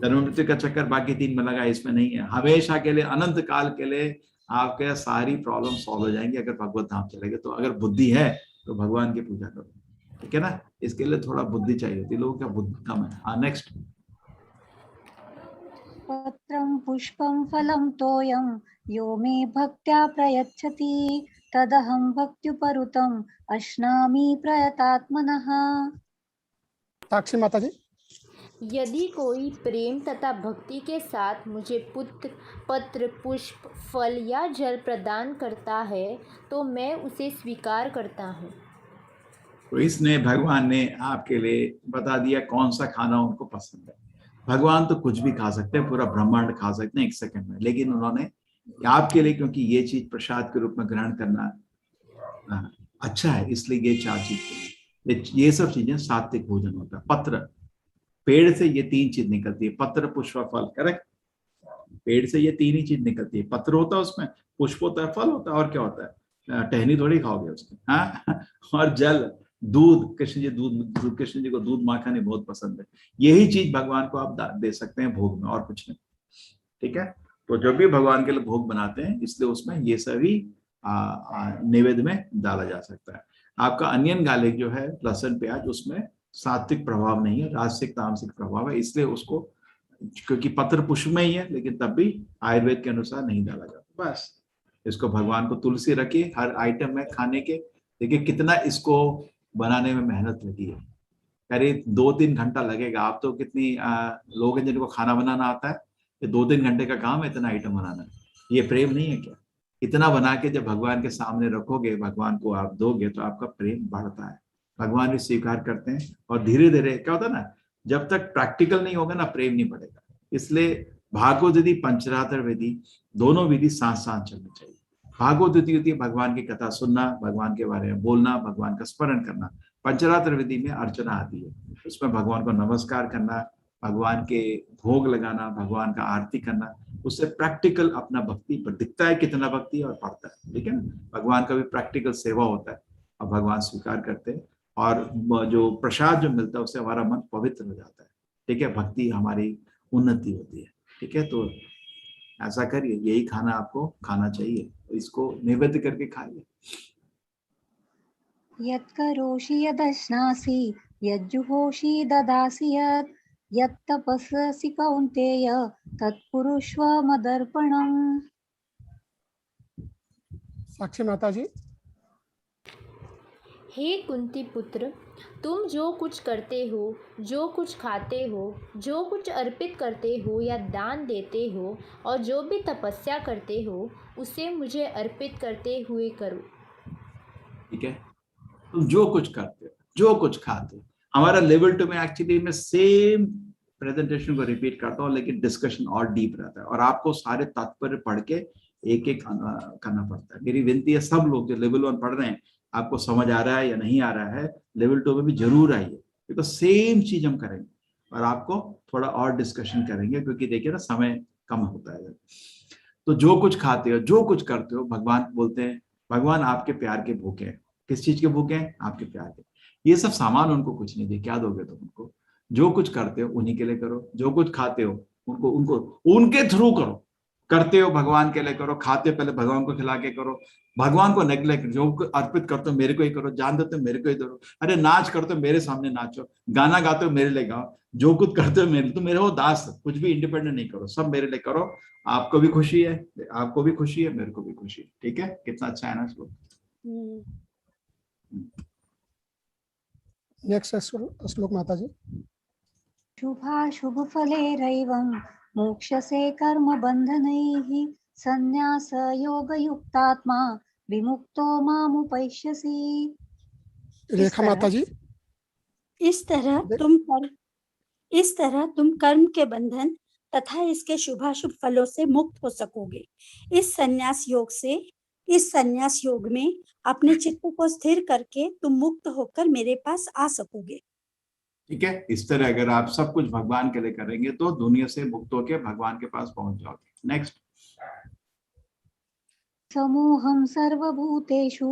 जन्म मृत्यु का चक्कर बाकी 3 में लगा, इसमें नहीं है। हमेशा के लिए, अनंत काल के लिए आपके सारी प्रॉब्लम सॉल्व हो जाएंगी अगर भगवत धाम चलेंगे तो। अगर बुद्धि है तो भगवान की पूजा करो, ठीक है ना। इसके लिए थोड़ा बुद्धि चाहिए होती है, लोगों का बुद्धि कम है। हाँ, नेक्स्ट। पत्रं पुष्पं फलं तोयं यो मे भक्त्या प्रयच्छति तदहं भक्त्युपरुतम् अश्नामि प्रयतात्मनः। साक्षी माता जी। यदि कोई प्रेम तथा भक्ति के साथ मुझे पत्र, पुष्प, फल या जल प्रदान करता है तो मैं उसे स्वीकार करता हूँ। तो इसने, भगवान ने आपके लिए बता दिया कौन सा खाना उनको पसंद है। भगवान तो कुछ भी खा सकते हैं, पूरा ब्रह्मांड खा सकते हैं 1 सेकंड में, लेकिन उन्होंने आपके लिए, क्योंकि ये चीज प्रसाद के रूप में ग्रहण करना अच्छा है, इसलिए ये 4 चीज, ये सब चीजें सात्विक भोजन होता है। पत्र, पेड़ से ये 3 चीज निकलती है, पत्र पुष्प फल। करेक्ट, पेड़ से ये 3 ही चीज निकलती है। पत्र होता है, उसमें पुष्प होता है, फल होता है, और क्या होता है, टहनी थोड़ी खाओगे उसकी। हाँ, और जल, दूध। कृष्ण जी को दूध माखन ही बहुत पसंद है। यही चीज भगवान को आप दे सकते हैं भोग में, और कुछ नहीं। ठीक है, तो जब भी भगवान के लिए भोग बनाते हैं, इसलिए उसमें ये सभी नैवेद्य में डाला जा सकता है। आपका अनियन गार्लिक जो है, लहसुन प्याज, उसमें सात्विक प्रभाव नहीं है, राजसिक तामसिक प्रभाव है, इसलिए उसको, क्योंकि पत्र पुष्प में ही है, लेकिन तब भी आयुर्वेद के अनुसार नहीं डाला जाता। बस इसको भगवान को तुलसी रखिए हर आइटम में खाने के। देखिए कितना इसको बनाने में मेहनत लगी है, करीब 2-3 घंटा लगेगा। आप तो कितनी लोग हैं जिनको खाना बनाना आता है, ये 2-3 घंटे का काम है इतना आइटम बनाना। ये प्रेम नहीं है क्या? इतना बना के जब भगवान के सामने रखोगे, भगवान को आप दोगे, तो आपका प्रेम बढ़ता है, भगवान भी स्वीकार करते हैं। और धीरे धीरे क्या होता है ना, जब तक प्रैक्टिकल नहीं होगा ना, प्रेम नहीं बढ़ेगा। इसलिए भागवत विधि, पंचरात्र विधि, दोनों विधि साथ साथ चलनी चाहिए। भागवत विधि होती है भगवान की कथा सुनना, भगवान के बारे में बोलना, भगवान का स्मरण करना। पंचरात्र विधि में अर्चना आती है, उसमें भगवान को नमस्कार करना, भगवान के भोग लगाना, भगवान का आरती करना। उससे प्रैक्टिकल अपना भक्ति पर दिखता है, कितना भक्ति और पढ़ता है। ठीक है ना, भगवान का भी प्रैक्टिकल सेवा होता है और भगवान स्वीकार करते हैं, और जो प्रसाद जो मिलता है उससे हमारा मन पवित्र हो जाता है। ठीक है, भक्ति हमारी उन्नति होती है। ठीक है, तो ऐसा करिए, यही खाना आपको खाना चाहिए, तो इसको नैवेद्य करके खाइए। यत् करोषि यदश्नासि यज्जुहोषि ददासि यत् तपस्सि कौन्तेय तत्कुरुष्व मदर्पणम्। साक्षी माता जी। हे कुंती पुत्र, तुम जो कुछ करते हो, जो कुछ खाते हो, जो कुछ अर्पित करते हो या दान देते हो और जो भी तपस्या करते हो, उसे मुझे अर्पित करते हुए करो। ठीक है, तुम जो कुछ करते हो, जो कुछ खाते हो, हमारा लेवल 2 में एक्चुअली मैं सेम प्रेजेंटेशन को रिपीट करता हूँ, लेकिन डिस्कशन और डीप रहता है और आपको सारे तात्पर्य पढ़ के एक एक करना पड़ता है। मेरी विनती है सब लोग जो लेवल 1 पढ़ रहे हैं, आपको समझ आ रहा है या नहीं आ रहा है, लेवल 2 में भी जरूर आइए, क्योंकि सेम चीज हम करेंगे और आपको थोड़ा और डिस्कशन करेंगे, क्योंकि देखिए ना समय कम होता है। तो जो कुछ खाते हो, जो कुछ करते हो, भगवान बोलते हैं, भगवान आपके प्यार के भूखे हैं। किस चीज के भूखे हैं? आपके प्यार के। ये सब सामान उनको कुछ नहीं दे, क्या दोगे तुम उनको? जो कुछ करते हो उन्हीं के लिए करो, जो कुछ खाते हो उनको उनको उनके थ्रू करो। करते हो भगवान के लिए करो, खाते हो पहले भगवान को खिला के करो, भगवान को नेग्लेक्ट, जो अर्पित करते हो मेरे को ही करो, जान देते हो मेरे को ही दो, अरे नाच करते हो मेरे सामने नाचो, गाना गाते हो मेरे लिए गाओ, जो कुछ करते हो मेरे, तो मेरे हो दास, कुछ भी इंडिपेंडेंट नहीं करो, सब मेरे लिए करो। आपको भी खुशी है, आपको भी खुशी है, मेरे को भी खुशी है। ठीक है, कितना अच्छा है ना श्लोक। नेक्स्ट श्लोक माता जी। शुभाशुभ फलेरैवं मोक्षसे कर्म बंधनैः संन्यास योग युक्तात्मा विमुक्तो मामुपैष्यसि। रेखा माता जी। इस तरह तुम कर्म के बंधन तथा इसके शुभाशुभ फलों से मुक्त हो सकोगे। इस संन्यास योग में अपने चित्त को स्थिर करके तुम मुक्त होकर मेरे पास आ सकोगे। ठीक है, इस तरह अगर आप सब कुछ भगवान के लिए करेंगे तो दुनिया से मुक्त होकर भगवान के पास पहुंच जाओगे। नेक्स्ट। समूहं सर्वभूतेषु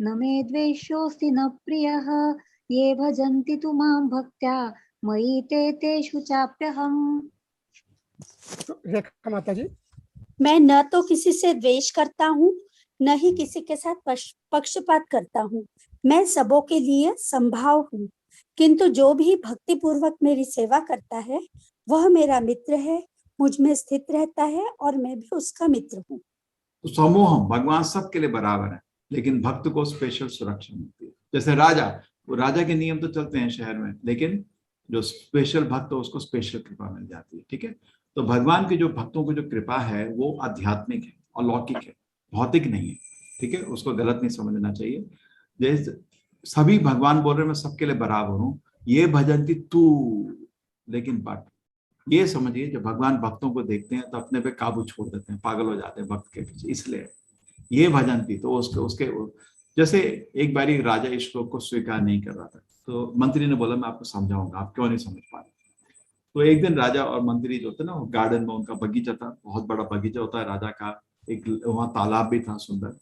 न मे द्वेष्योऽस्ति न प्रियः ये भजन्ति तु मां भक्त्या मयि ते तेषु चाप्यहम्। रेखा माता जी। मैं न तो किसी से द्वेष करता हूँ, न ही किसी के साथ पक्षपात करता हूँ। मैं सबों के लिए संभाव हूँ, किंतु जो भी भक्ति पूर्वक मेरी सेवा करता है वह मेरा मित्र है, मुझ में स्थित रहता है और मैं भी उसका मित्र हूँ। तो समूह भगवान सबके लिए बराबर है, लेकिन भक्त को स्पेशल सुरक्षा मिलती है। जैसे राजा, वो राजा के नियम तो चलते हैं शहर में, लेकिन जो स्पेशल भक्त हो उसको स्पेशल कृपा मिल जाती है। ठीक है, तो भगवान की जो भक्तों की जो कृपा है वो आध्यात्मिक है, अलौकिक है, भौतिक नहीं है। ठीक है, उसको गलत नहीं समझना चाहिए। जैसे सभी भगवान बोल रहे मैं सबके लिए बराबर हूँ, ये भजंती तू, लेकिन बट ये समझिए जब भगवान भक्तों को देखते हैं तो अपने पे काबू छोड़ देते हैं, पागल हो जाते हैं भक्त के पीछे, इसलिए ये भजंती। तो उसके जैसे एक बारी राजा इस श्लोक को स्वीकार नहीं कर रहा था, तो मंत्री ने बोला मैं आपको समझाऊंगा, आप क्यों नहीं समझ पा रहे। तो एक दिन राजा और मंत्री जो थे ना, वो गार्डन में, उनका बगीचा था, बहुत बड़ा बगीचा होता है राजा का, एक वहाँ तालाब भी था सुंदर।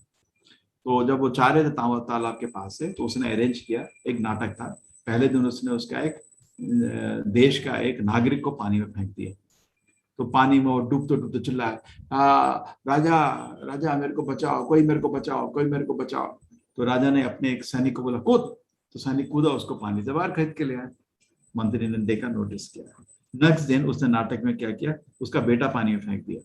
तो जब वो चाह रहे थे तालाब के पास से, तो उसने अरेंज किया, एक नाटक था। पहले दिन उसने उसका एक देश का एक नागरिक को पानी में फेंक दिया, तो पानी में वो डूबते डूबते चिल्लाए, राजा राजा मेरे को बचाओ, कोई मेरे को बचाओ, कोई मेरे को बचाओ। तो राजा ने अपने एक सैनिक को बोला कूद, तो सैनिक कूदा, उसको पानी से बाहर खींच के ले आया। मंत्री ने देखा, नोटिस किया। नेक्स्ट दिन उसने नाटक में क्या किया, उसका बेटा पानी में फेंक दिया,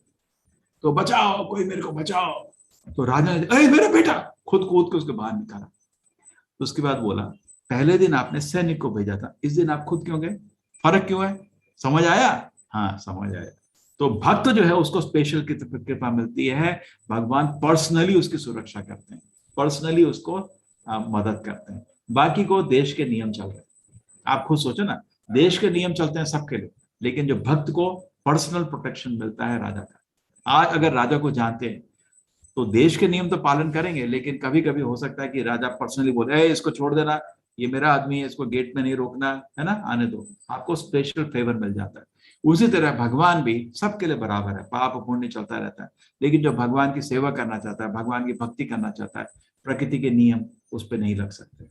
तो बचाओ, कोई मेरे को बचाओ। तो राजा ने अरे मेरा बेटा, खुद कूद के उसको बाहर निकाला। तो उसके बाद बोला पहले दिन आपने सैनिक को भेजा था, इस दिन आप खुद क्यों गए, फर्क क्यों है, समझ आया? हाँ समझ आया। तो भक्त जो है उसको स्पेशल कृपा मिलती है, भगवान पर्सनली उसकी सुरक्षा करते हैं, पर्सनली उसको मदद करते हैं। बाकी को देश के नियम चल रहे हैं, आप खुद सोचो ना, देश के नियम चलते हैं सबके लिए, लेकिन जो भक्त को पर्सनल प्रोटेक्शन मिलता है राजा का। आज अगर राजा को जानते हैं तो देश के नियम तो पालन करेंगे, लेकिन कभी कभी हो सकता है कि राजा पर्सनली बोले इसको छोड़ देना, ये मेरा आदमी है, इसको गेट में नहीं रोकना है ना, आने दो, आपको स्पेशल फेवर मिल जाता है। उसी तरह भगवान भी सबके लिए बराबर है, पाप पुण्य चलता रहता है, लेकिन जो भगवान की सेवा करना चाहता है, भगवान की भक्ति करना चाहता है, प्रकृति के नियम उस पर नहीं लग सकते,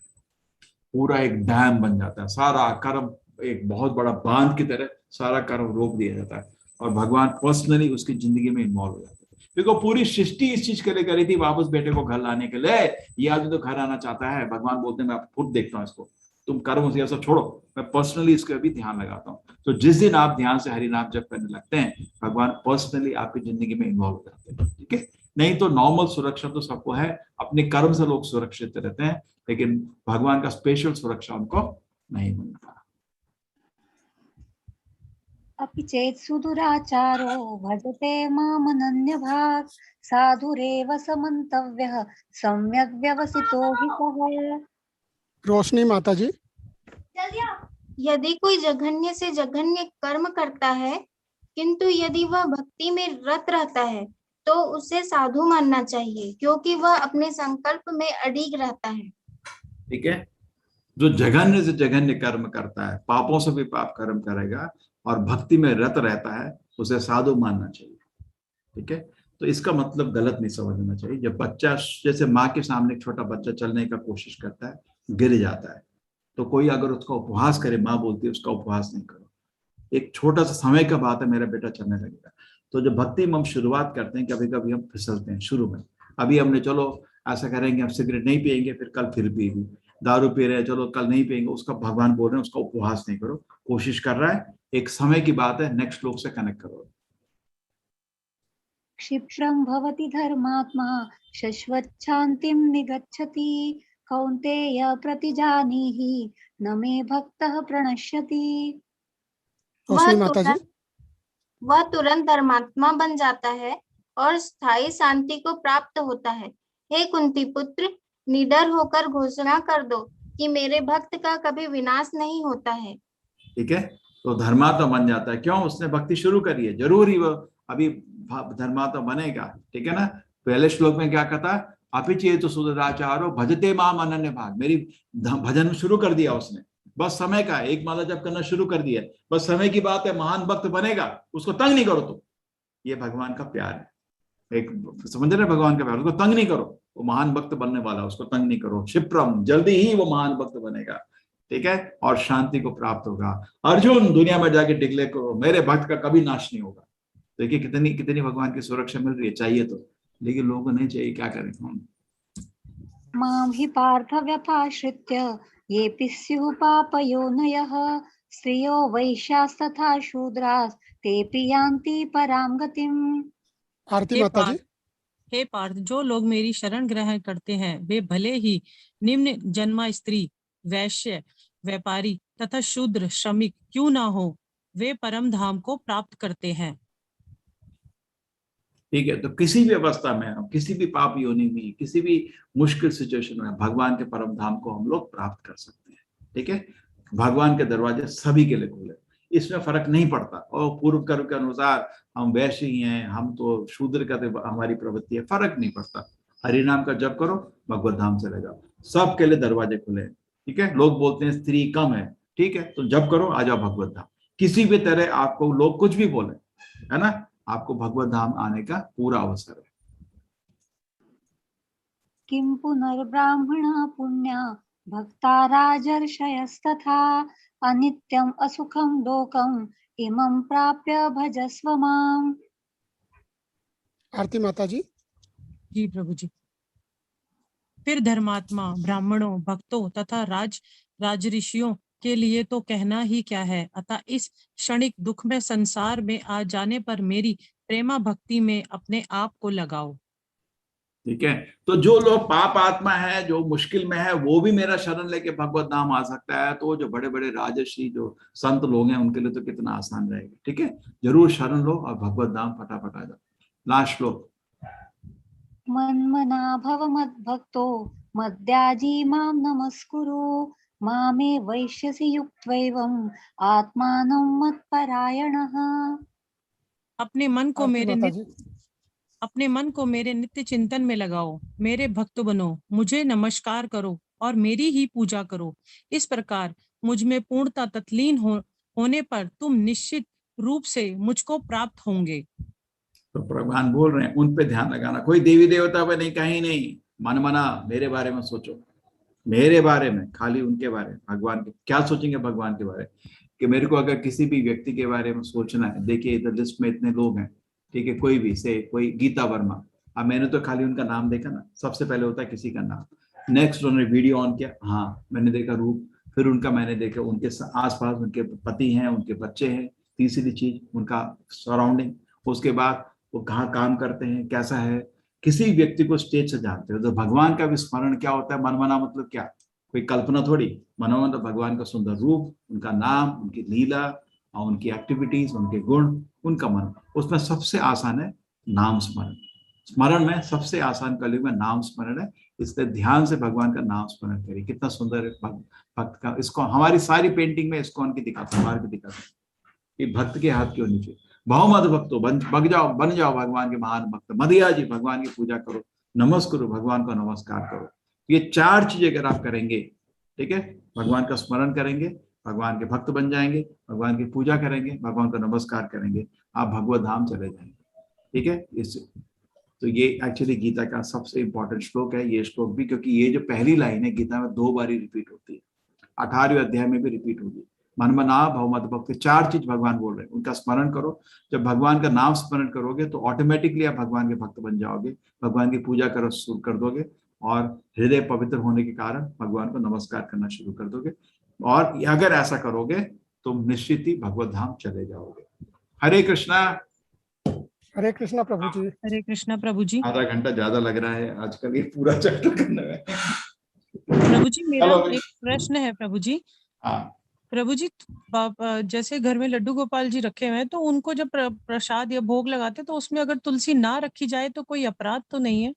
पूरा एक डैम बन जाता है, सारा कर्म एक बहुत बड़ा बांध की तरह सारा कर्म रोक दिया जाता है, और भगवान पर्सनली उसकी जिंदगी में इन्वॉल्व हो जाता है। देखो पूरी सृष्टि इस चीज के लिए करी थी, वापस बेटे को घर लाने के लिए। ये आदमी तो घर आना चाहता है, भगवान बोलते हैं मैं खुद देखता हूँ इसको, तुम कर्म से सब छोड़ो, मैं पर्सनली इसका भी ध्यान लगाता हूँ। तो जिस दिन आप ध्यान से हरि नाम जप करने लगते हैं, भगवान पर्सनली आपकी जिंदगी में इन्वॉल्व हो जाते हैं। ठीक है, नहीं तो नॉर्मल सुरक्षा तो सबको है, अपने कर्म से लोग सुरक्षित रहते हैं, लेकिन भगवान का स्पेशल सुरक्षा उनको नहीं मिलता। अपि चेत् सुदुराचारो भजते मामनन्यभाक् साधुरेव समन्तव्यः सम्यक् व्यवसितो हि सः। रोशनी माता जी। यदि कोई जघन्य से जघन्य कर्म करता है, किंतु यदि वह भक्ति में रत रहता है तो उसे साधु मानना चाहिए, क्योंकि वह अपने संकल्प में अडिग रहता है। ठीक है, जो जघन्य से जघन्य कर्म करता है, पापों से भी पाप कर्म करेगा और भक्ति में रत रहता है, उसे साधु मानना चाहिए। ठीक है, तो इसका मतलब गलत नहीं समझना चाहिए। जब बच्चा, जैसे माँ के सामने एक छोटा बच्चा चलने का कोशिश करता है, गिर जाता है, तो कोई अगर उसका उपहास करे, माँ बोलती है उसका उपहास नहीं करो, एक छोटा सा समय का बात है, मेरा बेटा चलने लगेगा। तो जब भक्ति में हम शुरुआत करते हैं, कभी कभी हम फिसलते हैं शुरू में। अभी हमने चलो ऐसा करेंगे, हम सिगरेट नहीं पिएंगे, फिर कल फिर पिएंगे, दारू पी रहे हैं, चलो कल नहीं पिएंगे, उसका भगवान बोल रहे हैं उसका उपहास नहीं करो, कोशिश कर रहा है, एक समय की बात है, नेक्स्ट लोग से कनेक्ट करो। क्षिप्रं भवति धर्मात्मा शश्वच्छान्तिं निगच्छति कौन्तेय प्रतिजानीहि न मे भक्तः प्रणश्यति। वह तुरंत धर्मात्मा बन जाता है और स्थायी शांति को प्राप्त होता है। हे कुंती पुत्र, निडर होकर घोषणा कर दो कि मेरे भक्त का कभी विनाश नहीं होता है। ठीक है, तो धर्मात्मा बन जाता है। क्यों? उसने भक्ति शुरू करी है, जरूर ही वो अभी धर्मात्मा बनेगा। ठीक है ना, पहले श्लोक में क्या कहता है, अपिचेत सुदराचारो भजते माम अनन्य भाग, मेरी भजन शुरू कर दिया उसने, बस समय का, एक माला जप करना शुरू कर दिया, बस समय की बात है, महान भक्त बनेगा, उसको तंग नहीं करो। तो ये भगवान का प्यार है, एक समझ रहे भगवान का प्यार, उसको तंग नहीं करो, वो महान भक्त बनने वाला, उसको तंग नहीं करो। क्षिप्रम, जल्दी ही वो महान भक्त बनेगा। ठीक है, और शांति को प्राप्त होगा। अर्जुन, दुनिया में जाके डिक्लेयर करो मेरे भक्त का कभी नाश नहीं होगा। देखिए कितनी कितनी भगवान की सुरक्षा मिल रही है, चाहिए तो, लेकिन लोगों को नहीं चाहिए, क्या करें। मां हि पार्थ व्यपाश्रित्य येऽपि स्युः पापयोनयः स्त्रियो वैश्यास्तथा शूद्रास् तेऽपि यान्ति परां गतिम्। आरती माता जी। हे पार्थ, जो लोग मेरी शरण ग्रहण करते हैं वे भले ही निम्न जन्मा स्त्री, वैश्य, व्यापारी तथा शूद्र श्रमिक क्यों ना हो, वे परम धाम को प्राप्त करते हैं। ठीक है, तो किसी भी अवस्था में, किसी भी पाप योनि में, किसी भी मुश्किल सिचुएशन में भगवान के परम धाम को हम लोग प्राप्त कर सकते हैं। ठीक है, भगवान के दरवाजे सभी के लिए खुले, इसमें फर्क नहीं पड़ता। और पूर्व कर्म के अनुसार हम वैश्य ही हैं, हम तो शूद्र का हमारी प्रवृत्ति है, फर्क नहीं पड़ता। हरि नाम का जप करो, भगवत धाम से रह जाओ, सबके लिए दरवाजे खुले हैं। ठीक है, लोग बोलते हैं स्त्री कम है, ठीक है, तो जप करो, आ जाओ भगवत धाम। किसी भी तरह आपको लोग कुछ भी बोले, है ना, आपको भगवत धाम आने का पूरा अवसर है। किं पुनर्ब्राह्मणा पुण्या भक्ता राजर्षयस्तथा अनित्यम असुखम लोकम इमं प्राप्य भजस्व माम। आरती माता जी। जी प्रभु जी। फिर धर्मात्मा, ब्राह्मणों, भक्तों तथा राजऋषियों के लिए तो कहना ही क्या है। अतः इस क्षणिक दुख में संसार में आ जाने पर मेरी प्रेमा भक्ति में अपने आप को लगाओ। ठीक है, तो जो लोग पाप आत्मा है, जो मुश्किल में है, वो भी मेरा शरण लेके भगवत धाम आ सकता है। तो जो बड़े बड़े राजर्षि, जो संत लोग हैं, उनके लिए तो कितना आसान रहेगा। ठीक है, जरूर शरण लो और भगवत धाम फटाफट आ जाओ। लास्ट श्लोक। मन्मना भव मद्भक्तो मद्याजी मां नमस्कुरु मामे वैश्यसि युक्त्वैवम् आत्मानं मत्परायणः। अपने मन को मेरे नित्य चिंतन में लगाओ, मेरे भक्त बनो, मुझे नमस्कार करो और मेरी ही पूजा करो। इस प्रकार मुझ में पूर्णता तत्लीन होने पर तुम निश्चित रूप से मुझको प्राप्त होंगे। तो भगवान बोल रहे हैं उन पे ध्यान लगाना, कोई देवी देवता पे नहीं, कहीं नहीं। मन मना मेरे बारे में सोचो, मेरे बारे में, खाली उनके बारे में। भगवान के क्या सोचेंगे, भगवान के बारे में, कि मेरे को अगर किसी भी व्यक्ति के बारे में सोचना है, देखिए इधर लिस्ट में इतने लोग हैं, ठीक है, कोई भी से कोई गीता वर्मा, अब मैंने तो खाली उनका नाम देखा ना, सबसे पहले होता है किसी का नाम, नेक्स्ट उन्होंने वीडियो ऑन किया, हाँ मैंने देखा रूप, फिर उनका मैंने देखा उनके आसपास उनके पति हैं, उनके बच्चे हैं, तीसरी चीज उनका सराउंडिंग, उसके बाद वो कहाँ काम करते हैं, कैसा है, किसी व्यक्ति को स्टेज से जानते हो। तो भगवान का भी स्मरण क्या होता है, मनमना मतलब क्या, कोई कल्पना थोड़ी। मनमना तो भगवान का सुंदर रूप, उनका नाम, उनकी लीला और उनकी एक्टिविटीज, उनके गुण, उनका मन। उसमें सबसे आसान है नाम स्मरण। स्मरण में सबसे आसान कलयुग में नाम स्मरण है, इसलिए ध्यान से भगवान का नाम स्मरण करिए। कितना सुंदर है भक्त का। इसको हमारी सारी पेंटिंग में इसको उनकी दिखाते हैं, हमारे को दिखाते हैं कि भक्त के हाथ की होनी चाहिए। बहुमत भक्तो बन जाओ भगवान के महान भक्त। मदिया जी, भगवान की पूजा करो, नमस्कार भगवान को नमस्कार करो। ये 4 चीजें अगर आप करेंगे, ठीक है, भगवान का स्मरण करेंगे, भगवान के भक्त बन जाएंगे, भगवान की पूजा करेंगे, भगवान को नमस्कार करेंगे, आप भगवत धाम चले जाएंगे। ठीक है, इस तो ये एक्चुअली गीता का सबसे इंपॉर्टेंट श्लोक है ये श्लोक भी, क्योंकि ये जो पहली लाइन है गीता में 2 बार रिपीट होती है, 18वें अध्याय में भी रिपीट होगी। मनमना भवमत भक्त, 4 चीज भगवान बोल रहे हैं, उनका स्मरण करो। जब भगवान का नाम स्मरण करोगे तो ऑटोमेटिकली आप भगवान के भक्त बन जाओगे, भगवान की पूजा करो शुरू कर दोगे, और हृदय पवित्र होने के कारण भगवान को नमस्कार करना शुरू कर दोगे। और अगर ऐसा करोगे तो निश्चित ही भगवत धाम चले जाओगे। हरे कृष्णा। हरे कृष्णा प्रभु जी। हरे कृष्णा प्रभु जी। आधा घंटा ज्यादा लग रहा है आजकल ये पूरा चैप्टर करने में। प्रभु जी मेरा एक प्रश्न है प्रभु जी। हाँ प्रभु जी, जैसे घर में लड्डू गोपाल जी रखे हुए हैं, तो उनको जब प्रसाद या भोग लगाते तो उसमें अगर तुलसी ना रखी जाए तो कोई अपराध तो नहीं है?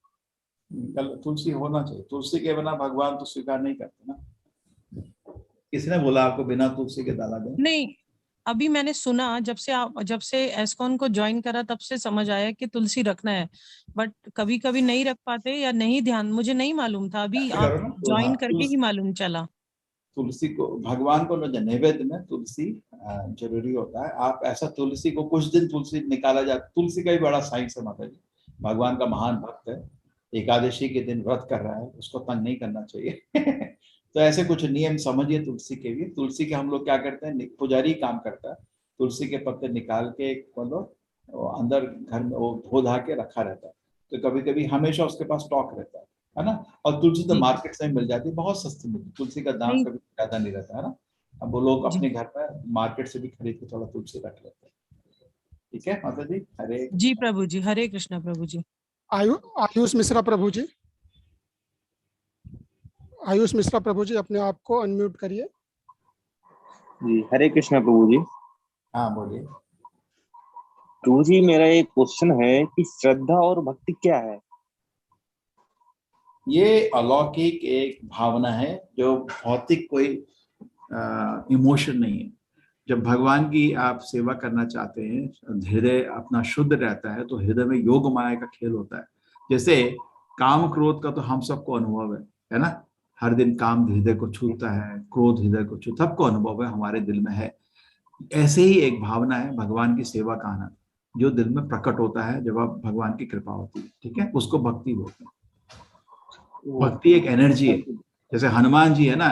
तुलसी होना चाहिए, तुलसी के बिना भगवान तो स्वीकार नहीं करते ना। किसने बोला आपको बिना तुलसी के दाला दे? नहीं, अभी मैंने सुना, जब से एस्कॉन को ज्वाइन करा तब से समझ आया कि तुलसी रखना है, बट कभी कभी नहीं रख पाते या नहीं ध्यान, मुझे नहीं मालूम था, अभी आप ज्वाइन करके ही मालूम चला। तुलसी को भगवान को नैवेद्य में तुलसी जरूरी होता है। आप ऐसा तुलसी को कुछ दिन तुलसी निकाला जाता, तुलसी का भी बड़ा साइंस है माता जी। भगवान का महान भक्त है, एकादशी के दिन व्रत कर रहा है, उसको तंग नहीं करना चाहिए। तो ऐसे कुछ नियम समझिए तुलसी के भी। तुलसी के हम लोग क्या करते हैं, पुजारी काम करता है, तुलसी के पत्ते निकाल के मतलब अंदर घर में वो धो धा के रखा रहता है, तो कभी कभी हमेशा उसके पास स्टॉक रहता है ना। और तुलसी तो मार्केट से मिल जाती है, बहुत सस्ती मिलती है, तुलसी का दाम कभी ज्यादा नहीं रहता है ना। अब वो लोग अपने घर पर मार्केट से भी खरीद के थोड़ा तुलसी रख लेते हैं। ठीक है माता जी। हरे जी प्रभु जी। हरे कृष्णा प्रभु जी। आयुष मिश्रा प्रभु जी। आयुष मिश्रा प्रभु जी, अपने आप को अनम्यूट करिए। जी हरे कृष्णा प्रभु जी। हाँ बोलिए प्रभु जी। मेरा एक क्वेश्चन है कि श्रद्धा और भक्ति क्या है? ये अलौकिक एक भावना है जो भौतिक कोई इमोशन नहीं है। जब भगवान की आप सेवा करना चाहते हैं, हृदय अपना शुद्ध रहता है, तो हृदय में योग माया का खेल होता है। जैसे काम क्रोध का तो हम सबको अनुभव है ना, हर दिन काम हृदय को छूता है, क्रोध हृदय को छूता, सबको अनुभव है, हमारे दिल में है। ऐसे ही एक भावना है भगवान की सेवा का आनंद, जो दिल में प्रकट होता है जब आप भगवान की कृपा होती है। ठीक है, उसको भक्ति बोलते हैं। भक्ति एक एनर्जी है। जैसे हनुमान जी है ना,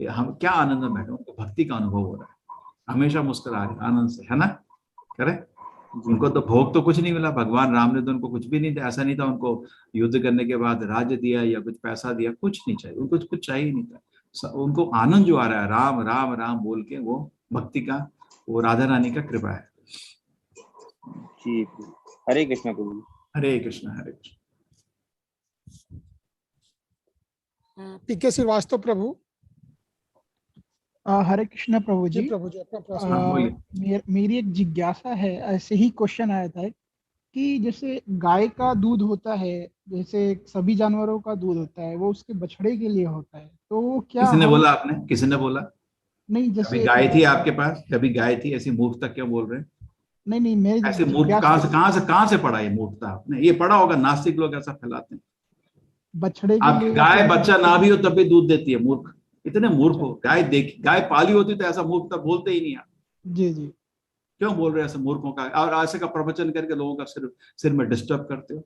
हम क्या आनंद में बैठे, उनको भक्ति का अनुभव हो रहा है, हमेशा मुस्कुरा रहे आनंद से, है ना। करे उनको तो भोग तो कुछ नहीं मिला, भगवान राम ने तो उनको कुछ भी नहीं दिया। ऐसा नहीं था उनको युद्ध करने के बाद राज्य दिया या कुछ पैसा दिया, कुछ नहीं चाहिए उनको, कुछ चाहिए नहीं था। उनको आनंद जो आ रहा है राम राम राम बोल के, वो भक्ति का, वो राधा रानी का कृपा है। जी हरे कृष्णा प्रभु। हरे कृष्णा। हरे कृष्णा। पीके श्रीवास्तव प्रभु। हरे कृष्णा प्रभु जी। प्रभु जी अपना प्रश्न। मेरी एक जिज्ञासा है, ऐसे ही क्वेश्चन आया था कि जैसे गाय का दूध होता है, जैसे सभी जानवरों का दूध होता है, वो उसके बछड़े के लिए होता है, तो वो क्या? किसने बोला आपने, किसने बोला? नहीं, जैसे गाय थी आपके पास, कभी गाय थी? ऐसी मूर्खता क्यों बोल रहे हैं? नहीं मेरी ऐसे मूर्ख कहाँ से पढ़ा ये मूर्खता आपने? ये पढ़ा होगा, नास्तिक लोग ऐसा फैलाते हैं। बछड़े आप गाय बच्चा ना भी हो तब भी दूध देती है, मूर्ख, इतने मूर्ख हो। गाय पाली होती तो ऐसा मूर्खता बोलते ही नहीं आप। जी जी, क्यों बोल रहे हैं ऐसे मूर्खों का, और ऐसे का प्रवचन करके लोगों का सिर में डिस्टर्ब करते हो।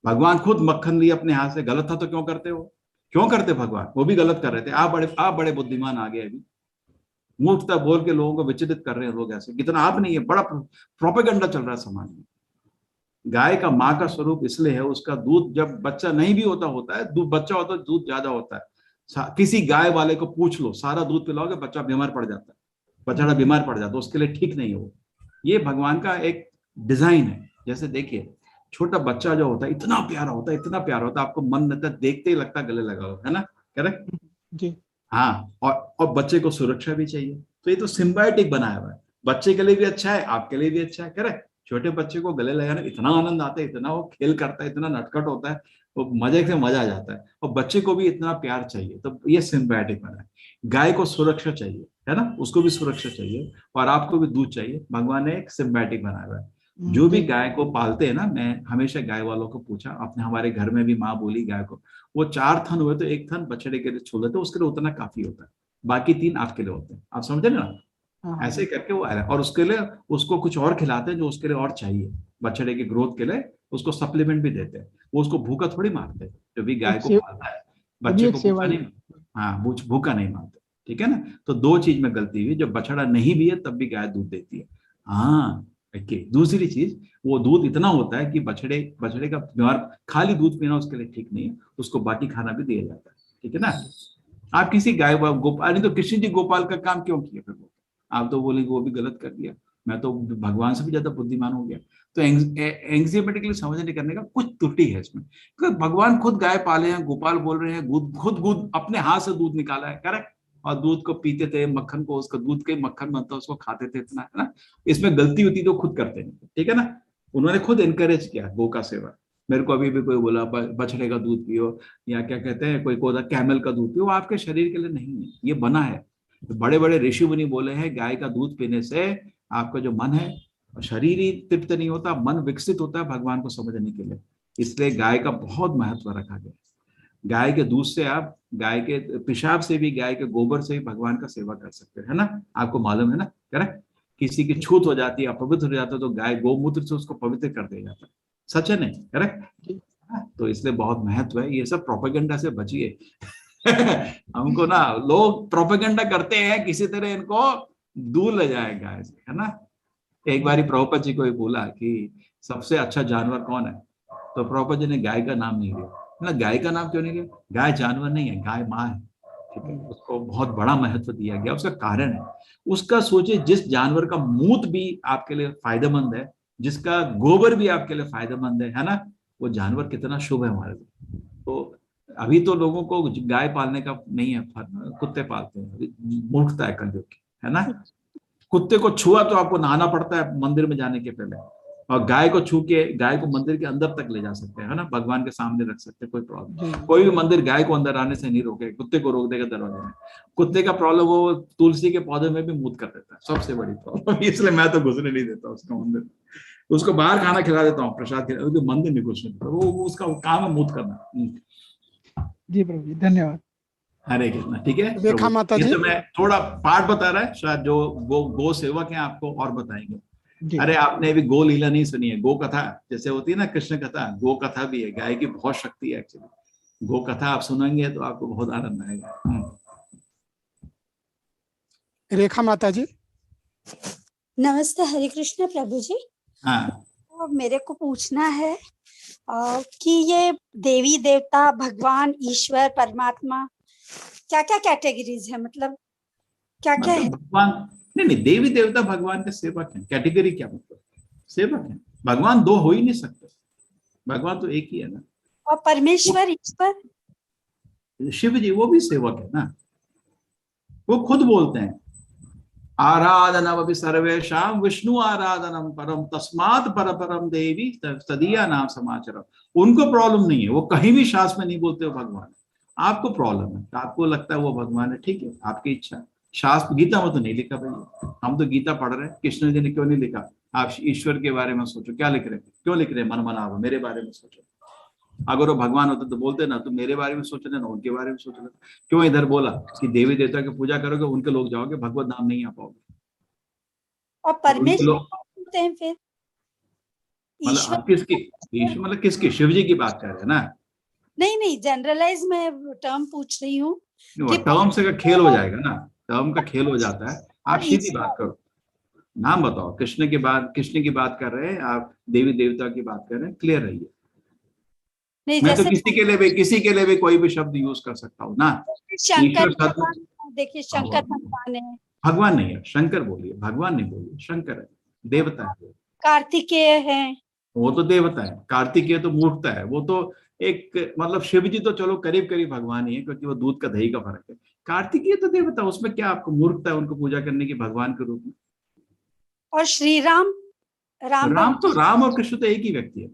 भगवान खुद मक्खन लिए अपने हाथ से, गलत था तो क्यों करते हो? क्यों करते भगवान? वो भी गलत कर रहे थे। आप बड़े बुद्धिमान आ गए, अभी मूर्खता बोल के लोगों को विचलित कर रहे हैं लोग ऐसे। कितना आप नहीं है, बड़ा प्रोपेगेंडा चल रहा है समाज में। गाय का माँ का स्वरूप इसलिए है, उसका दूध जब बच्चा नहीं भी होता है, बच्चा होता है दूध ज्यादा होता है। किसी गाय वाले को पूछ लो, सारा दूध पिलाओगे बच्चा बीमार पड़ जाता है, बछड़ा बीमार पड़ जाता है, उसके लिए ठीक नहीं हो। ये भगवान का एक डिजाइन है। जैसे देखिए, छोटा बच्चा जो होता है इतना प्यारा होता है, इतना प्यारा होता है, आपको मन रहता है देखते ही लगता है गले लगाओ, है ना, करेक्ट जी। हाँ, और बच्चे को सुरक्षा भी चाहिए, तो ये तो सिम्बायोटिक बनाया हुआ है, बच्चे के लिए भी अच्छा है, आपके लिए भी अच्छा है, करेक्ट। छोटे बच्चे को गले लगाने इतना आनंद आता है, इतना वो खेल करता है, इतना नटखट होता है, वो मजे से मजा आ जाता है, और बच्चे को भी इतना प्यार चाहिए, तो ये सिम्बायोटिक बना है। गाय को सुरक्षा चाहिए, है ना, उसको भी सुरक्षा चाहिए, और आपको भी दूध चाहिए, भगवान ने एक सिम्बायोटिक बनाया हुआ है। जो भी गाय को पालते हैं ना, मैं हमेशा गाय वालों को पूछा, अपने हमारे घर में भी माँ बोली गाय को, वो 4 थन हुए तो 1 थन बछड़े के लिए छोड़ देते, उसके लिए उतना काफी होता है, बाकी 3 आपके लिए होते हैं, आप समझे ना, ऐसे करके वो आया, और उसके लिए उसको कुछ और खिलाते हैं जो उसके लिए और चाहिए, बछड़े की ग्रोथ के लिए उसको सप्लीमेंट भी देते हैं, वो उसको भूखा थोड़ी मारते हैं, जो भी गाय को पालता है बच्चे को भूखा नहीं, हाँ भूखा नहीं मारते, ठीक है ना। तो 2 चीज में गलती हुई, जब बछड़ा नहीं भी है तब भी गाय दूध देती है, हाँ दूसरी चीज, वो दूध इतना होता है कि बछड़े का बीमार खाली दूध पीना उसके लिए ठीक नहीं है, उसको बाकी खाना भी दिया जाता है, ठीक है ना। आप किसी गाय गोपाल, नहीं तो कृष्ण जी गोपाल का काम क्यों किया फिर, आप तो बोलेंगे वो भी गलत कर दिया, मैं तो भगवान से भी ज्यादा बुद्धिमान हो गया, तो एंग्जियोमेटिकली समझने करने का कुछ त्रुटि है इसमें, क्योंकि भगवान खुद गाय पाले हैं, गोपाल बोल रहे हैं, खुद अपने हाथ से दूध निकाला है, करेक्ट, और दूध को पीते थे, मक्खन को, उसका दूध के मक्खन बनता उसको खाते थे, इतना है ना, इसमें गलती होती तो खुद करते हैं, ठीक है ना, उन्होंने खुद एनकरेज किया गौ का सेवा। मेरे को अभी भी कोई बोला बछड़े का दूध पियो, या क्या कहते हैं कोई को कैमल का दूध पियो, वो आपके शरीर के लिए नहीं है, ये बना है, तो बड़े बड़े ऋषि मुनि बोले हैं गाय का दूध पीने से आपका जो मन है, शरीर ही तृप्त नहीं होता, मन विकसित होता है भगवान को समझने के लिए, इसलिए गाय का बहुत महत्व रखा गया। गाय के दूध से, आप गाय के पेशाब से भी, गाय के गोबर से भी भगवान का सेवा कर सकते हैं ना, आपको मालूम है ना, करेक्ट। किसी की छूत हो जाती है, अपवित्र हो जाता है, तो गाय गोमूत्र से उसको पवित्र कर दिया जाता है, सच है नहीं, करेक्ट। तो इसलिए बहुत महत्व है, ये सब प्रोपेगेंडा से बचिए हमको ना लोग प्रोपेगेंडा करते हैं, किसी तरह इनको दूर ले जाए गाय से, है ना। एक बारी प्रभुपाद जी को ही बोला कि सबसे अच्छा जानवर कौन है, तो प्रभुपाद जी ने गाय का नाम नहीं लिया, ना गाय का नाम क्यों नहीं लिया, गाय जानवर नहीं है, गाय माँ है, ठीक है, उसको बहुत बड़ा महत्व दिया गया, उसका कारण है, उसका सोचिए, जिस जानवर का मूत्र भी आपके लिए फायदेमंद है, जिसका गोबर भी आपके लिए फायदेमंद है ना, वो जानवर कितना शुभ है हमारे लिए। तो अभी तो लोगों को गाय पालने का नहीं है, कुत्ते पालते हैं, मूर्खता है कलयुग की, है ना। कुत्ते को छुआ तो आपको नहाना पड़ता है मंदिर में जाने के पहले, और गाय को छू के गाय को मंदिर के अंदर तक ले जा सकते हैं, है ना, भगवान के सामने रख सकते हैं, कोई प्रॉब्लम, कोई भी मंदिर गाय को अंदर आने से नहीं रोके, कुत्ते को रोक देगा दरवाजे में। कुत्ते का प्रॉब्लम, वो तुलसी के पौधे में भी मूत कर देता है, सबसे बड़ी प्रॉब्लम, इसलिए मैं तो घुसने नहीं देता उसका मंदिर, उसको बाहर खाना खिला देता हूँ, प्रसाद खिला, मंदिर नहीं घुसने देता, वो उसका काम है मूत करना। जी प्रभु जी, धन्यवाद। हरे कृष्णा, ठीक है। रेखा माता जी, तो मैं थोड़ा पाठ बता रहा है, शायद जो गो सेवक हैं आपको और बताएंगे। अरे आपने अभी गो लीला नहीं सुनी है, गो कथा जैसे होती है ना, कृष्ण कथा, गो कथा भी है, गाय की बहुत शक्ति है एक्चुअली, गो कथा आप सुनेंगे तो आपको बहुत आनंद आएगा। रेखा माता जी। नमस्ते, हरे कृष्ण प्रभु जी। हाँ, तो मेरे को पूछना है कि ये देवी देवता, भगवान, ईश्वर, परमात्मा, क्या क्या कैटेगरीज है, मतलब क्या क्या है? भगवान नहीं, देवी देवता भगवान के सेवक हैं, कैटेगरी क्या मतलब, सेवक हैं, भगवान 2 हो ही नहीं सकते, भगवान तो एक ही है ना। और परमेश्वर, ईश्वर, शिव जी वो भी सेवक है ना, वो खुद बोलते हैं आराधनम सर्वेशाम विष्णु आराधनम परम तस्मात् परम देवी तदीया नाम समाचारम। उनको प्रॉब्लम नहीं है, वो कहीं भी शास्त्र में नहीं बोलते हो भगवान, आपको प्रॉब्लम है, आपको लगता है वो भगवान है, ठीक है, आपकी इच्छा। शास्त्र गीता में तो नहीं लिखा भाई, हम तो गीता पढ़ रहे हैं, कृष्ण जी ने क्यों नहीं लिखा, आप ईश्वर के बारे में सोचो, क्या लिख रहे हैं, क्यों लिख रहे हैं, मन मनाओ, मेरे बारे में सोचो। अगर वो भगवान होते तो बोलते ना, तो मेरे बारे में सोच लेना, उनके बारे में सोच लेना, क्यों इधर बोला कि देवी देवता की पूजा करोगे उनके लोग जाओगे, भगवत धाम नहीं आ पाओगे। और परमेश्वर बोलते हैं फिर, मतलब आप किसकी, ईश्वर मतलब किसकी, शिव जी की बात कर रहे हैं ना। नहीं, जनरलाइज में टर्म पूछ रही हूँ। टर्म से का खेल हो जाएगा ना, टर्म का खेल हो जाता है, आप सीधी बात करो, नाम बताओ, कृष्ण की बात कर रहे हैं आप, देवी देवता की बात कर रहे हैं, क्लियर रहिए। मैं तो किसी के लिए भी कोई भी शब्द यूज कर सकता हूँ ना। शंकर देखिए, शंकर भगवान है, भगवान नहीं है, शंकर बोलिए, भगवान नहीं बोलिए, शंकर है, देवता है। कार्तिकेय है, वो तो देवता है, कार्तिकेय तो मूर्खता है, वो तो एक मतलब शिव जी तो चलो करीब करीब भगवान ही है क्योंकि वो दूध का दही का फर्क है। कार्तिकेय तो देवता, उसमें क्या आपको मूर्खता है उनको पूजा करने की भगवान के रूप में। और श्री राम, राम और कृष्ण तो एक ही व्यक्ति है।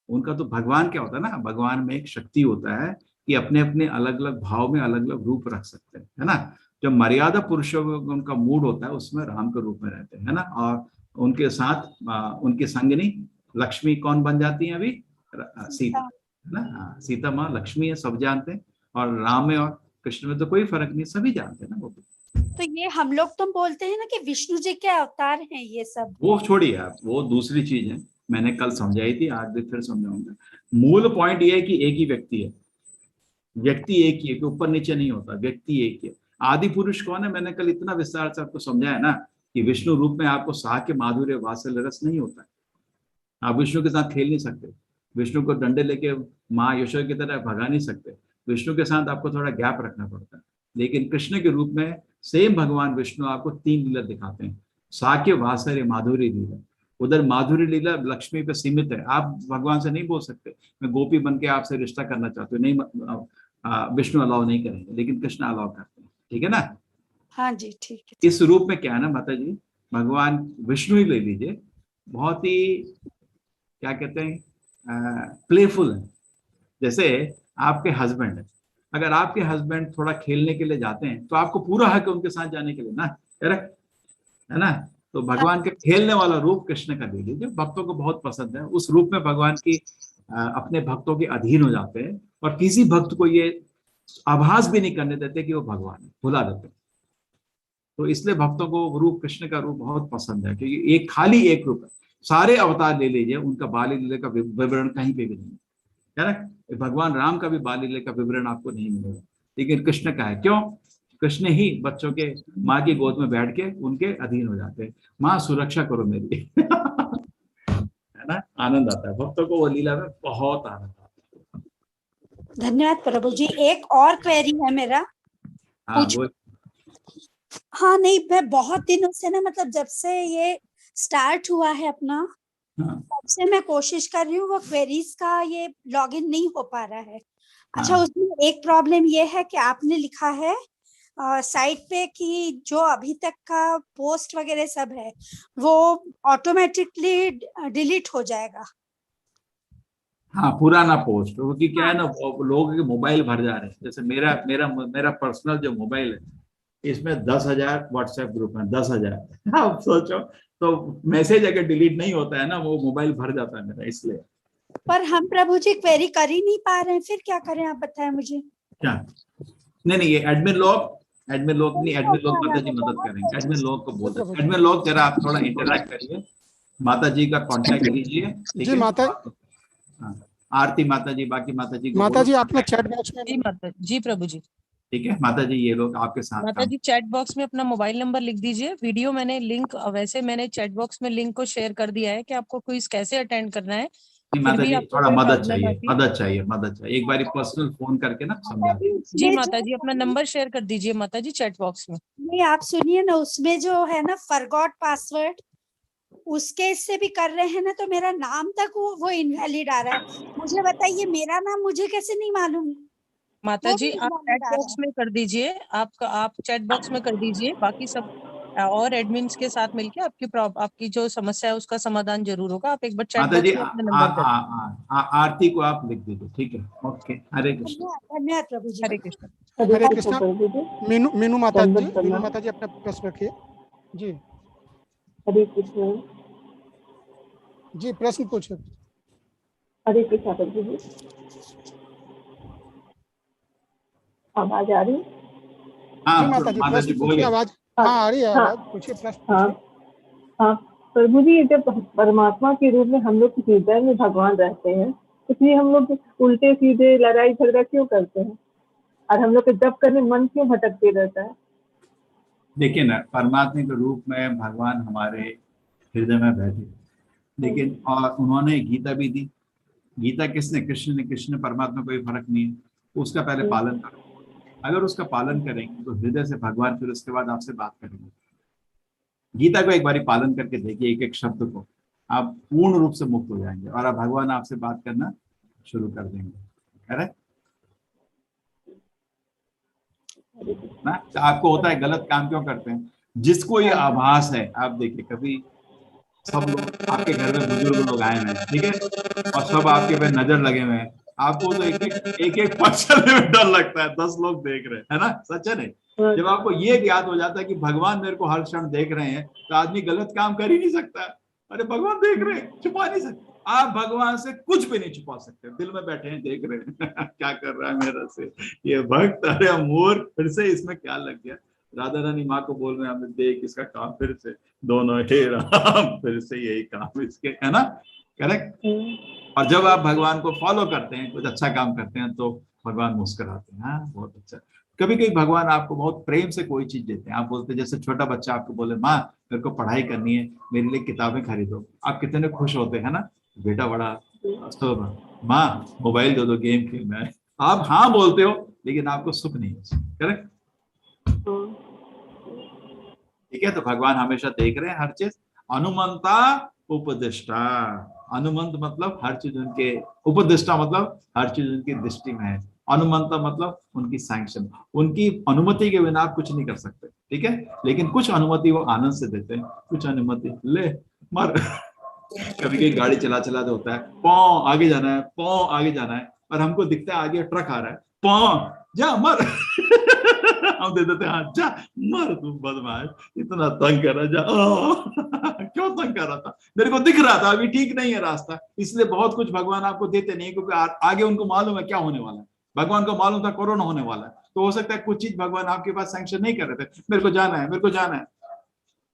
उनका तो भगवान क्या होता है ना, भगवान में एक शक्ति होता है कि अपने अपने अलग अलग भाव में अलग अलग रूप रख सकते हैं, है ना। जो मर्यादा पुरुषों का उनका मूड होता है उसमें राम के रूप में रहते हैं, है ना। और उनके साथ उनकी संगिनी लक्ष्मी कौन बन जाती है अभी, सीता, है ना। हाँ, सीता माँ लक्ष्मी है, सब जानते हैं। और राम में और कृष्ण में तो कोई फर्क नहीं, सभी जानते हैं ना वो। तो ये हम लोग तो बोलते हैं ना कि विष्णु जी के अवतार हैं ये सब। वो छोड़िए आप, वो दूसरी चीज है, मैंने कल समझाई थी, आज भी फिर समझाऊंगा। मूल पॉइंट ये है कि एक ही व्यक्ति है, व्यक्ति एक ही है, कि ऊपर नीचे नहीं होता, व्यक्ति एक ही है। आदि पुरुष कौन है, मैंने कल इतना विस्तार से आपको समझाया ना कि विष्णु रूप में आपको साके माधुर्य वात्सल्य रस नहीं होता है। आप विष्णु के साथ खेल नहीं सकते, विष्णु को डंडे लेके माँ यशोदा की तरह भगा नहीं सकते, विष्णु के साथ आपको थोड़ा गैप रखना पड़ता है। लेकिन कृष्ण के रूप में सेम भगवान विष्णु आपको 3 लीला दिखाते हैं, साके वात्सल्य माधुर्य लीला। उधर माधुर्य लीला लक्ष्मी पे सीमित है, आप भगवान से नहीं बोल सकते मैं गोपी बन के आपसे रिश्ता करना चाहते हो, नहीं, विष्णु अलाउ नहीं करेंगे, लेकिन कृष्ण अलाउ करते हैं, ठीक है ना। हाँ जी ठीक है। इस रूप में क्या है ना माता जी, भगवान विष्णु ही ले लीजिए, बहुत ही क्या कहते हैं प्लेफुल है। जैसे आपके हस्बैंड है, अगर आपके हस्बैंड थोड़ा खेलने के लिए जाते हैं तो आपको पूरा हक है उनके साथ जाने के लिए ना, करेक्ट है ना। तो भगवान के खेलने वाला रूप कृष्ण का ले लीजिए, भक्तों को बहुत पसंद है। उस रूप में भगवान की अपने भक्तों के अधीन हो जाते हैं और किसी भक्त को ये आभास भी नहीं करने देते कि वो भगवान है, भुला देते हैं। तो इसलिए भक्तों को रूप कृष्ण का रूप बहुत पसंद है, क्योंकि एक खाली एक रूप है। सारे अवतार ले लीजिए, उनका बाल लीला का विवरण कहीं पे भी नहीं है, करेक्ट। भगवान राम का भी बाल लीला का विवरण आपको नहीं मिलेगा, लेकिन कृष्ण का है। क्यों? कृष्ण ही बच्चों के माँ की गोद में बैठ के उनके अधीन हो जाते हैं, माँ सुरक्षा करो मेरी है ना। आनंद आता है भक्तों को, वो लीला में बहुत आनंद आता है। धन्यवाद प्रभु जी। एक और क्वेरी है मेरा। हाँ नहीं, मैं बहुत दिनों से ना, मतलब जब से ये स्टार्ट हुआ है अपना, तब से मैं कोशिश कर रही हूँ, वो क्वेरीज का ये लॉगिन नहीं हो पा रहा है। अच्छा, उसमें एक प्रॉब्लम ये है कि आपने लिखा है साइट पे कि जो अभी तक का पोस्ट वगैरह सब है वो ऑटोमेटिकली डिलीट हो जाएगा। हाँ, पुराना पोस्ट, क्योंकि क्या है ना, लोगों के मोबाइल भर जा रहे हैं। जैसे मेरा मेरा मेरा पर्सनल जो मोबाइल है, इसमें 10,000 व्हाट्सएप ग्रुप है, 10,000 आप सोचो, तो मैसेज अगर डिलीट नहीं होता है ना, वो मोबाइल भर जाता है मेरा, इसलिए। पर हम प्रभु जी क्वेरी कर ही नहीं पा रहे हैं, फिर क्या करें आप बताएं मुझे। क्या? नहीं, ये एडमिन लोग नहीं, एडमिन लोग माता जी मदद करेंगे। एडमिन लोग को बोल सकते, एडमिन लोग जरा आप थोड़ा इंटरेक्ट करिए, माता जी का कांटेक्ट लीजिए। जी माता, आरती माता जी, बाकी माता जी आपने चैट बॉक्स में। जी प्रभु जी, ठीक है माता जी, ये लोग आपके साथ। माता जी चैट बॉक्स में अपना मोबाइल नंबर लिख दीजिए। वीडियो मैंने लिंक, वैसे मैंने चैट बॉक्स में लिंक को शेयर कर दिया है कि आपको क्विज कैसे अटेंड करना है। माता जी थोड़ा मदद चाहिए, एक बार पर्सनल फोन करके ना समझा दीजिए। जी माता जी, अपना नंबर शेयर कर दीजिए माता जी चैट बॉक्स में। नहीं, आप सुनिए ना, उसमें जो है ना फॉरगॉट पासवर्ड, उसके से भी कर रहे हैं ना, तो मेरा नाम तक वो इनवैलिड आ रहा है। मुझे बताइए, मेरा नाम मुझे कैसे नहीं मालूम। माता जी आप चैट बॉक्स में कर दीजिए, आप चैट बॉक्स में कर दीजिए, बाकी सब और एडमिन्स के साथ मिलके आपकी जो समस्या है उसका समाधान जरूर होगा। आप एक बार चैट बॉक्स में अपना नंबर कर आरती को आप लिख दीजिए, ठीक है। ओके, हरे कृष्ण। धन्यवाद प्रभु जी। हरे कृष्ण। हरे कृष्ण। मीनू माता जी अपना प्रश्न रखिए। जी हरे कृष्ण जी, प्रश्न पूछिए। हरे कृष्ण प्रभु जी, आवाज आ रही? जी माता जी, प्रश्न पूछिए। आवाज आ रही है, आवाज पूछिए, प्रश्न। हाँ प्रभु जी, जब परमात्मा के रूप में हम लोग के हृदय में भगवान रहते हैं, इसलिए हम लोग उल्टे सीधे लड़ाई झगड़ा क्यों करते हैं, और हम लोग के जप करने मन क्यों भटकते रहता है? देखिए ना, परमात्मा के रूप में भगवान हमारे हृदय में बैठे, लेकिन और उन्होंने गीता भी दी। गीता किसने? कृष्ण ने। कृष्ण परमात्मा कोई फर्क नहीं है, उसका पहले पालन करो। अगर उसका पालन करेंगे तो हृदय से भगवान फिर उसके बाद आपसे बात करेंगे। गीता को एक बारी पालन करके देखिए, एक एक शब्द को, आप पूर्ण रूप से मुक्त हो जाएंगे और अब भगवान आपसे बात करना शुरू कर देंगे। करेक्ट ना? तो आपको होता है गलत काम क्यों करते हैं, जिसको ये आभास है, आप देखिए कभी सब लोग आपके घर में बुजुर्ग लोग आए हुए हैं, ठीक है, और सब आपके पे नजर लगे हुए हैं, आपको तो एक पग चलने में डर लगता है, 10 लोग देख रहे हैं, है ना? सच है नहीं? जब आपको ये ज्ञात हो जाता है कि भगवान मेरे को हर क्षण देख रहे हैं, तो आदमी गलत काम कर ही नहीं सकता। अरे भगवान देख रहे हैं, छुपा नहीं सकते आप, भगवान से कुछ भी नहीं छुपा सकते, दिल में बैठे हैं देख रहे हैं क्या कर रहा है मेरे से ये भक्त, अरे अमूर फिर से इसमें क्या लग गया। राधा रानी माँ को बोल रहे हैं, हमें देख इसका काम फिर से, दोनों हे राम फिर से यही काम इसके, है ना? करेक्ट। और जब आप भगवान को फॉलो करते हैं, कुछ अच्छा काम करते हैं, तो भगवान मुस्कुराते हैं, हाँ बहुत अच्छा। कभी कभी भगवान आपको बहुत प्रेम से कोई चीज देते हैं, आप बोलते हैं, जैसे छोटा बच्चा आपको बोले माँ मेरे को पढ़ाई करनी है, मेरे लिए किताबें खरीदो, आप कितने खुश होते हैं ना, बेटा बड़ा तो माँ मोबाइल दे दो, गेम खेलना है, आप हाँ बोलते हो लेकिन आपको सुख नहीं है। करेक्ट, ठीक है? तो भगवान हमेशा देख रहे हैं हर चीज। अनुमंता उपदिष्टा, अनुमंत मतलब हर चीज उनके, उपदिष्टा मतलब हर चीज उनकी दृष्टि में है, अनुमंता मतलब उनकी सैंक्शन, उनकी अनुमति के बिना आप कुछ नहीं कर सकते, ठीक है? लेकिन कुछ अनुमति वो आनंद से देते हैं, कुछ अनुमति ले मर कभी कभी गाड़ी चला चला तो होता है पौ आगे जाना है, पौ आगे जाना है, और हमको दिखता है आगे ट्रक आ रहा है, पौ जा मर हम दे देते हैं हाँ जा मर, तू बदमाश इतना तंग कर रहा, जा क्यों तंग कर रहा था, मेरे को दिख रहा था अभी ठीक नहीं है रास्ता, इसलिए बहुत कुछ भगवान आपको देते नहीं, क्योंकि आगे उनको मालूम है क्या होने वाला है, भगवान को मालूम था कोरोना होने वाला है, तो हो सकता है कुछ चीज भगवान आपके पास सैंक्शन नहीं कर रहे थे, मेरे को जाना है, मेरे को जाना है।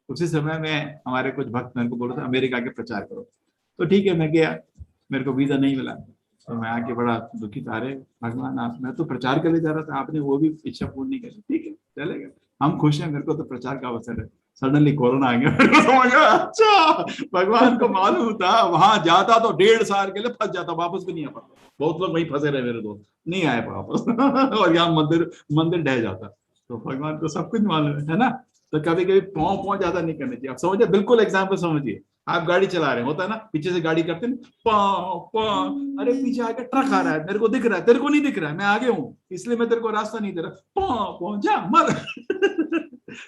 उसी समय में हमारे कुछ भक्त मेरे को बोल रहे थे अमेरिका के प्रचार करो, तो ठीक है मैं गया, मेरे को वीजा नहीं मिला, तो मैं आके बड़ा दुखित, अरे भगवान आप, मैं तो प्रचार करने जा रहा था, आपने वो भी इच्छा पूर्ण नहीं करी, ठीक है चलेगा, हम खुश हैं, मेरे को तो प्रचार का अवसर है, सडनली कोरोना आ गया, मेरे को समझ गया अच्छा भगवान को मालूम था, वहां जाता तो 1.5 साल के लिए फंस जाता, वापस भी नहीं आ पाता, बहुत लोग वहीं फंसे रहे मेरे दोस्त, नहीं आए वापस और यहाँ मंदिर ढह जाता, तो भगवान को सब कुछ मालूम है ना? तो कभी कभी पौ ज्यादा नहीं करनी चाहिए। आप समझिए, बिल्कुल एग्जाम्पल समझिए, आप गाड़ी चला रहे हैं, होता है ना, पीछे से गाड़ी करते हैं पौ, अरे पीछे आके ट्रक आ रहा है, मेरे को दिख रहा है, तेरे को नहीं दिख रहा है, मैं आगे हूँ इसलिए मैं तेरे को रास्ता नहीं दे रहा, पौ जा मर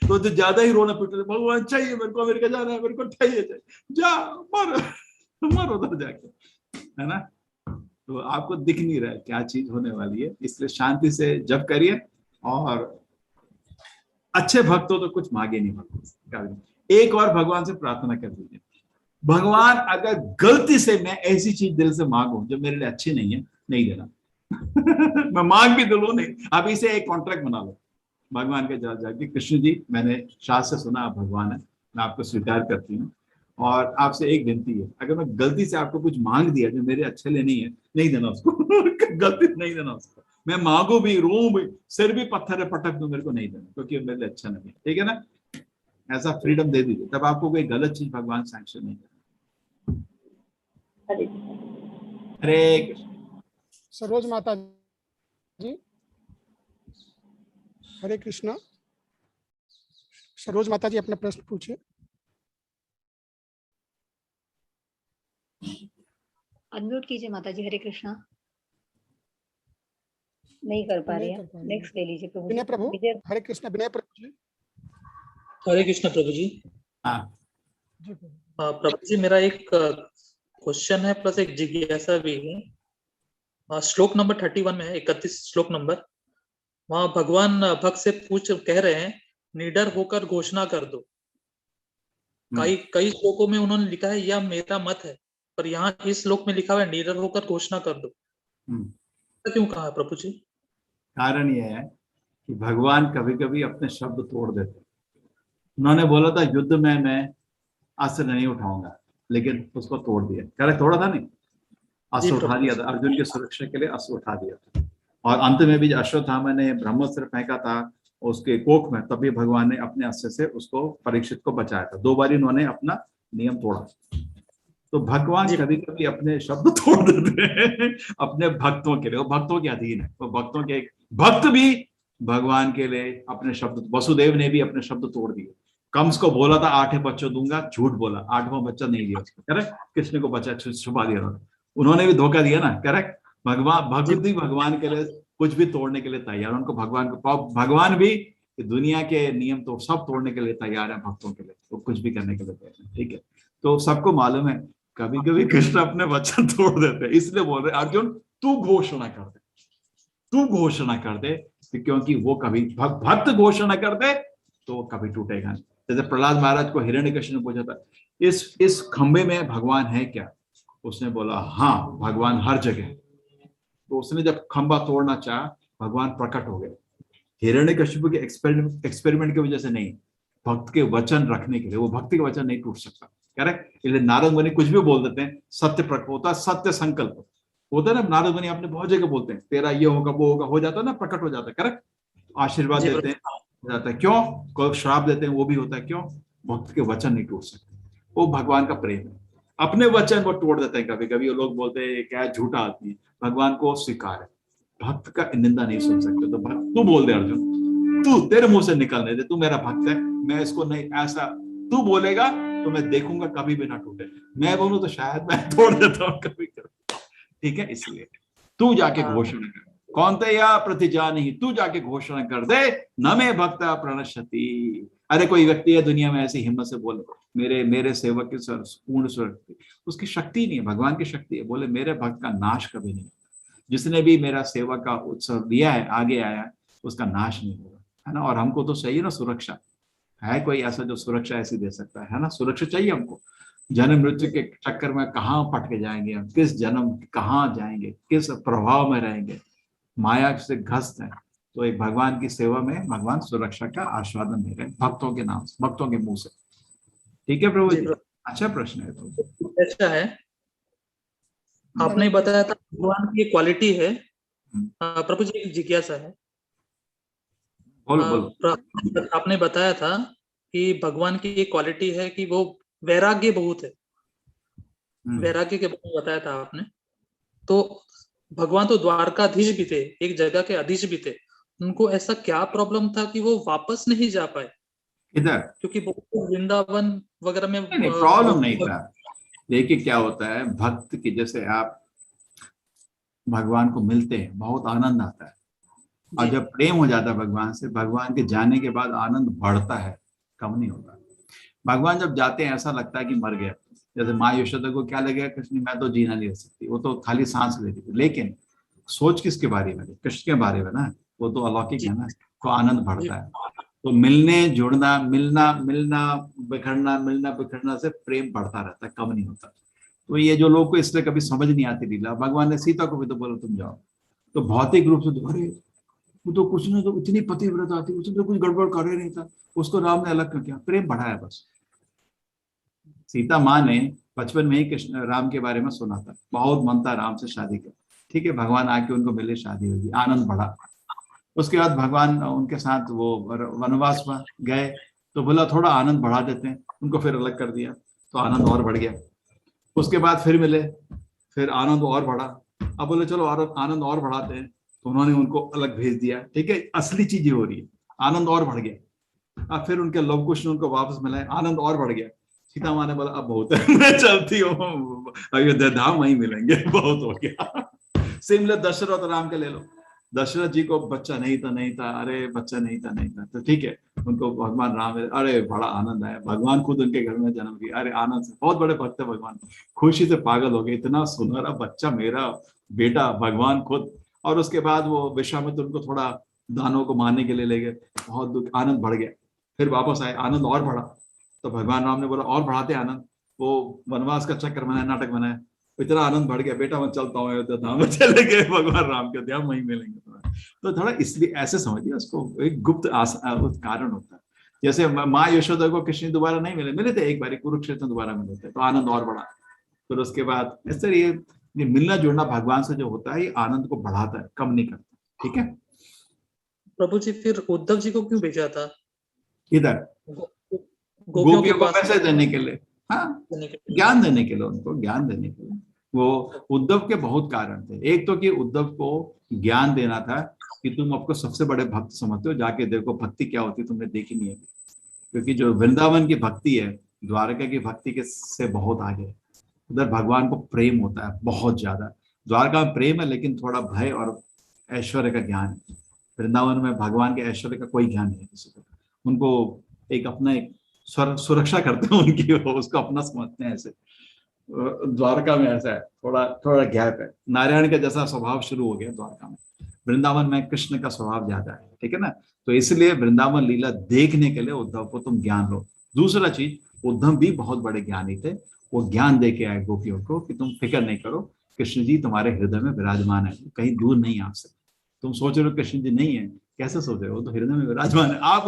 तो जो ज्यादा ही रोना पीट रहे, भगवान चाहिए मेरे को, अमेरिका जाना है, मेरे को चाहिए जा मर उधर जाके, है ना? तो आपको दिख नहीं रहा है क्या चीज होने वाली है, इसलिए शांति से जप करिए, और अच्छे भक्त हो तो कुछ मांगे नहीं भगवान। एक और भगवान से प्रार्थना कर दीजिए, भगवान अगर गलती से मैं ऐसी चीज दिल से मांगू जो मेरे लिए अच्छी नहीं है, नहीं देना मैं मांग भी दिलू नहीं, आप इसे एक कॉन्ट्रैक्ट बना लो भगवान के जाके, कृष्ण जी मैंने शास्त्र से सुना आप भगवान है, मैं आपको स्वीकार करती हूँ, और आपसे एक विनती है, अगर मैं गलती से आपको कुछ मांग दिया जो मेरे अच्छे लिए नहीं है, नहीं देना उसको गलती नहीं देना उसको, मैं मांगू भी, रू भी, सिर भी पत्थर पटक दूं, मेरे को नहीं देना, क्योंकि मेरे लिए अच्छा नहीं है, ठीक है ना? ऐसा फ्रीडम दे दीजिए, तब आपको कोई गलत चीज भगवान सैंक्शन नहीं करेगा। हरे कृष्ण। सरोज माता जी, हरे कृष्णा। सरोज माता जी अपना प्रश्न पूछिए। अनम्यूट कीजिए माता जी। हरे कृष्णा। नहीं कर पा रहे हैं, नेक्स्ट ले लीजिए प्रभु। विनय प्रभु। हरे कृष्णा। विनय प्रभु जी। हरे कृष्णा प्रभु जी। हाँ प्रभु जी, मेरा एक क्वेश्चन है प्लस एक जिज्ञासा भी है। श्लोक नंबर 31 में है, 31 श्लोक नंबर, वहां भगवान भक्त से कह रहे हैं निडर होकर घोषणा कर दो। कई श्लोकों में उन्होंने लिखा है यह मेरा मत है, पर यहाँ इस श्लोक में लिखा हुआ है निडर होकर घोषणा कर दो। क्यों कहा है प्रभु जी? कारण यह है कि भगवान कभी कभी अपने शब्द तोड़ देते। उन्होंने बोला था युद्ध में मैं अस्त्र नहीं उठाऊंगा, लेकिन उसको तोड़ दिया। करेक्ट, तोड़ा था नहीं, अस्त्र उठा दिया था, अर्जुन की सुरक्षा के लिए अस्त्र उठा दिया था। और अंत में भी अश्वत्थामा ने ब्रह्मास्त्र फेंका था उसके कोख में, तभी भगवान ने अपने अस्त्र से उसको परीक्षित को बचाया था। 2 बार इन्होंने अपना नियम तोड़ा। तो भगवान कभी कभी अपने शब्द तोड़ देते हैं अपने भक्तों के लिए, वो भक्तों के अधीन है, वो भक्तों के भक्त भी भगवान के लिए अपने शब्द, वसुदेव ने भी अपने शब्द तोड़ दिए, कंस को बोला था 8 बच्चों दूंगा, झूठ बोला, 8वां बच्चा नहीं दिया उसको, करेक्ट। कृष्ण को बच्चा छुपा दिया उन्होंने भी धोखा दिया ना, करेक्ट। भगवान के लिए कुछ भी तोड़ने के लिए तैयार, उनको भगवान भी दुनिया के नियम तो सब तोड़ने के लिए तैयार है भक्तों के लिए, तो कुछ भी करने के लिए तैयार है, ठीक है। तो सबको मालूम है कभी कभी कृष्ण अपने वचन तोड़ देते हैं, इसलिए बोल रहे अर्जुन तू घोषणा कर दे, तू घोषणा कर दे, क्योंकि वो कभी भक्त घोषणा कर दे तो वो कभी टूटेगा नहीं। जैसे प्रहलाद महाराज को हिरण्यकश्यप ने पूछा था इस खंबे में भगवान है क्या, उसने बोला हाँ भगवान हर जगह। तो उसने जब खंबा तोड़ना चाहा भगवान प्रकट हो गए। हिरण्यकश्यप के एक्सपेरिमेंट की वजह से नहीं, भक्त के वचन रखने के लिए, वो भक्ति के वचन नहीं टूट सकता, करेक्ट। इसलिए नारद मुनि कुछ भी बोल देते हैं, सत्य प्रकट होता है, सत्य संकल्प होता है ना। नारद मुनि आपने बहुत जगह बोलते हैं तेरा ये होगा वो होगा, हो जाता है ना, प्रकट हो जाता है, करेक्ट। आशीर्वाद देते हैं, हो जाता है, क्यों। कोई श्राप देते हैं, वो भी होता है, क्यों। भक्त के वचन नहीं टूट सकते, वो भगवान का प्रेम है। अपने वचन वो तोड़ देते हैं कभी कभी, वो लोग बोलते हैं क्या झूठा आदमी है, भगवान को स्वीकार है, भक्त का निंदा नहीं सुन सकते। तो तू बोल दे अर्जुन, तू तेरे मुंह से निकलने दे, तू मेरा भक्त है, मैं इसको नहीं, ऐसा तू बोलेगा तो मैं देखूंगा कभी भी ना टूटे, मैं बोलूं तो शायद मैं तोड़ देता हूँ कभी कभी, ठीक है। इसलिए तू जाके घोषणा कर, कौन्तेय प्रतिजानीहि, तू जाके घोषणा कर दे, न मे भक्ता प्रणश्यति। अरे कोई व्यक्ति है दुनिया में ऐसी हिम्मत से बोले मेरे सेवक की पूर्ण शक्ति, उसकी शक्ति नहीं है, भगवान की शक्ति है, बोले मेरे भक्त का नाश कभी नहीं, जिसने भी मेरा सेवक का उत्सव लिया है आगे आया उसका नाश नहीं होगा, है ना। और हमको तो चाहिए ना सुरक्षा, है कोई ऐसा जो सुरक्षा ऐसी दे सकता है ना, सुरक्षा चाहिए हमको। जन्म मृत्यु के चक्कर में कहाँ पटके जाएंगे हम, किस जन्म कहाँ जाएंगे, किस प्रभाव में रहेंगे, माया से ग्रस्त है। तो एक भगवान की सेवा में भगवान सुरक्षा का आश्वासन दे रहे हैं भक्तों के नाम से, भक्तों के मुंह से, ठीक है प्रभु जी। अच्छा प्रश्न है तो अच्छा है। आपने बताया था भगवान की क्वालिटी है, प्रभु जी एक जिज्ञासा है। आपने बताया था कि भगवान की एक क्वालिटी है कि वो वैराग्य बहुत है, वैराग्य के बारे में बताया था आपने। तो भगवान तो द्वारकाधीश भी थे, एक जगह के अधीश भी थे, उनको ऐसा क्या प्रॉब्लम था कि वो वापस नहीं जा पाए इधर, क्योंकि वृंदावन वगैरह में प्रॉब्लम नहीं था। देखिए क्या होता है, भक्त की जैसे आप भगवान को मिलते हैं बहुत आनंद आता है, और जब प्रेम हो जाता है भगवान से, भगवान के जाने के बाद आनंद बढ़ता है, कम नहीं होता। भगवान जब जाते हैं ऐसा लगता है कि मर गया, जैसे माँ यशोदा को क्या लगेगा, कृष्ण मैं तो जीना नहीं रह सकती, वो तो खाली सांस लेती थी, लेकिन सोच किसके बारे में, कृष्ण के बारे में ना, वो तो अलौकिक है ना, तो आनंद बढ़ता है। तो मिलने जुड़ना, मिलना बिखरना से प्रेम बढ़ता रहता है, कम नहीं होता। तो ये जो लोग को इसलिए कभी समझ नहीं आती लीला, भगवान ने सीता को भी तो बोला तुम जाओ, तो भौतिक रूप से अरे वो तो कुछ नहीं, तो इतनी पतिव्रता थी, उसने तो कुछ गड़बड़ कर ही नहीं था, उसको राम ने अलग क्यों किया, प्रेम बढ़ाया बस। सीता माँ ने बचपन में ही कृष्ण राम के बारे में सुना था, बहुत मन था राम से शादी कर, ठीक है, भगवान आके उनको मिले, शादी होगी, आनंद बढ़ा। उसके बाद भगवान उनके साथ वो वनवास में गए, तो बोला थोड़ा आनंद बढ़ा देते हैं, उनको फिर अलग कर दिया, तो आनंद और बढ़ गया। उसके बाद फिर मिले, फिर आनंद और बढ़ा, अब बोले चलो और आनंद और बढ़ाते हैं, तो उन्होंने उनको अलग भेज दिया, ठीक है, असली चीजें हो रही है, आनंद और बढ़ गया। अब फिर उनके लव कुश ने उनको वापस मिलाए, आनंद और बढ़ गया। सीता माँ ने बोला अब बहुत है, मैं चलती हूँ, अयोध्या धाम वहीं मिलेंगे, बहुत हो गया। सिमले दशरथ राम के ले लो, दशरथ जी को बच्चा नहीं था, अरे बच्चा नहीं था, तो ठीक है, उनको भगवान राम, अरे बड़ा आनंद आया, भगवान खुद उनके घर में जन्म लिया, अरे आनंद से, बहुत बड़े भक्त है भगवान, खुशी से पागल हो गए, इतना सुनहरा बच्चा, मेरा बेटा, भगवान खुद। और उसके बाद वो विश्वामित्र उनको थोड़ा दानों को मारने के लिए ले गए, बहुत दुख, आनंद बढ़ गया, फिर वापस आए, आनंद और बढ़ा, तो भगवान राम ने बोला और बढ़ाते आनंद, वो वनवास का चक्कर बनाया, नाटक बनाया, इतना आनंद बढ़ गया, बेटा मैं चलता हूँ अयोध्या धाम में, चले गए भगवान राम के, ध्यान वहीं मिलेंगे। तो थोड़ा इसलिए ऐसे समझिए उसको, एक गुप्त कारण होता है। जैसे माँ यशोदा को कृष्ण दोबारा नहीं मिले थे, एक बार कुरुक्षेत्र दोबारा मिले थे, तो आनंद और बढ़ा। फिर उसके बाद इस तरह ये मिलना जुड़ना भगवान से जो होता है, ये आनंद को बढ़ाता है, कम नहीं करता, ठीक है। प्रभु जी फिर उद्धव जी को क्यों भेजा था इधर? गोपियों को पैसे देने के लिए, हाँ, ज्ञान देने के लिए, उनको ज्ञान देने के लिए। वो उद्धव के बहुत कारण थे, एक तो कि उद्धव को ज्ञान देना था कि तुम आपको सबसे बड़े भक्त समझते हो, जाके देखो भक्ति क्या होती तुमने देखी नहीं है। क्योंकि जो वृंदावन की भक्ति है द्वारका की भक्ति के से बहुत आगे है। उधर भगवान को प्रेम होता है बहुत ज्यादा। द्वारका में प्रेम है लेकिन थोड़ा भय और ऐश्वर्य का ज्ञान है। वृंदावन में भगवान के ऐश्वर्य का कोई ज्ञान नहीं है किसी को। उनको एक अपना एक सुरक्षा करते हैं उनकी, उसको अपना समझते हैं। ऐसे द्वारका में ऐसा है, थोड़ा थोड़ा गैप है। नारायण का जैसा स्वभाव शुरू हो गया द्वारका में, वृंदावन में कृष्ण का स्वभाव ज्यादा है, ठीक है ना। तो इसलिए वृंदावन लीला देखने के लिए उद्धव को तुम ज्ञान लो। दूसरा चीज, उद्धव भी बहुत बड़े ज्ञानी थे, वो ज्ञान दे के आए गोपियों को कि तुम फिक्र नहीं करो, कृष्ण जी तुम्हारे हृदय में विराजमान है, कहीं दूर नहीं आपसे। तुम सोच रहे हो कृष्ण जी नहीं है, कैसे सोच रहे हो, तो हृदय में विराजमान है। आप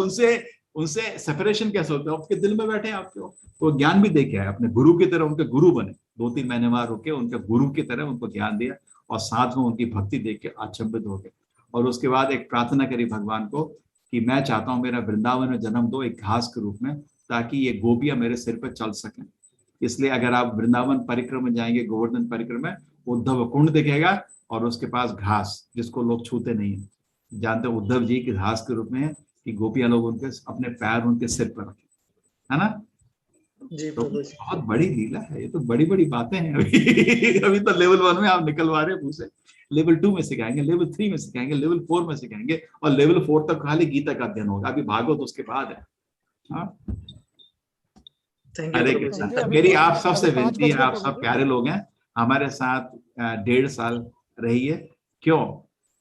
उनसे सेपरेशन कैसे होते हो, आपके दिल में बैठे आपके। तो ज्ञान भी दे के आए, अपने गुरु की तरह उनके गुरु बने, 2-3 महीने वहां रुके, उनके गुरु की तरह उनको ज्ञान दिया और साथ में उनकी भक्ति देख के आचंबित हो गए। और उसके बाद एक प्रार्थना करी भगवान को कि मैं चाहता हूँ मेरा वृंदावन में जन्म दो एक घास के रूप में, ताकि ये गोपियां मेरे सिर पर चल सकें। इसलिए अगर आप वृंदावन परिक्रमा में जाएंगे, गोवर्धन परिक्रमा में, उद्धव कुंड दिखेगा और उसके पास घास जिसको लोग छूते नहीं है। जानते हो उद्धव जी की घास के रूप में है कि गोपियां लोग उनके अपने पैर उनके सिर पर रखें, है ना। जी तो बहुत बड़ी लीला है, ये तो बड़ी बड़ी बातें हैं। अभी तो लेवल 1 में आप निकलवा रहे हैं मुझसे, लेवल 2 में सिखाएंगे, लेवल 3 में सिखाएंगे, लेवल 4 में सिखाएंगे, और लेवल 4 तक खाली गीता का अध्ययन होगा। अभी भागवत उसके बाद है। हाँ, हरे कृष्ण। मेरी आप सबसे विनती है, आप सब प्यारे लोग हैं, हमारे साथ 1.5 साल रहिए। क्यों?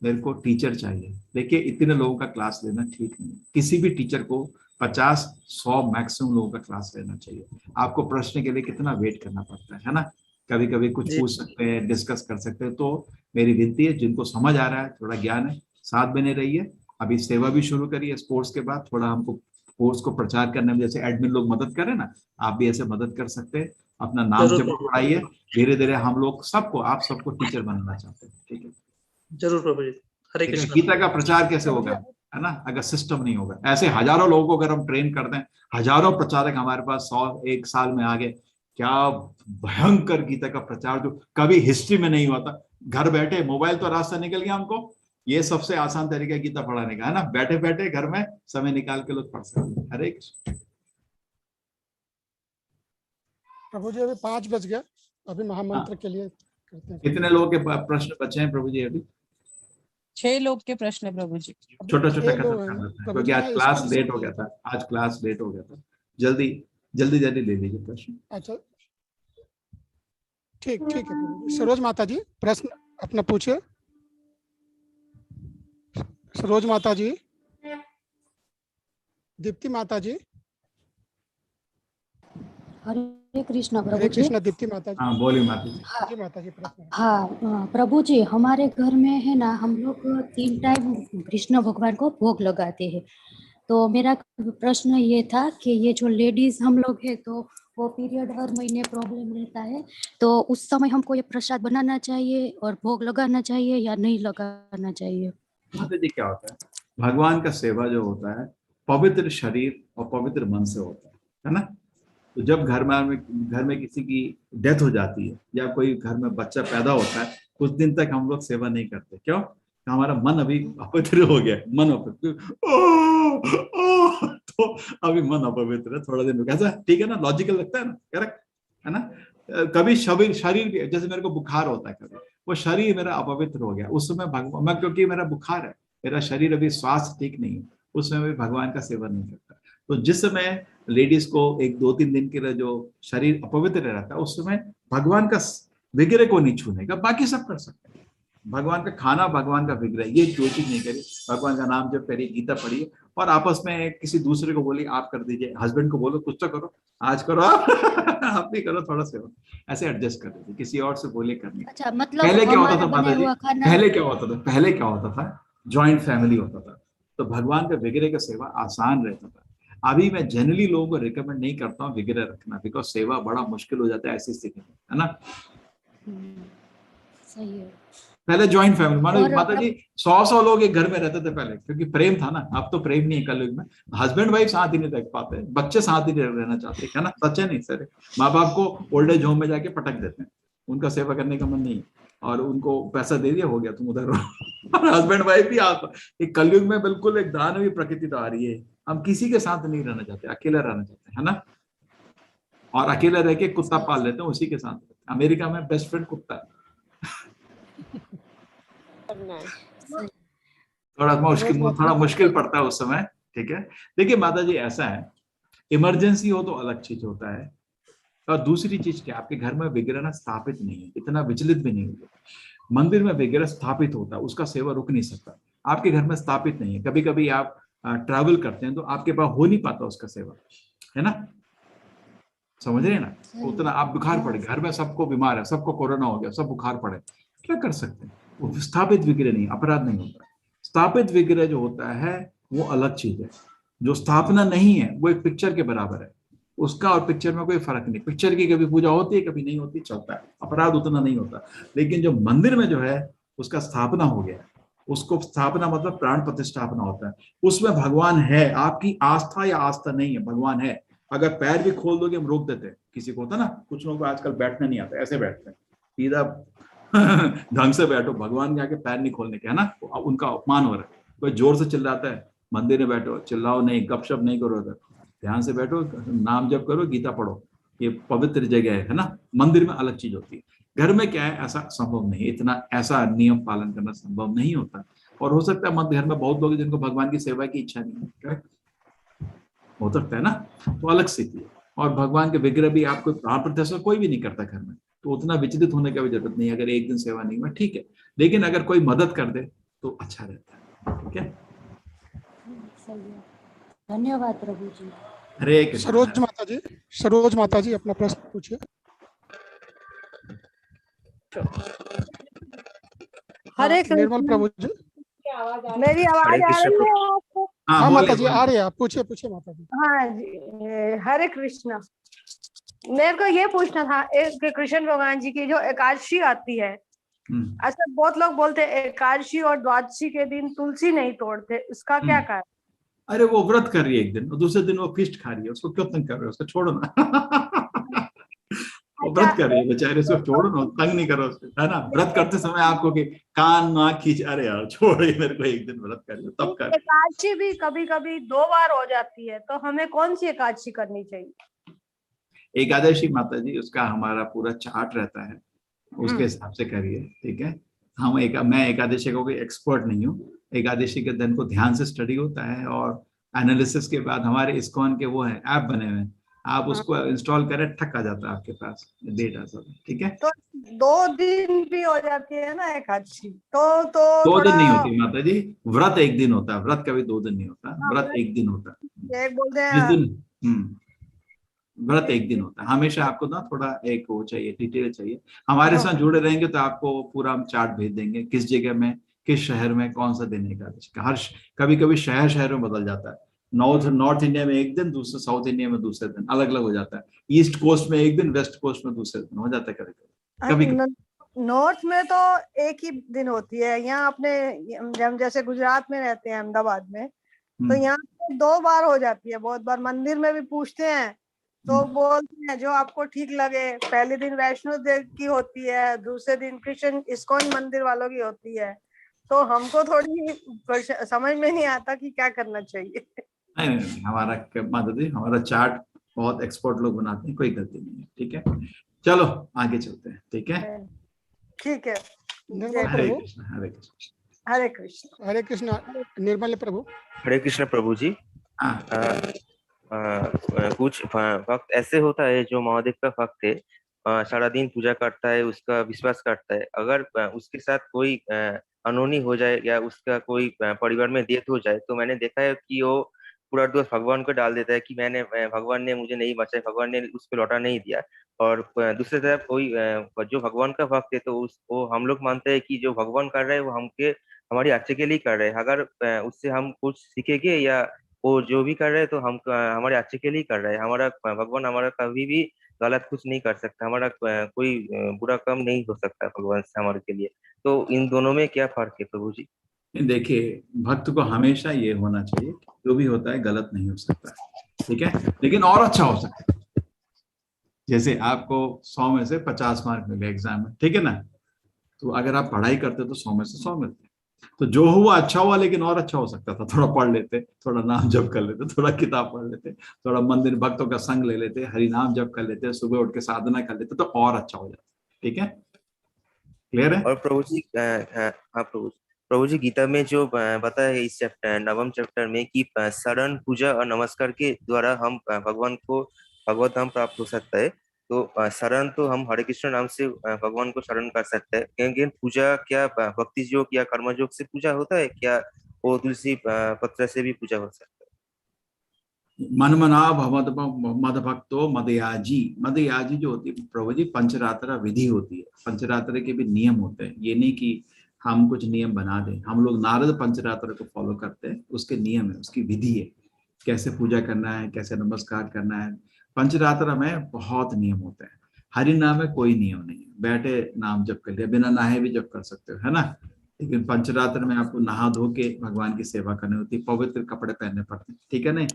मेरे को टीचर चाहिए। देखिए इतने लोगों का क्लास लेना ठीक नहीं है। किसी भी टीचर को 50-100 मैक्सिमम लोगों का क्लास लेना चाहिए। आपको प्रश्न के लिए कितना वेट करना पड़ता है ना। कभी कभी कुछ पूछ सकते हैं, डिस्कस कर सकते हैं। तो मेरी विनती है, जिनको समझ आ रहा है, थोड़ा ज्ञान है, साथ बने रहिए। अभी सेवा भी शुरू करिए स्पोर्ट्स के बाद, थोड़ा हमको कोर्स को प्रचार करने में जैसे एडमिन लोग मदद करें ना, आप भी ऐसे मदद कर सकते हैं। अपना नाम जब पढ़ाइए, धीरे धीरे हम लोग सबको, आप सबको टीचर बनाना चाहते हैं, ठीक है। जरूर प्रभु जी। हरे कृष्ण। गीता का प्रचार कैसे होगा, है ना, अगर सिस्टम नहीं होगा। ऐसे हजारों लोगों को अगर हम ट्रेन कर दें, हजारों प्रचारक हमारे पास 100 एक साल में आ गए, क्या भयंकर गीता का प्रचार जो कभी हिस्ट्री में नहीं हुआ था। घर बैठे, मोबाइल तो रास्ता निकल गया हमको, ये सबसे आसान तरीका है गीता पढ़ाने का, है ना। बैठे बैठे घर में समय निकाल के लोग पढ़ सकते हैं। हरे कृष्ण। प्रभु जी अभी 5 बज गया, अभी महामंत्र के लिए करते हैं। कितने लोगों के प्रश्न बचे हैं प्रभु जी? अभी 6 लोग के प्रश्न है प्रभु जी। छोटा छोटा खत्म कर देते हैं, क्योंकि आज क्लास लेट हो गया था। आज क्लास लेट हो गया था। जल्दी जल्दी जल्दी ले लीजिए प्रश्न। अच्छा ठीक है प्रभु जी। सरोज माता जी प्रश्न अपना पूछिए। सरोज माता जी, दीप्ति माता जी। हरे कृष्णा प्रभु जी। हरे कृष्णा दीप्ति माता जी। हाँ बोलिए माता जी। जी माता जी प्रश्न। हाँ प्रभु जी, हमारे घर में है ना, हम लोग 3 टाइम कृष्ण भगवान को भोग लगाते हैं। तो मेरा प्रश्न ये था कि ये जो लेडीज हम लोग है, तो वो पीरियड हर महीने प्रॉब्लम रहता है, तो उस समय हमको ये प्रसाद बनाना चाहिए और भोग लगाना चाहिए या नहीं लगाना चाहिए? माता जी क्या होता है, भगवान का सेवा जो होता है पवित्र शरीर और पवित्र मन से होता है ना। तो जब घर में किसी की डेथ हो जाती है या कोई घर में बच्चा पैदा होता है, कुछ दिन तक हम लोग सेवा नहीं करते। क्यों? हमारा मन अभी अपवित्र हो गया, मन अपवित्र, तो अभी मन अपवित्र है, थोड़ा दिन कैसा, ठीक है ना, लॉजिकल लगता है ना, करेक्ट है ना। कभी शरीर भी, जैसे मेरे को बुखार होता है, कभी वो शरीर मेरा अपवित्र हो गया, उस समय भगवान, मैं क्योंकि मेरा बुखार है, मेरा शरीर अभी स्वास्थ्य ठीक नहीं है, उस समय भी भगवान का सेवा नहीं करता। तो जिस समय लेडीज को 1-2-3 दिन के लिए जो शरीर अपवित्र रहता है, उस समय भगवान का विग्रह को नहीं छूने का, बाकी सब कर सकते हैं। भगवान का खाना, भगवान का विग्रह, ये जो चीज नहीं करिए। भगवान का नाम जब करिए, गीता पढ़िए, और आपस में किसी दूसरे को बोलिए आप कर दीजिए, हस्बैंड को बोलो कुछ तो करो, आज करो आप भी करो थोड़ा सेवा, ऐसे एडजस्ट कर दीजिए, किसी और से बोलिए करने। अच्छा, मतलब पहले क्या होता था माता जी, पहले क्या होता था, ज्वाइंट फैमिली होता था, तो भगवान का विग्रह का सेवा आसान रहता था। अभी मैं जनरली लोगों को रिकमेंड नहीं करता हूँ विग्रह रखना, बिकॉज सेवा बड़ा मुश्किल हो जाता है ऐसी स्थिति में, है ना। सही है। पहले ज्वाइंट फैमिली, माता जी 100 लोग एक घर में रहते थे पहले, क्योंकि प्रेम था ना। अब तो प्रेम नहीं है कलयुग में, हस्बैंड वाइफ साथ ही नहीं रह पाते, बच्चे साथ ही रहना चाहते हैं ना, सच्चे नहीं सर। माँ बाप को ओल्ड एज होम में जाके पटक देते हैं, उनका सेवा करने का मन नहीं है। और उनको पैसा दे दिया, हो गया, तुम उधर रहो। हस्बैंड वाइफ भी आप एक कलयुग में बिल्कुल एक दानवी प्रकृति तो आ रही है। हम किसी के साथ नहीं रहना चाहते, अकेला रहना चाहते हैं, है ना। और अकेला रह के कुत्ता पाल लेते हैं, उसी के साथ। अमेरिका में बेस्ट फ्रेंड कुत्ता है। थोड़ा मुश्किल पड़ता है उस समय, ठीक है। देखिए माता जी, ऐसा है, इमरजेंसी हो तो अलग चीज होता है, और दूसरी चीज क्या, आपके घर में विग्रह ना स्थापित नहीं है, इतना विचलित भी नहीं होगा। मंदिर में विग्रह स्थापित होता है, उसका सेवा रुक नहीं सकता। आपके घर में स्थापित नहीं है, कभी कभी आप ट्रैवल करते हैं तो आपके पास हो नहीं पाता उसका सेवा, है ना, समझ रहे हैं ना। उतना आप बुखार पड़े, घर में सबको बीमार है, सबको कोरोना हो गया, सब बुखार पड़े, क्या कर सकते हैं। वो स्थापित विग्रह नहीं, अपराध नहीं होता। स्थापित विग्रह जो होता है वो अलग चीज है, जो स्थापना नहीं है वो एक पिक्चर के बराबर है। उसका और पिक्चर में कोई फर्क नहीं। पिक्चर की कभी पूजा होती है, कभी नहीं होती, चलता है, अपराध उतना नहीं होता। लेकिन जो मंदिर में जो है उसका स्थापना हो गया, उसको स्थापना मतलब प्राण प्रतिष्ठापना होता है, उसमें भगवान है। आपकी आस्था या आस्था नहीं है, भगवान है। अगर पैर भी खोल दोगे हम रोक देते हैं, किसी को होता ना, कुछ लोगों को आजकल बैठना नहीं आता, ऐसे बैठते हैं, सीधा ढंग से बैठो, भगवान के आगे पैर नहीं खोलने के, है ना, उनका अपमान हो रहा है। कोई जोर से चिल्लाता है, मंदिर में बैठो, चिल्लाओ नहीं, गपशप नहीं करो, ध्यान से बैठो, नाम जप करो, गीता पढ़ो, ये पवित्र जगह है ना। मंदिर में अलग चीज होती है, घर में क्या है, ऐसा संभव नहीं, इतना ऐसा नियम पालन करना संभव नहीं होता। और हो सकता है मध्य घर में बहुत लोग जिनको भगवान की सेवा की इच्छा नहीं है, करेक्ट, हो सकता है ना, तो अलग स्थिति है। और भगवान के विग्रह भी आपको प्राण प्रतिष्ठा कोई भी नहीं करता घर में, तो उतना विचलित होने की भी जरूरत नहीं। अगर एक दिन सेवा नहीं हुआ ठीक है, लेकिन अगर कोई मदद कर दे तो अच्छा रहता है, ठीक है। धन्यवाद प्रभु जी। हरे कृष्ण। सरोज माता जी अपना प्रश्न पूछिए। हरे कृष्ण। निर्मल प्रभु जी, मेरी आवाज आ रही है आपको? हाँ माता जी आ रही है, आप पूछिए पूछिए माता जी। हाँ जी, हरे कृष्ण। मेरे को ये पूछना था, एक कृष्ण भगवान जी की जो एकादशी आती है, ऐसा बहुत लोग बोलते हैं एकादशी और द्वादशी के दिन तुलसी नहीं तोड़ते, इसका क्या कारण? अरे वो व्रत कर रही है एक दिन, और दूसरे दिन वो फिस्ट खा रही है, उसको क्यों तंग कर रहे हो, उसको छोड़ो ना। वो व्रत कर रही है बेचारे, उसको छोड़ो ना, तंग नहीं करो उसको, है ना। व्रत करते समय आपको कि कान नाक खींच, अरे यार छोड़ो मेरे को, एक दिन व्रत कर लो तब कर। एकादशी भी कभी कभी 2 बार हो जाती है, तो हमें कौन सी एकादशी करनी चाहिए? एकादशी माता जी, उसका हमारा पूरा चार्ट रहता है, उसके हिसाब से करिए, ठीक है। मैं एकादशी का कोई एक्सपर्ट नहीं हूँ। एकादशी के दिन को ध्यान से स्टडी होता है, और एनालिसिस के बाद हमारे इस्कॉन के वो है ऐप बने हुए हैं, आप उसको इंस्टॉल करें, ठक आ जाता है आपके पास डेटा सब, ठीक है। तो 2 दिन भी हो जाती है ना एकादशी, तो 2 दिन नहीं होती माता जी, व्रत 1 दिन होता है। व्रत कभी 2 दिन नहीं होता, व्रत 1 दिन होता है। एक बोलते जिस हैं दिन व्रत 1 दिन होता है। हमेशा आपको ना थोड़ा एक वो चाहिए, डिटेल चाहिए। हमारे साथ जुड़े रहेंगे तो आपको पूरा हम चार्ट भेज देंगे, किस जगह में, किस शहर में कौन सा दिन है एकादशी का। कभी कभी शहर में बदल जाता है। नॉर्थ इंडिया में एक दिन, दूसरे साउथ इंडिया में दूसरे दिन, अलग अलग हो जाता है। ईस्ट कोस्ट में एक दिन, वेस्ट कोस्ट में दूसरे दिन हो जाता है कभी कभी। नॉर्थ में तो एक ही दिन होती है, यहाँ अपने जैसे गुजरात में रहते हैं, अहमदाबाद में, तो यहाँ 2 बार हो जाती है। बहुत बार मंदिर में भी पूछते हैं तो बोलते हैं जो आपको ठीक लगे। पहले दिन वैष्णो देव की होती है, दूसरे दिन कृष्ण इस्कॉन मंदिर वालों की होती है, तो हमको थोड़ी समझ में नहीं आता कि क्या करना चाहिए। नहीं, हमारा माता जी, हमारा चार्ट बहुत एक्सपर्ट लोग बनाते हैं, कोई गलती नहीं है, ठीक है। चलो आगे चलते हैं, ठीक है। ठीक है, हरे कृष्ण हरे कृष्ण हरे कृष्ण हरे कृष्ण। निर्मल प्रभु। हरे कृष्ण प्रभु जी। कुछ भक्त ऐसे होता है जो महादेव का भक्त है, सारा दिन पूजा करता है, उसका विश्वास करता है। अगर उसके साथ कोई अनहोनी हो जाए या उसका कोई परिवार में डेथ हो जाए, तो मैंने देखा है कि वो पूरा दोष भगवान को डाल देता है कि भगवान ने मुझे नहीं बचाया, भगवान ने उस पर लौटा नहीं दिया। और दूसरी तरफ कोई जो भगवान का भक्त है, तो वो हम लोग मानते हैं कि जो भगवान कर रहे हैं वो हमारी अच्छे के लिए कर रहे हैं। अगर उससे हम कुछ सीखेंगे या वो जो भी कर रहे हैं तो हम हमारे अच्छे के लिए कर रहे हैं। हमारा भगवान हमारा कभी भी गलत कुछ नहीं कर सकता, हमारा कोई बुरा काम नहीं हो सकता भगवान से हमारे के लिए। तो इन दोनों में क्या फर्क है प्रभु जी? देखिए, भक्त को हमेशा ये होना चाहिए, जो भी होता है गलत नहीं हो सकता, ठीक है, लेकिन और अच्छा हो सकता है। जैसे आपको 100 में से 50 मार्क मिले एग्जाम में, ठीक है ना, तो अगर आप पढ़ाई करते तो 100 में से 100 मिलते। तो जो हुआ अच्छा हुआ, लेकिन और अच्छा हो सकता था, थोड़ा पढ़ लेते, थोड़ा नाम जप कर लेते, थोड़ा किताब पढ़ लेते, थोड़ा मंदिर भक्तों का संग ले लेते, हरि नाम जप कर लेते, सुबह उठ के साधना कर लेते, तो और अच्छा हो जाता। ठीक है, क्लियर है? और प्रभु जी हाँ प्रभु जी गीता में जो बताया है इस चैप्टर 9वें चैप्टर में कि शरण पूजा और नमस्कार के द्वारा हम भगवान को भगवत धाम प्राप्त हो सकता है। तो शरण तो हम हरे कृष्ण नाम से भगवान को शरण कर सकते हैं, क्योंकि पूजा क्या भक्ति योग या कर्म योग से पूजा होता है क्या? वो तुलसी पत्र से भी पूजा हो सकता है? मन मना मद भक्तो मदयाजी। मदयाजी जो होती है प्रभु जी, पंचरात्रा विधि होती है, पंचरात्रा के भी नियम होते हैं। ये नहीं कि हम कुछ नियम बना दें, हम लोग नारद पंचरात्रा को फॉलो करते हैं, उसके नियम है, उसकी विधि है, कैसे पूजा करना है, कैसे नमस्कार करना है। पंचरात्रा में बहुत नियम होते हैं। हरि नाम में कोई नियम नहीं है, बैठे नाम जप कर लिया, बिना नहाए भी जप कर सकते हो, है ना। लेकिन पंचरात्र में आपको नहा धो के भगवान की सेवा करनी होती है, पवित्र कपड़े पहनने पड़ते हैं, ठीक है नहीं,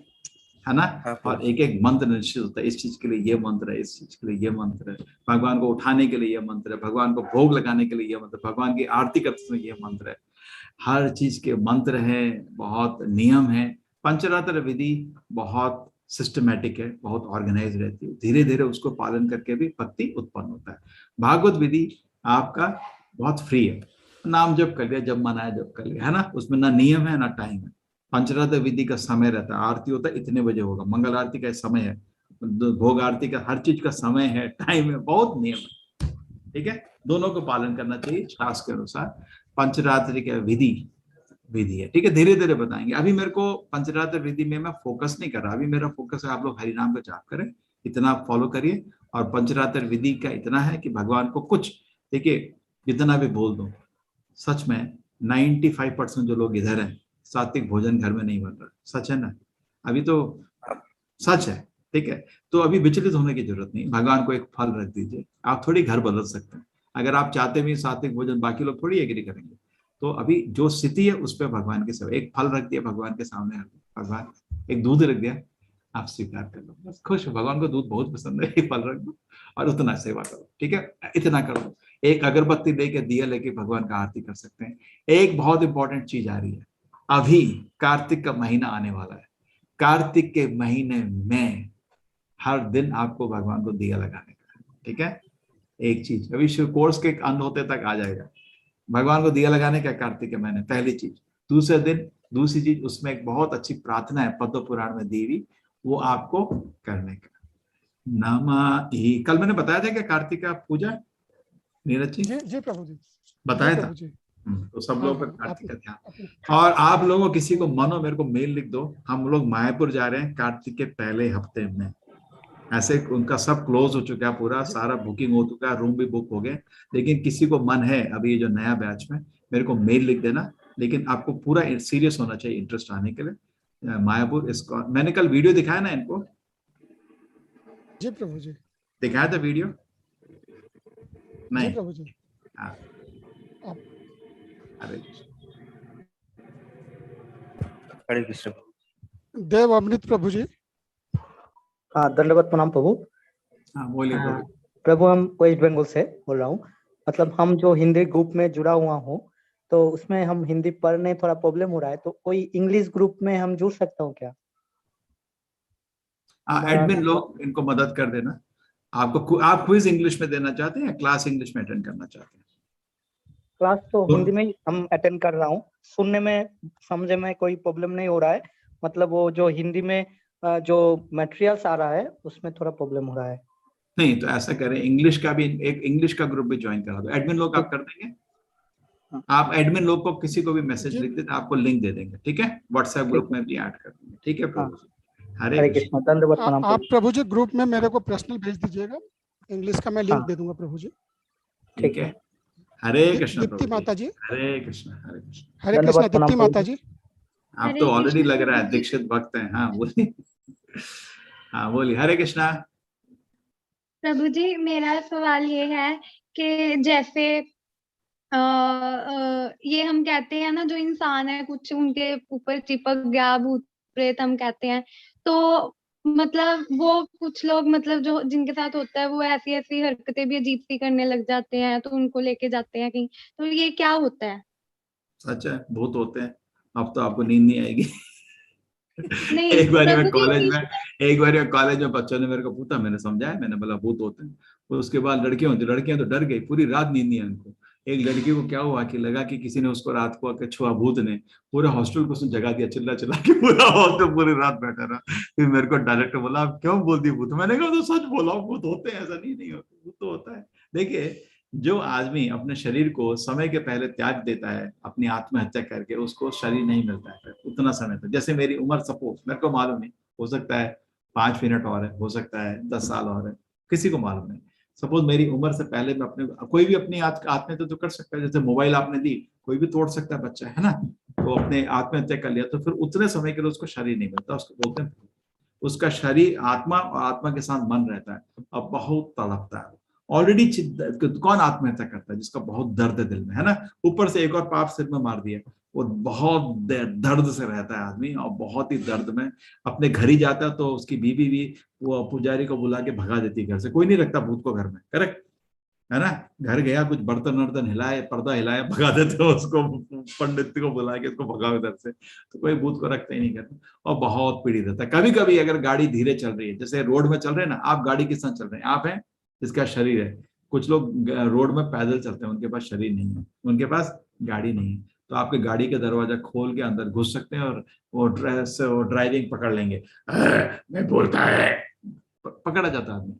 है ना। और एक एक मंत्र निश्चित होता है, इस चीज के लिए ये मंत्र है, इस चीज के लिए ये मंत्र है, भगवान को उठाने के लिए ये मंत्र है, भगवान को भोग लगाने के लिए ये मंत्र, भगवान की आरती करते समय ये मंत्र है। हर चीज के मंत्र है, बहुत नियम है। पंचरात्र विधि बहुत सिस्टमेटिक है, बहुत ऑर्गेनाइज रहती है, धीरे धीरे उसको पालन करके भी भक्ति उत्पन्न होता है। भागवत विधि आपका बहुत फ्री है, नाम जप कर लिया, जब मन आया जब कर लिया, है ना। उसमें ना नियम है ना टाइम है। पंचरात्र विधि का समय रहता है, आरती होता है इतने बजे होगा, मंगल आरती का समय है, भोग आरती का, हर चीज का समय है, टाइम है, बहुत नियम है। ठीक है, दोनों को पालन करना चाहिए शास्त्र के अनुसार। पंचरात्रि का विधि है, ठीक है, धीरे धीरे बताएंगे। अभी मेरे को पंचरात्र विधि में मैं फोकस नहीं कर रहा, अभी मेरा फोकस है आप लोग हरि नाम का जाप करें, इतना फॉलो करिए। और पंचरात्र विधि का इतना है कि भगवान को कुछ, देखिए जितना भी बोल दो, सच में 95% जो लोग इधर हैं, सात्विक भोजन घर में नहीं बन रहा, सच है ना, अभी तो सच है। ठीक है, तो अभी विचलित होने की जरूरत नहीं, भगवान को एक फल रख दीजिए, आप थोड़ी घर बदल सकते हैं। अगर आप चाहते भी सात्विक भोजन, बाकी लोग थोड़ी एग्री करेंगे। तो अभी जो स्थिति है उस पर भगवान की सेवा, एक फल रख दिया भगवान के सामने, भगवान एक दूध रख दिया, आप स्वीकार कर लो, बस खुश हो, भगवान को दूध बहुत पसंद है, फल रख दो और उतना सेवा करो, ठीक है, इतना करो। एक अगरबत्ती लेके, दिया लेके भगवान का आरती कर सकते हैं। एक बहुत इंपॉर्टेंट चीज आ रही है, अभी कार्तिक का महीना आने वाला है, कार्तिक के महीने में हर दिन आपको भगवान को दिया लगाने का, ठीक है। एक चीज अभी शिव कोर्स के अंत होते तक आ जाएगा, भगवान को दिया लगाने का कार्तिक के महीने, पहली चीज। दूसरे दिन दूसरी चीज, उसमें एक बहुत अच्छी प्रार्थना है पद्म पुराण में दी हुई, वो आपको करने का। नमः, कल मैंने बताया था क्या कार्तिक का पूजा, नीरज जी? जी प्रभु जी बताया था। तो सब लोग पर कार्तिक का ध्यान। और आप लोगों को किसी को मनो, मेरे को मेल लिख दो, हम लोग मायापुर जा रहे हैं कार्तिक के पहले हफ्ते में। ऐसे उनका सब क्लोज हो चुका है, पूरा सारा बुकिंग हो चुका है, रूम भी बुक हो गए। लेकिन किसी को मन है अभी ये जो नया बैच में, मेरे को मेल लिख देना। लेकिन आपको पूरा सीरियस होना चाहिए इंटरेस्ट आने के लिए। मायापुर इसको मैंने कल वीडियो दिखाया ना इनको। जी प्रभु जी, दिखाया था वीडियो? नहीं जी प्रभु जी। हाँ, हरे कृष्ण। देव अमृत प्रभु जी। हाँ, दंडवत प्रणाम प्रभु। हाँ बोलिए प्रभु। प्रभु, हम वेस्ट बंगाल से बोल रहा हूँ। मतलब हम जो हिंदी ग्रुप में जुड़ा हुआ हूँ, तो उसमें हम हिंदी पढ़ने थोड़ा प्रॉब्लम हो रहा है, तो कोई इंग्लिश ग्रुप में हम जुड़ सकता हूँ क्या? एडमिन लोग इनको मदद कर देना। आपको आप क्विज इंग्लिश में देना चाहते हैं या क्लास इंग्लिश में अटेंड करना चाहते हैं? क्लास तो हिंदी में ही हम अटेंड कर रहा हूँ, सुनने में समझे में कोई प्रॉब्लम नहीं हो रहा है। मतलब वो जो हिंदी में जो मटेरियल्स आ रहा है उसमें थोड़ा प्रॉब्लम हो रहा है। नहीं तो ऐसा करें, इंग्लिश का भी एक इंग्लिश का ग्रुप भी ज्वाइन करा दो। एडमिन लोग आप कर देंगे? आप एडमिन लोग को किसी को भी मैसेज लिख देते, आपको लिंक दे देंगे, ठीक है, व्हाट्सएप ग्रुप में भी ऐड कर देंगे, ठीक है प्रभु जी। हरे कृष्ण। धन्यवाद प्रणाम। आप प्रभु जी ग्रुप में मेरे को पर्सनल भेज दीजिएगा, इंग्लिश का मैं लिंक दे दूंगा प्रभु जी। ठीक है, हरे कृष्ण। दीप्ति माता जी। हरे कृष्ण। हरे कृष्ण। हरे कृष्ण। दीप्ति माता जी, आप तो ऑलरेडी लग रहा है दीक्षित भक्त हैं। हाँ बोलिए। हाँ बोलिए। हरे कृष्णा। प्रभु जी, मेरा सवाल ये है कि जैसे ये हम कहते हैं ना, जो इंसान है कुछ उनके ऊपर चिपक गया भूत प्रेत हम कहते हैं, तो मतलब वो कुछ लोग मतलब जो जिनके साथ होता है वो ऐसी ऐसी हरकतें भी अजीब सी करने लग जाते हैं, तो उनको लेके जाते हैं कहीं, तो ये क्या होता है? सच है, भूत होते हैं। अब तो आपको नींद नहीं आएगी। नहीं एक बार मैं प्रभु जी कॉलेज में कृष्ण एक बार कॉलेज में बच्चों ने मेरे को पूछा, मैंने समझाया, मैंने बोला भूत होते हैं। तो उसके बाद लड़कियां तो डर गई, पूरी रात नींद नहीं आई उनको। एक लड़की को क्या हुआ कि लगा कि किसी ने उसको रात को आके छुआ, भूत ने। पूरे हॉस्टल को उसने जगा दिया, चिल्ला चिल्ला के पूरा हॉस्टल पूरी रात बैठा रहा। फिर मेरे को डायरेक्टर बोला, आप क्यों बोलती भूत? मैंने कहा तो सच बोला, भूत होते हैं, ऐसा नहीं होता, भूत तो होता है। देखिए, जो आदमी अपने शरीर को समय के पहले त्याग देता है अपनी आत्महत्या करके, उसको शरीर नहीं मिलता है फिर उतना समय तक। जैसे मेरी उम्र, सपोज मेरे को मालूम नहीं, हो सकता है 5 मिनट और है, हो सकता है 10 साल और है, किसी को मालूम नहीं। सपोज मेरी उम्र से पहले मैं अपने, कोई भी अपनी आत्महत्या तो कर सकता है। जैसे मोबाइल आपने दी, कोई भी तोड़ सकता है बच्चा, है ना? तो अपने आत्महत्या कर लिया तो फिर उतने समय के लिए उसको शरीर नहीं मिलता, उसको बोलते हैं। उसका शरीर, आत्मा और आत्मा के साथ मन रहता है और बहुत तड़पता है। ऑलरेडी कौन आत्महत्या करता है? जिसका बहुत दर्द है दिल में, है ना? ऊपर से एक और पाप सिर में मार दिया, वो बहुत दर्द से रहता है आदमी, और बहुत ही दर्द में अपने घर ही जाता है तो उसकी बीवी भी वो पुजारी को बुला के भगा देती है घर से। कोई नहीं रखता भूत को घर में, करेक्ट है ना? घर गया, कुछ बर्तन वर्तन हिलाए, पर्दा हिलाए, भगा देते हो उसको, पंडित को बुला के उसको भगाओ इधर से। तो कोई भूत को रखते ही नहीं करते, और बहुत पीड़ित रहता है। कभी कभी अगर गाड़ी धीरे चल रही है, जैसे रोड में चल रहे हैं ना, आप गाड़ी किस तरह चल रहे हैं? आप हैं जिसका शरीर है। कुछ लोग रोड में पैदल चलते हैं, उनके पास शरीर नहीं है, उनके पास गाड़ी नहीं है। तो आपके गाड़ी का दरवाजा खोल के अंदर घुस सकते हैं और वो ड्राइविंग पकड़ लेंगे, नहीं बोलता है, पकड़ा जाता है आदमी।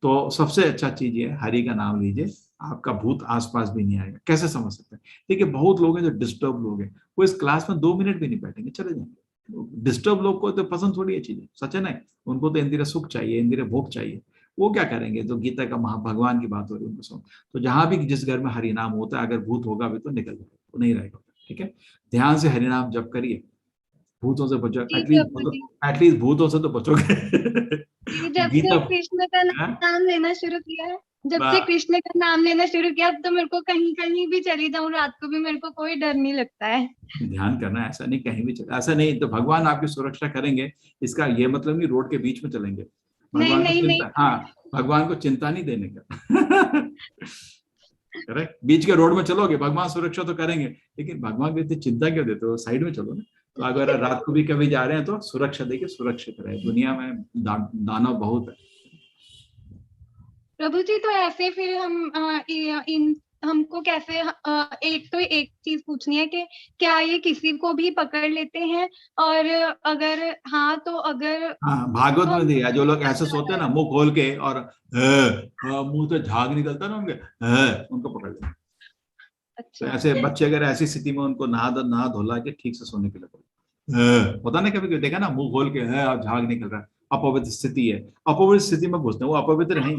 तो सबसे अच्छा चीज ये, हरि का नाम लीजिए, आपका भूत आसपास भी नहीं आएगा। कैसे समझ सकते हैं? देखिए, बहुत लोग हैं जो डिस्टर्ब लोग हैं, वो इस क्लास में 2 मिनट भी नहीं बैठेंगे, चले जाएंगे। डिस्टर्ब लोग को तो पसंद थोड़ी है चीजें, सच है ना? उनको तो इंद्रिय सुख चाहिए, इंद्रिय भोग चाहिए। वो क्या करेंगे? जो गीता का भगवान की बात हो रही है उनको सुनो। तो जहां भी जिस घर में हरि नाम होता है, अगर भूत होगा भी तो निकल जाएगा, वो नहीं रहेगा। ठीक है, ध्यान से हरि नाम जप करिए, भूतों से बचो। जी प्रभु जी। एटलीस्ट भूतों से तो बचोगे। जब से गीता, कृष्ण का हाँ? नाम लेना शुरू किया है, जब से बा- कृष्ण का नाम लेना शुरू किया, अब तो मेरे को कहीं कहीं भी चली जाऊं रात को भी मेरे को कोई डर नहीं लगता है। ध्यान करना, ऐसा नहीं कहीं भी चला, ऐसा नहीं तो भगवान आपकी सुरक्षा करेंगे, इसका ये मतलब नहीं रोड के बीच में चलेंगे। नहीं भगवान को नहीं नहीं। चिंता, हाँ, भगवान को चिंता नहीं देने का। करेक्ट, बीच के रोड में चलोगे, भगवान सुरक्षा तो करेंगे, लेकिन भगवान की इतनी चिंता क्यों देते हो? साइड में चलो ना। तो अगर रात को भी कभी जा रहे हैं तो सुरक्षा देखिए, सुरक्षित रहे। दुनिया में दानव बहुत है। प्रभु जी, तो ऐसे फिर हम इन हमको कैसे एक तो एक चीज पूछनी है कि क्या ये किसी को भी पकड़ लेते हैं, और अगर हाँ तो अगर हाँ, भागवत तो में हम दिया, जो लोग ऐसे सोते हैं ना मुंह खोल के और मुंह से झाग निकलता है ना उनके, उनको पकड़ लेते हैं। तो अच्छा ऐसे बच्चे अगर ऐसी स्थिति में उनको नहा धोला के ठीक से सोने के लिए होता ना, कभी कभी देखा ना, मुंह खोल के है और झाग निकल रहा है, अपवित्र स्थिति है। अपवित्र स्थिति में घुसते हैं, वो अपवित्र है,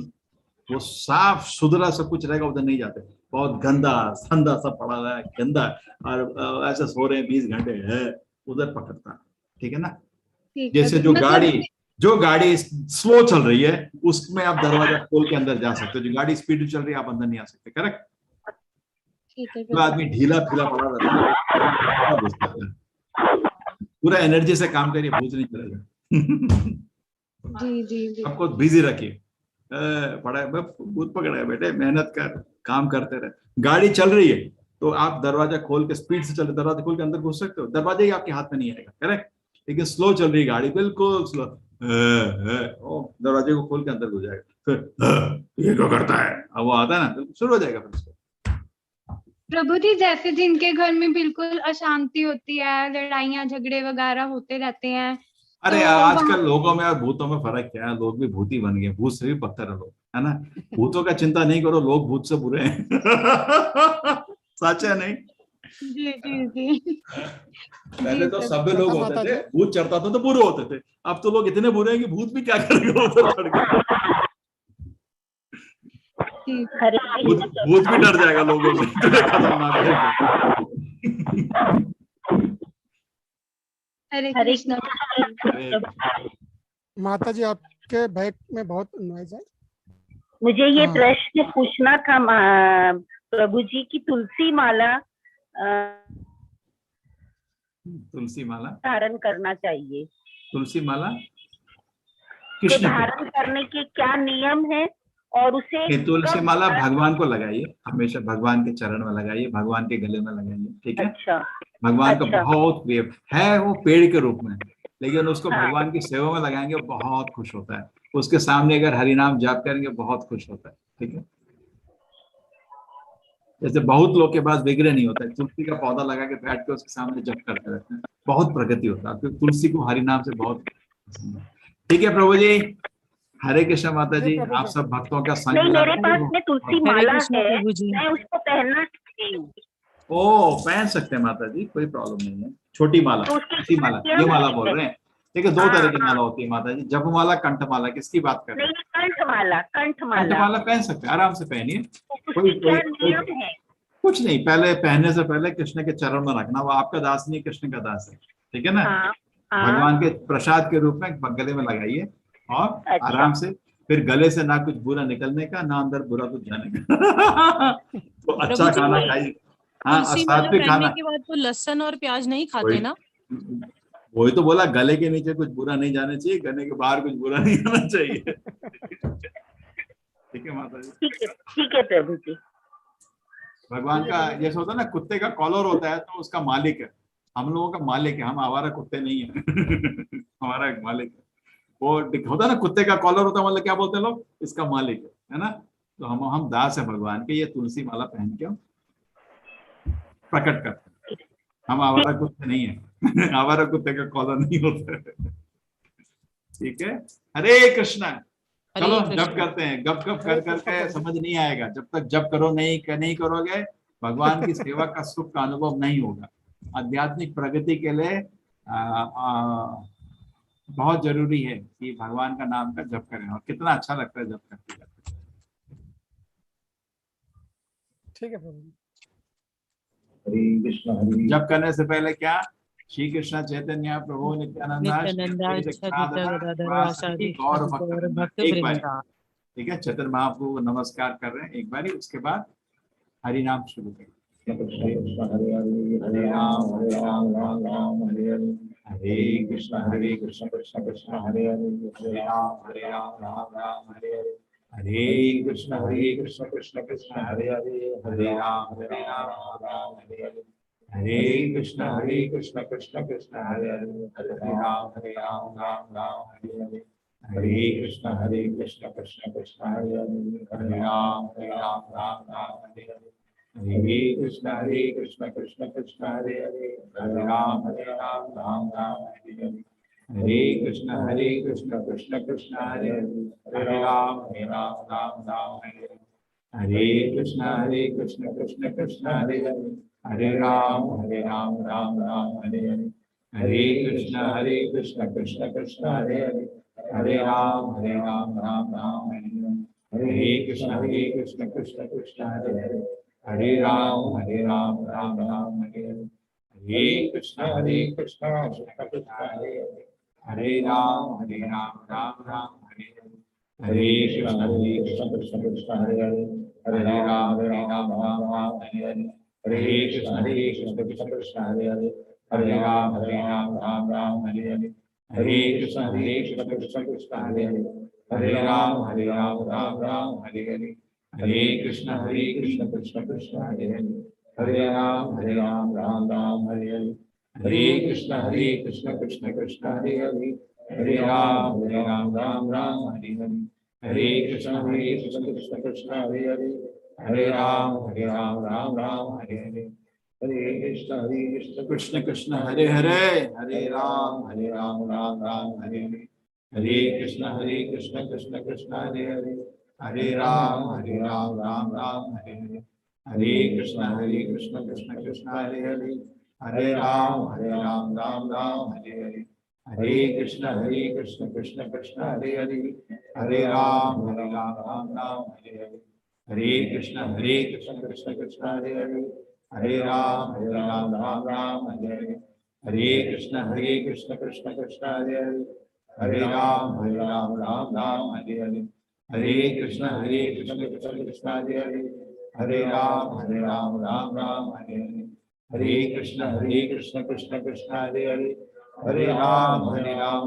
वो साफ सुथरा सब कुछ रहेगा, उधर नहीं जाते। बहुत गंदा संदा सब पड़ा हुआ है, गंदा, और ऐसे सो रहे हैं 20 घंटे, है उधर पकड़ता है। ठीक है ना? ठीक है, जैसे मतलब जो गाड़ी स्लो चल रही है, उसमें आप दरवाजा खोल के अंदर जा सकते हो। जो गाड़ी स्पीड चल रही है, आप अंदर नहीं आ सकते। करेक्ट? ठीक है जो आदमी ढीला फीला पड़ा रहता है, पूरा एनर्जी से काम करिए, भूत नहीं चलेगा। जी जी जी। सबको बिजी रखिए, पढ़ाई में भूत पकड़ा बेटे, मेहनत कर, काम करते रहे। गाड़ी चल रही है तो आप दरवाजा खोल के स्पीड से चले, दरवाजा खोल के अंदर घुस सकते हो, दरवाजा ही आपके हाथ में नहीं आएगा। करेक्ट? लेकिन स्लो चल रही गाड़ी, बिल्कुल स्लो, दरवाजे को खोल के अंदर घुस जाएगा। फिर ये क्या करता है, अब वो आता है ना, शुरू हो जाएगा फिर उसको। प्रभु जी, जैसे जिनके घर में बिल्कुल अशांति होती है, लड़ाइयाँ झगड़े वगैरह होते रहते हैं, अरे तो आजकल वहाँ लोगों में और भूतों में फर्क क्या है? लोग भी भूत ही बन गए, भूत से भी बदतर है लोग, है ना? भूतों का चिंता नहीं करो, लोग भूत से बुरे हैं। सच है नहीं? जी जी जी। पहले जी तो प्रभु सभ्य लोग माता होते माता थे, जी भूत चढ़ता था तो बुरे होते थे। अब तो लोग इतने बुरे हैं कि भूत भी क्या करेंगे उधर चढ़ के। जी। भूत भी डर जाएगा लोगों से, इतने खतरनाक है। हरे कृष्णा। माता जी, आपके बैक में बहुत नॉइज है। मुझे ये हाँ। प्रश्न पूछना था प्रभु जी की तुलसी माला तुलसी माला धारण करना चाहिए। तुलसी माला कृष्ण के धारण करने के क्या नियम है और उसे तुलसी कब माला धारण- भगवान को लगाइए, हमेशा भगवान के चरण में लगाइए, भगवान के गले में लगाइए, ठीक है। अच्छा भगवान का अच्छा। बहुत प्रिय है, वो पेड़ के रूप में, लेकिन उसको हाँ। भगवान की सेवा में लगाएंगे बहुत खुश होता है। उसके सामने अगर हरिनाम जाप करेंगे बहुत खुश होता है, ठीक है। जैसे बहुत लोग के पास विग्रह नहीं होता है, तुलसी का पौधा लगा के बैठ के उसके सामने जप करते रहते हैं, बहुत प्रगति होता है। क्योंकि तुलसी को हरिनाम से बहुत पसंद है। ठीक है प्रभु जी, हरे कृष्ण माता जी, आप सब भक्तों का संग नहीं, मिला मेरे पास में तुलसी माला है, प्रभु जी। मैं उसको पहनना चाहती हूँ। ओ पहन सकते हैं माता जी, कोई प्रॉब्लम नहीं है। छोटी माला, तो उसके छोटी माला, क्या ये माला नियम बोल है? रहे हैं। देखिए दो हाँ, तरह की हाँ। माला होती है माता जी, जप माला, कंठ माला, किसकी बात कर रहे हैं? नहीं, कंठमाला कंठ कंठमाला माला पहन सकते हैं, आराम से पहनिए। उसके क्या नियम है? कुछ नहीं, पहले पहनने से पहले कृष्ण के चरण में रखना, वो आपका दास नहीं, कृष्ण का दास है, ठीक है ना। हाँ, हाँ। भगवान के प्रसाद के रूप में गले में लगाइए और अच्छा। आराम से, फिर गले से ना कुछ बुरा निकलने का, ना अंदर बुरा कुछ जाने का। तो अच्छा प्रभु जी, खाना खाइए, हाँ, और तुलसी माला सात्विक पहनने खाना। के बाद तो लहसुन और प्याज नहीं खाते वही ना? वही तो बोला, गले के नीचे कुछ बुरा नहीं जाना चाहिए, गले के बाहर कुछ बुरा नहीं आना चाहिए। ठीक है माता जी, ठीक है प्रभु जी। भगवान का जैसे होता है ना, कुत्ते का कॉलर होता है तो उसका मालिक है, हम लोगों का मालिक है, हम आवारा कुत्ते नहीं है। हमारा एक मालिक है, वो होता है ना, कुत्ते का कॉलर होता है, मतलब क्या बोलते हैं लोग, इसका मालिक है ना। तो हम दास है भगवान के, ये तुलसी माला पहन के हम प्रकट करते हैं, हम आवारा कुत्ते नहीं है। आवारा कुत्ते का कॉलर नहीं होता है। ठीक है, हरे कृष्णा। चलो जप करते हैं, गप गप कर करके समझ नहीं आएगा, जब तक जप करो नहीं करोगे, भगवान की सेवा का सुख का अनुभव नहीं होगा। आध्यात्मिक प्रगति के लिए बहुत जरूरी है कि भगवान का नाम का जप करें, और कितना अच्छा लगता है जप करते करते। ठीक है प्रभु जी। हरे कृष्ण। जप करने से पहले क्या, श्री कृष्ण चैतन्य प्रभु नित्यानंद एक बार, ठीक है, चैतन्य महाप्रभु को नमस्कार कर रहे हैं एक बारी, उसके बाद हरि नाम शुरू करें। हरे राम राम राम हरे हरे, हरे कृष्ण कृष्ण कृष्ण हरे हरे, हरे राम राम राम हरे हरे, हरे कृष्ण कृष्ण कृष्ण हरे हरे, हरे राम राम हरे हरे, हरे कृष्ण कृष्ण कृष्ण हरे हरे, हरे राम राम हरे हरे, हरे कृष्ण कृष्ण कृष्ण हरे हरे, हरे राम राम हरे हरे, हरे कृष्ण कृष्ण कृष्ण हरे हरे, हरे राम राम हरे हरे, हरे कृष्ण कृष्ण कृष्ण हरे हरे, हरे राम राम हरे हरे, हरे कृष्ण कृष्ण कृष्ण हरे हरे, हरे राम राम हरे हरे, हरे कृष्ण कृष्ण कृष्ण हरे हरे, हरे राम राम हरे हरे, हरे कृष्ण कृष्ण कृष्ण हरे हरे, हरे राम राम हरे हरे, हरे कृष्ण कृष्ण कृष्ण हरे हरे, हरे राम राम हरे हरे, हरे कृष्ण कृष्ण कृष्ण हरे हरे, हरे राम राम हरे हरे, हरे कृष्ण कृष्ण कृष्ण हरे हरे, हरे राम राम हरे हरे, हरे कृष्ण कृष्ण कृष्ण हरे हरे, हरे राम राम हरे हरे, हरे कृष्ण कृष्ण कृष्ण हरे हरे, हरे राम राम हरे हरे, हरे कृष्ण कृष्ण कृष्ण हरे हरे, हरे राम राम हरे हरे, हरे कृष्ण कृष्ण कृष्ण हरे हरे, हरे राम राम हरे हरे, हरे कृष्ण कृष्ण कृष्ण हरे हरे, हरे राम राम हरे हरे, हरे कृष्ण कृष्ण कृष्ण हरे हरे, हरे राम राम हरे हरे, हरे कृष्ण कृष्ण कृष्ण हरे हरे, हरे राम राम हरे हरे, हरे कृष्ण कृष्ण कृष्ण हरे हरे, हरे राम राम हरे हरे, हरे कृष्ण कृष्ण कृष्ण हरे हरे, हरे राम राम हरे हरे, हरे कृष्ण कृष्ण कृष्ण हरे हरे, हरे राम राम हरे हरे, हरे कृष्ण कृष्ण कृष्ण हरे हरे, हरे राम राम हरे हरे, हरे कृष्ण कृष्ण कृष्ण हरे हरे, हरे राम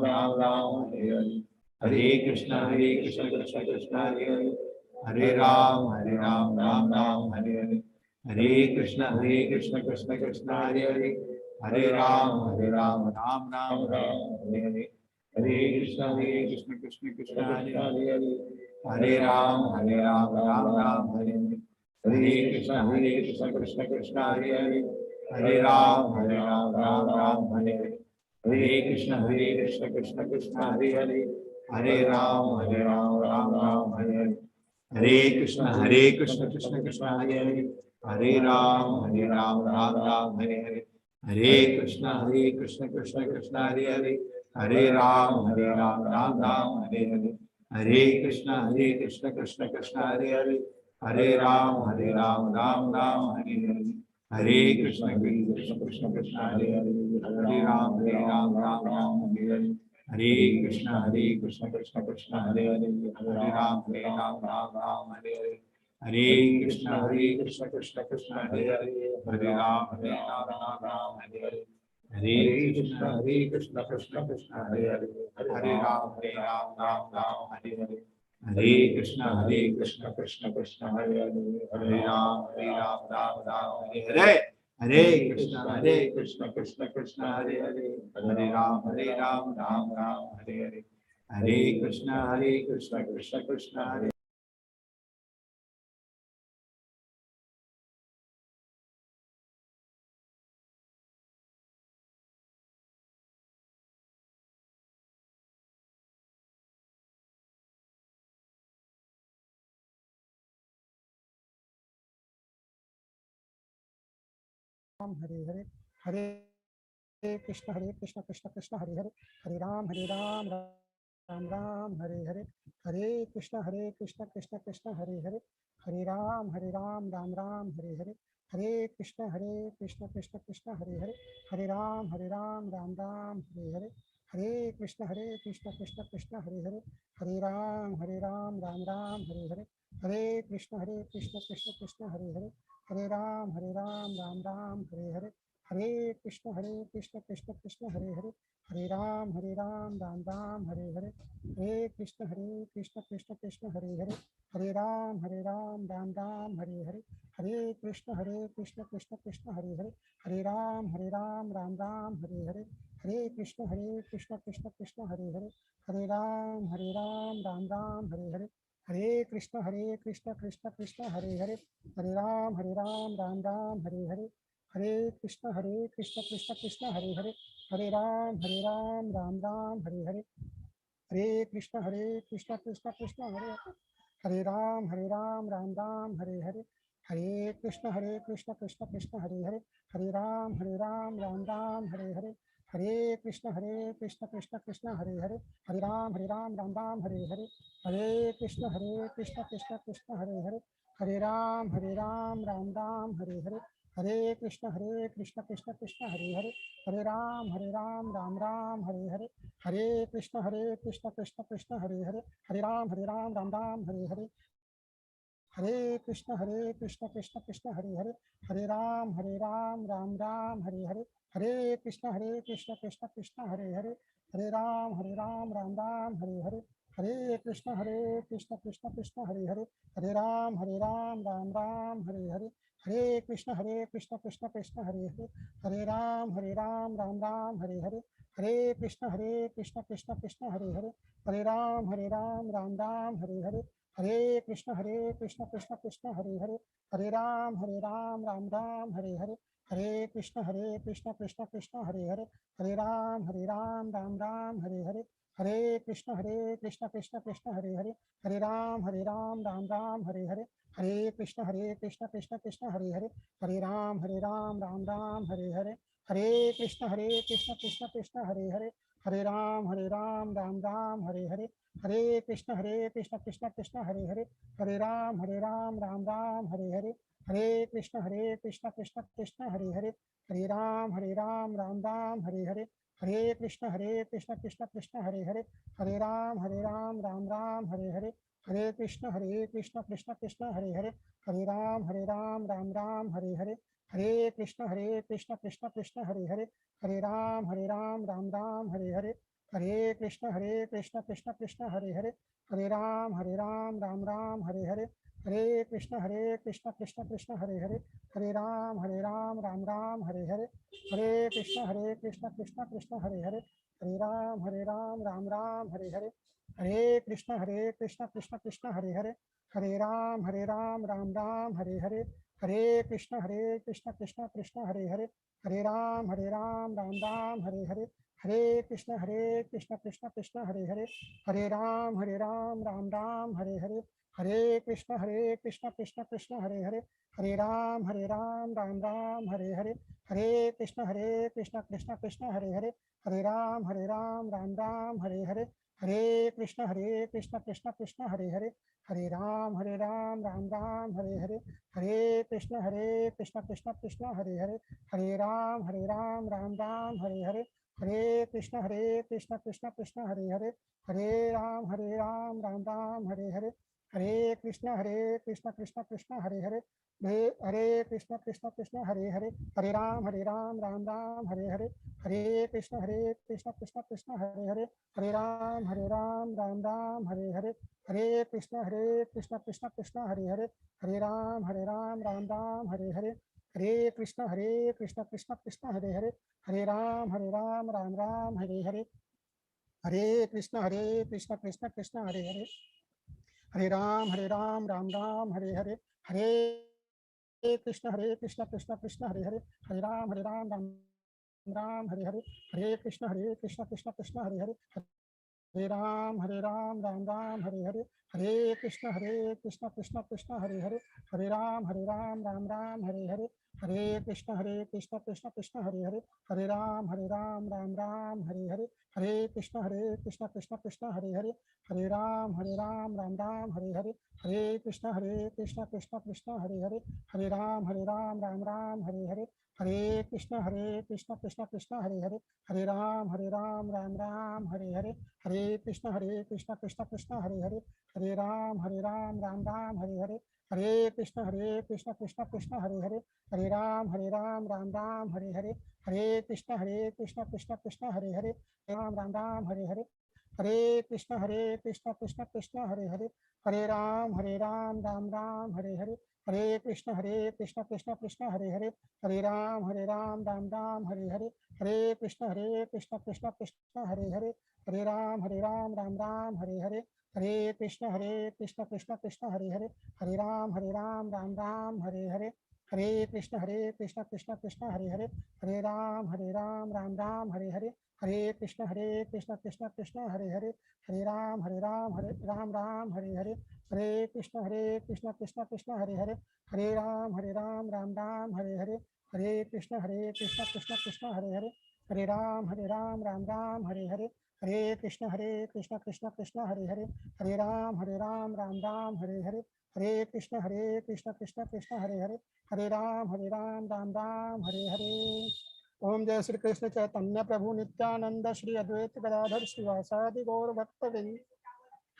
राम हरे हरे, हरे कृष्ण कृष्ण कृष्ण हरे हरे, हरे राम राम राम हरे हरे, हरे कृष्ण कृष्ण कृष्ण हरे हरे, हरे राम राम राम हरे हरे, हरे कृष्ण कृष्ण कृष्ण हरे हरे, हरे राम राम हरे हरे, हरे कृष्ण कृष्ण कृष्ण हरे हरे, हरे राम राम हरे हरे, हरे कृष्ण कृष्ण कृष्ण हरे हरे, हरे राम राम हरे हरे, हरे कृष्ण कृष्ण कृष्ण हरे हरे, हरे राम राम हरे हरे, हरे कृष्ण कृष्ण कृष्ण हरे हरे, हरे राम राम हरे हरे, हरे कृष्ण कृष्ण कृष्ण हरे हरे, हरे राम राम हरे हरे, हरे कृष्ण कृष्ण कृष्ण हरे हरे, हरे राम राम हरे हरे, हरे कृष्ण कृष्ण कृष्ण हरे हरे, हरे राम राम हरे हरे, हरे कृष्ण कृष्ण कृष्ण हरे हरे, हरे राम राम हरे हरे, हरे कृष्ण कृष्ण कृष्ण हरे हरे, हरे राम राम हरे हरे, हरे कृष्ण कृष्ण कृष्ण हरे हरे, हरे राम राम हरे हरे, हरे कृष्ण कृष्ण कृष्ण हरे हरे, हरे राम राम हरे हरे, हरे कृष्ण कृष्ण कृष्ण हरे। राम हरे हरे, हरे कृष्ण कृष्ण कृष्ण हरे हरे, हरे राम राम राम हरे हरे, हरे कृष्ण कृष्ण कृष्ण हरे हरे, हरे राम राम राम हरे हरे, हरे कृष्ण कृष्ण कृष्ण हरे हरे, हरे राम राम राम हरे हरे, हरे कृष्ण कृष्ण कृष्ण हरे हरे, हरे राम राम राम हरे हरे, हरे कृष्ण कृष्ण कृष्ण हरे हरे, हरे राम राम राम हरे हरे, हरे कृष्ण कृष्ण कृष्ण हरे हरे, हरे राम राम राम हरे हरे, हरे कृष्ण कृष्ण कृष्ण हरे हरे, हरे राम राम राम हरे हरे, हरे कृष्ण कृष्ण कृष्ण हरे हरे, हरे राम राम राम हरे हरे, हरे कृष्ण कृष्ण कृष्ण हरे हरे, हरे राम राम राम हरे हरे, हरे कृष्ण कृष्ण कृष्ण हरे हरे, हरे राम राम राम हरे हरे, हरे कृष्ण कृष्ण कृष्ण हरे हरे, हरे राम राम राम हरे हरे, हरे कृष्ण कृष्ण कृष्ण हरे हरे, हरे राम राम राम हरे हरे, हरे कृष्ण कृष्ण कृष्ण हरे हरे, हरे राम राम राम हरे हरे, हरे कृष्ण कृष्ण कृष्ण हरे हरे, हरे राम राम राम हरे हरे, हरे कृष्ण कृष्ण कृष्ण हरे हरे, हरे राम राम राम हरे हरे, हरे कृष्ण कृष्ण कृष्ण हरे हरे, हरे राम राम राम हरे हरे, हरे कृष्ण कृष्ण कृष्ण हरे हरे, हरे राम राम राम हरे हरे, हरे कृष्ण कृष्ण कृष्ण हरे हरे, हरे राम राम राम हरे हरे, हरे कृष्ण कृष्ण कृष्ण हरे हरे, हरे राम राम राम हरे हरे, हरे कृष्ण कृष्ण कृष्ण हरे हरे, हरे राम राम राम हरे हरे, हरे कृष्ण कृष्ण कृष्ण हरे हरे, हरे राम राम राम हरे हरे, हरे कृष्ण कृष्ण कृष्ण हरे हरे, हरे राम राम राम हरे हरे, हरे कृष्ण कृष्ण कृष्ण हरे हरे, हरे राम राम राम हरे हरे, हरे कृष्ण कृष्ण कृष्ण हरे हरे, हरे राम राम राम हरे हरे, हरे कृष्ण कृष्ण कृष्ण हरे हरे, हरे राम राम राम हरे हरे, हरे कृष्ण कृष्ण कृष्ण हरे हरे, हरे राम राम राम हरे हरे, हरे कृष्ण कृष्ण कृष्ण हरे हरे, हरे राम राम राम हरे हरे, हरे कृष्ण कृष्ण कृष्ण हरे हरे, हरे राम राम राम हरे हरे, हरे कृष्ण कृष्ण कृष्ण हरे हरे, हरे राम राम राम हरे हरे, हरे कृष्ण कृष्ण कृष्ण हरे हरे, हरे राम राम राम हरे हरे, हरे कृष्ण कृष्ण कृष्ण हरे हरे, हरे राम राम राम हरे हरे, हरे कृष्ण कृष्ण कृष्ण हरे हरे, हरे राम राम राम हरे हरे, हरे कृष्ण कृष्ण कृष्ण हरे हरे, हरे राम राम राम हरे हरे, हरे कृष्ण कृष्ण कृष्ण हरे हरे, हरे राम राम राम हरे हरे, हरे कृष्ण कृष्ण कृष्ण हरे हरे, हरे राम राम राम हरे हरे, हरे कृष्ण कृष्ण कृष्ण हरे हरे, हरे राम राम राम हरे हरे, हरे कृष्ण कृष्ण कृष्ण हरे हरे, हरे राम राम राम हरे हरे, हरे कृष्ण कृष्ण कृष्ण हरे हरे, हरे राम राम राम हरे हरे, हरे कृष्ण कृष्ण कृष्ण हरे हरे, हरे राम राम राम हरे हरे, हरे कृष्ण कृष्ण कृष्ण हरे हरे, हरे राम राम राम हरे हरे, हरे कृष्ण कृष्ण कृष्ण हरे हरे, हरे राम राम राम हरे हरे, हरे कृष्ण कृष्ण कृष्ण हरे हरे, हरे राम राम राम हरे हरे, हरे कृष्ण कृष्ण कृष्ण हरे हरे, हरे राम राम राम हरे हरे, हरे कृष्ण कृष्ण कृष्ण हरे हरे, हरे कृष्ण कृष्ण हरे हरे, हरे राम राम राम हरे हरे, हरे कृष्ण कृष्ण कृष्ण हरे हरे, हरे राम राम राम हरे हरे, हरे कृष्ण कृष्ण कृष्ण हरे हरे, हरे राम राम राम हरे हरे, हरे कृष्ण कृष्ण कृष्ण हरे हरे, हरे राम राम राम हरे हरे, हरे कृष्ण कृष्ण कृष्ण हरे हरे, हरे राम राम राम हरे हरे, हरे कृष्ण कृष्ण कृष्ण हरे हरे, हरे राम राम राम हरे हरे, हरे कृष्ण कृष्ण कृष्ण हरे हरे, हरे राम राम राम हरे हरे, हरे कृष्ण कृष्ण कृष्ण हरे हरे, हरे राम राम राम हरे हरे, हरे कृष्ण कृष्ण कृष्ण हरे हरे, हरे राम राम राम हरे हरे, हरे कृष्ण कृष्ण कृष्ण हरे हरे, हरे राम राम राम हरे हरे, हरे कृष्ण कृष्ण कृष्ण हरे हरे, हरे राम राम राम हरे हरे, हरे कृष्ण कृष्ण कृष्ण हरे हरे, हरे राम राम राम हरे हरे, हरे कृष्ण कृष्ण कृष्ण हरे हरे, हरे राम राम राम हरे हरे, हरे कृष्ण कृष्ण कृष्ण हरे हरे, हरे राम राम राम हरे हरे, हरे कृष्ण कृष्ण कृष्ण हरे हरे, राम राम हरे हरे, हरे कृष्ण कृष्ण कृष्ण हरे हरे, हरे राम राम राम हरे हरे, हरे कृष्ण कृष्ण कृष्ण हरे हरे, हरे राम राम राम हरे हरे, हरे कृष्ण कृष्ण कृष्ण हरे हरे, हरे राम राम राम हरे हरे, हरे कृष्ण कृष्ण कृष्ण हरे हरे, हरे राम राम राम हरे हरे, हरे कृष्ण कृष्ण कृष्ण हरे हरे, हरे राम राम राम हरे हरे, हरे कृष्ण कृष्ण कृष्ण हरे हरे, हरे राम राम राम हरे हरे, हरे कृष्ण कृष्ण कृष्ण हरे हरे, हरे राम राम राम हरे हरे, हरे कृष्ण कृष्ण कृष्ण हरे हरे, हरे राम राम राम हरे हरे, हरे कृष्ण कृष्ण कृष्ण हरे हरे, हरे राम राम राम हरे हरे, हरे कृष्ण कृष्ण कृष्ण हरे हरे, हरे राम राम राम हरे हरे। ओम जय श्री कृष्ण चैतन्य प्रभु नित्यानंद श्री अद्वैत गदाधर श्रीवासादि गौर भक्तवृंद।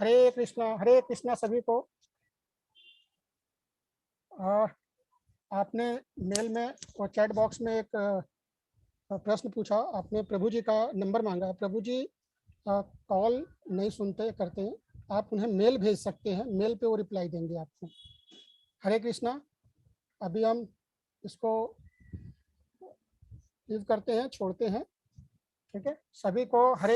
हरे कृष्णा सभी को। आपने मेल में और चैट बॉक्स में एक प्रश्न पूछा, आपने प्रभु जी का नंबर मांगा। प्रभु जी कॉल नहीं सुनते करते हैं, आप उन्हें मेल भेज सकते हैं, मेल पे वो रिप्लाई देंगे आपको। हरे कृष्णा। अभी हम इसको लीव करते हैं, छोड़ते हैं, ठीक है। सभी को हरे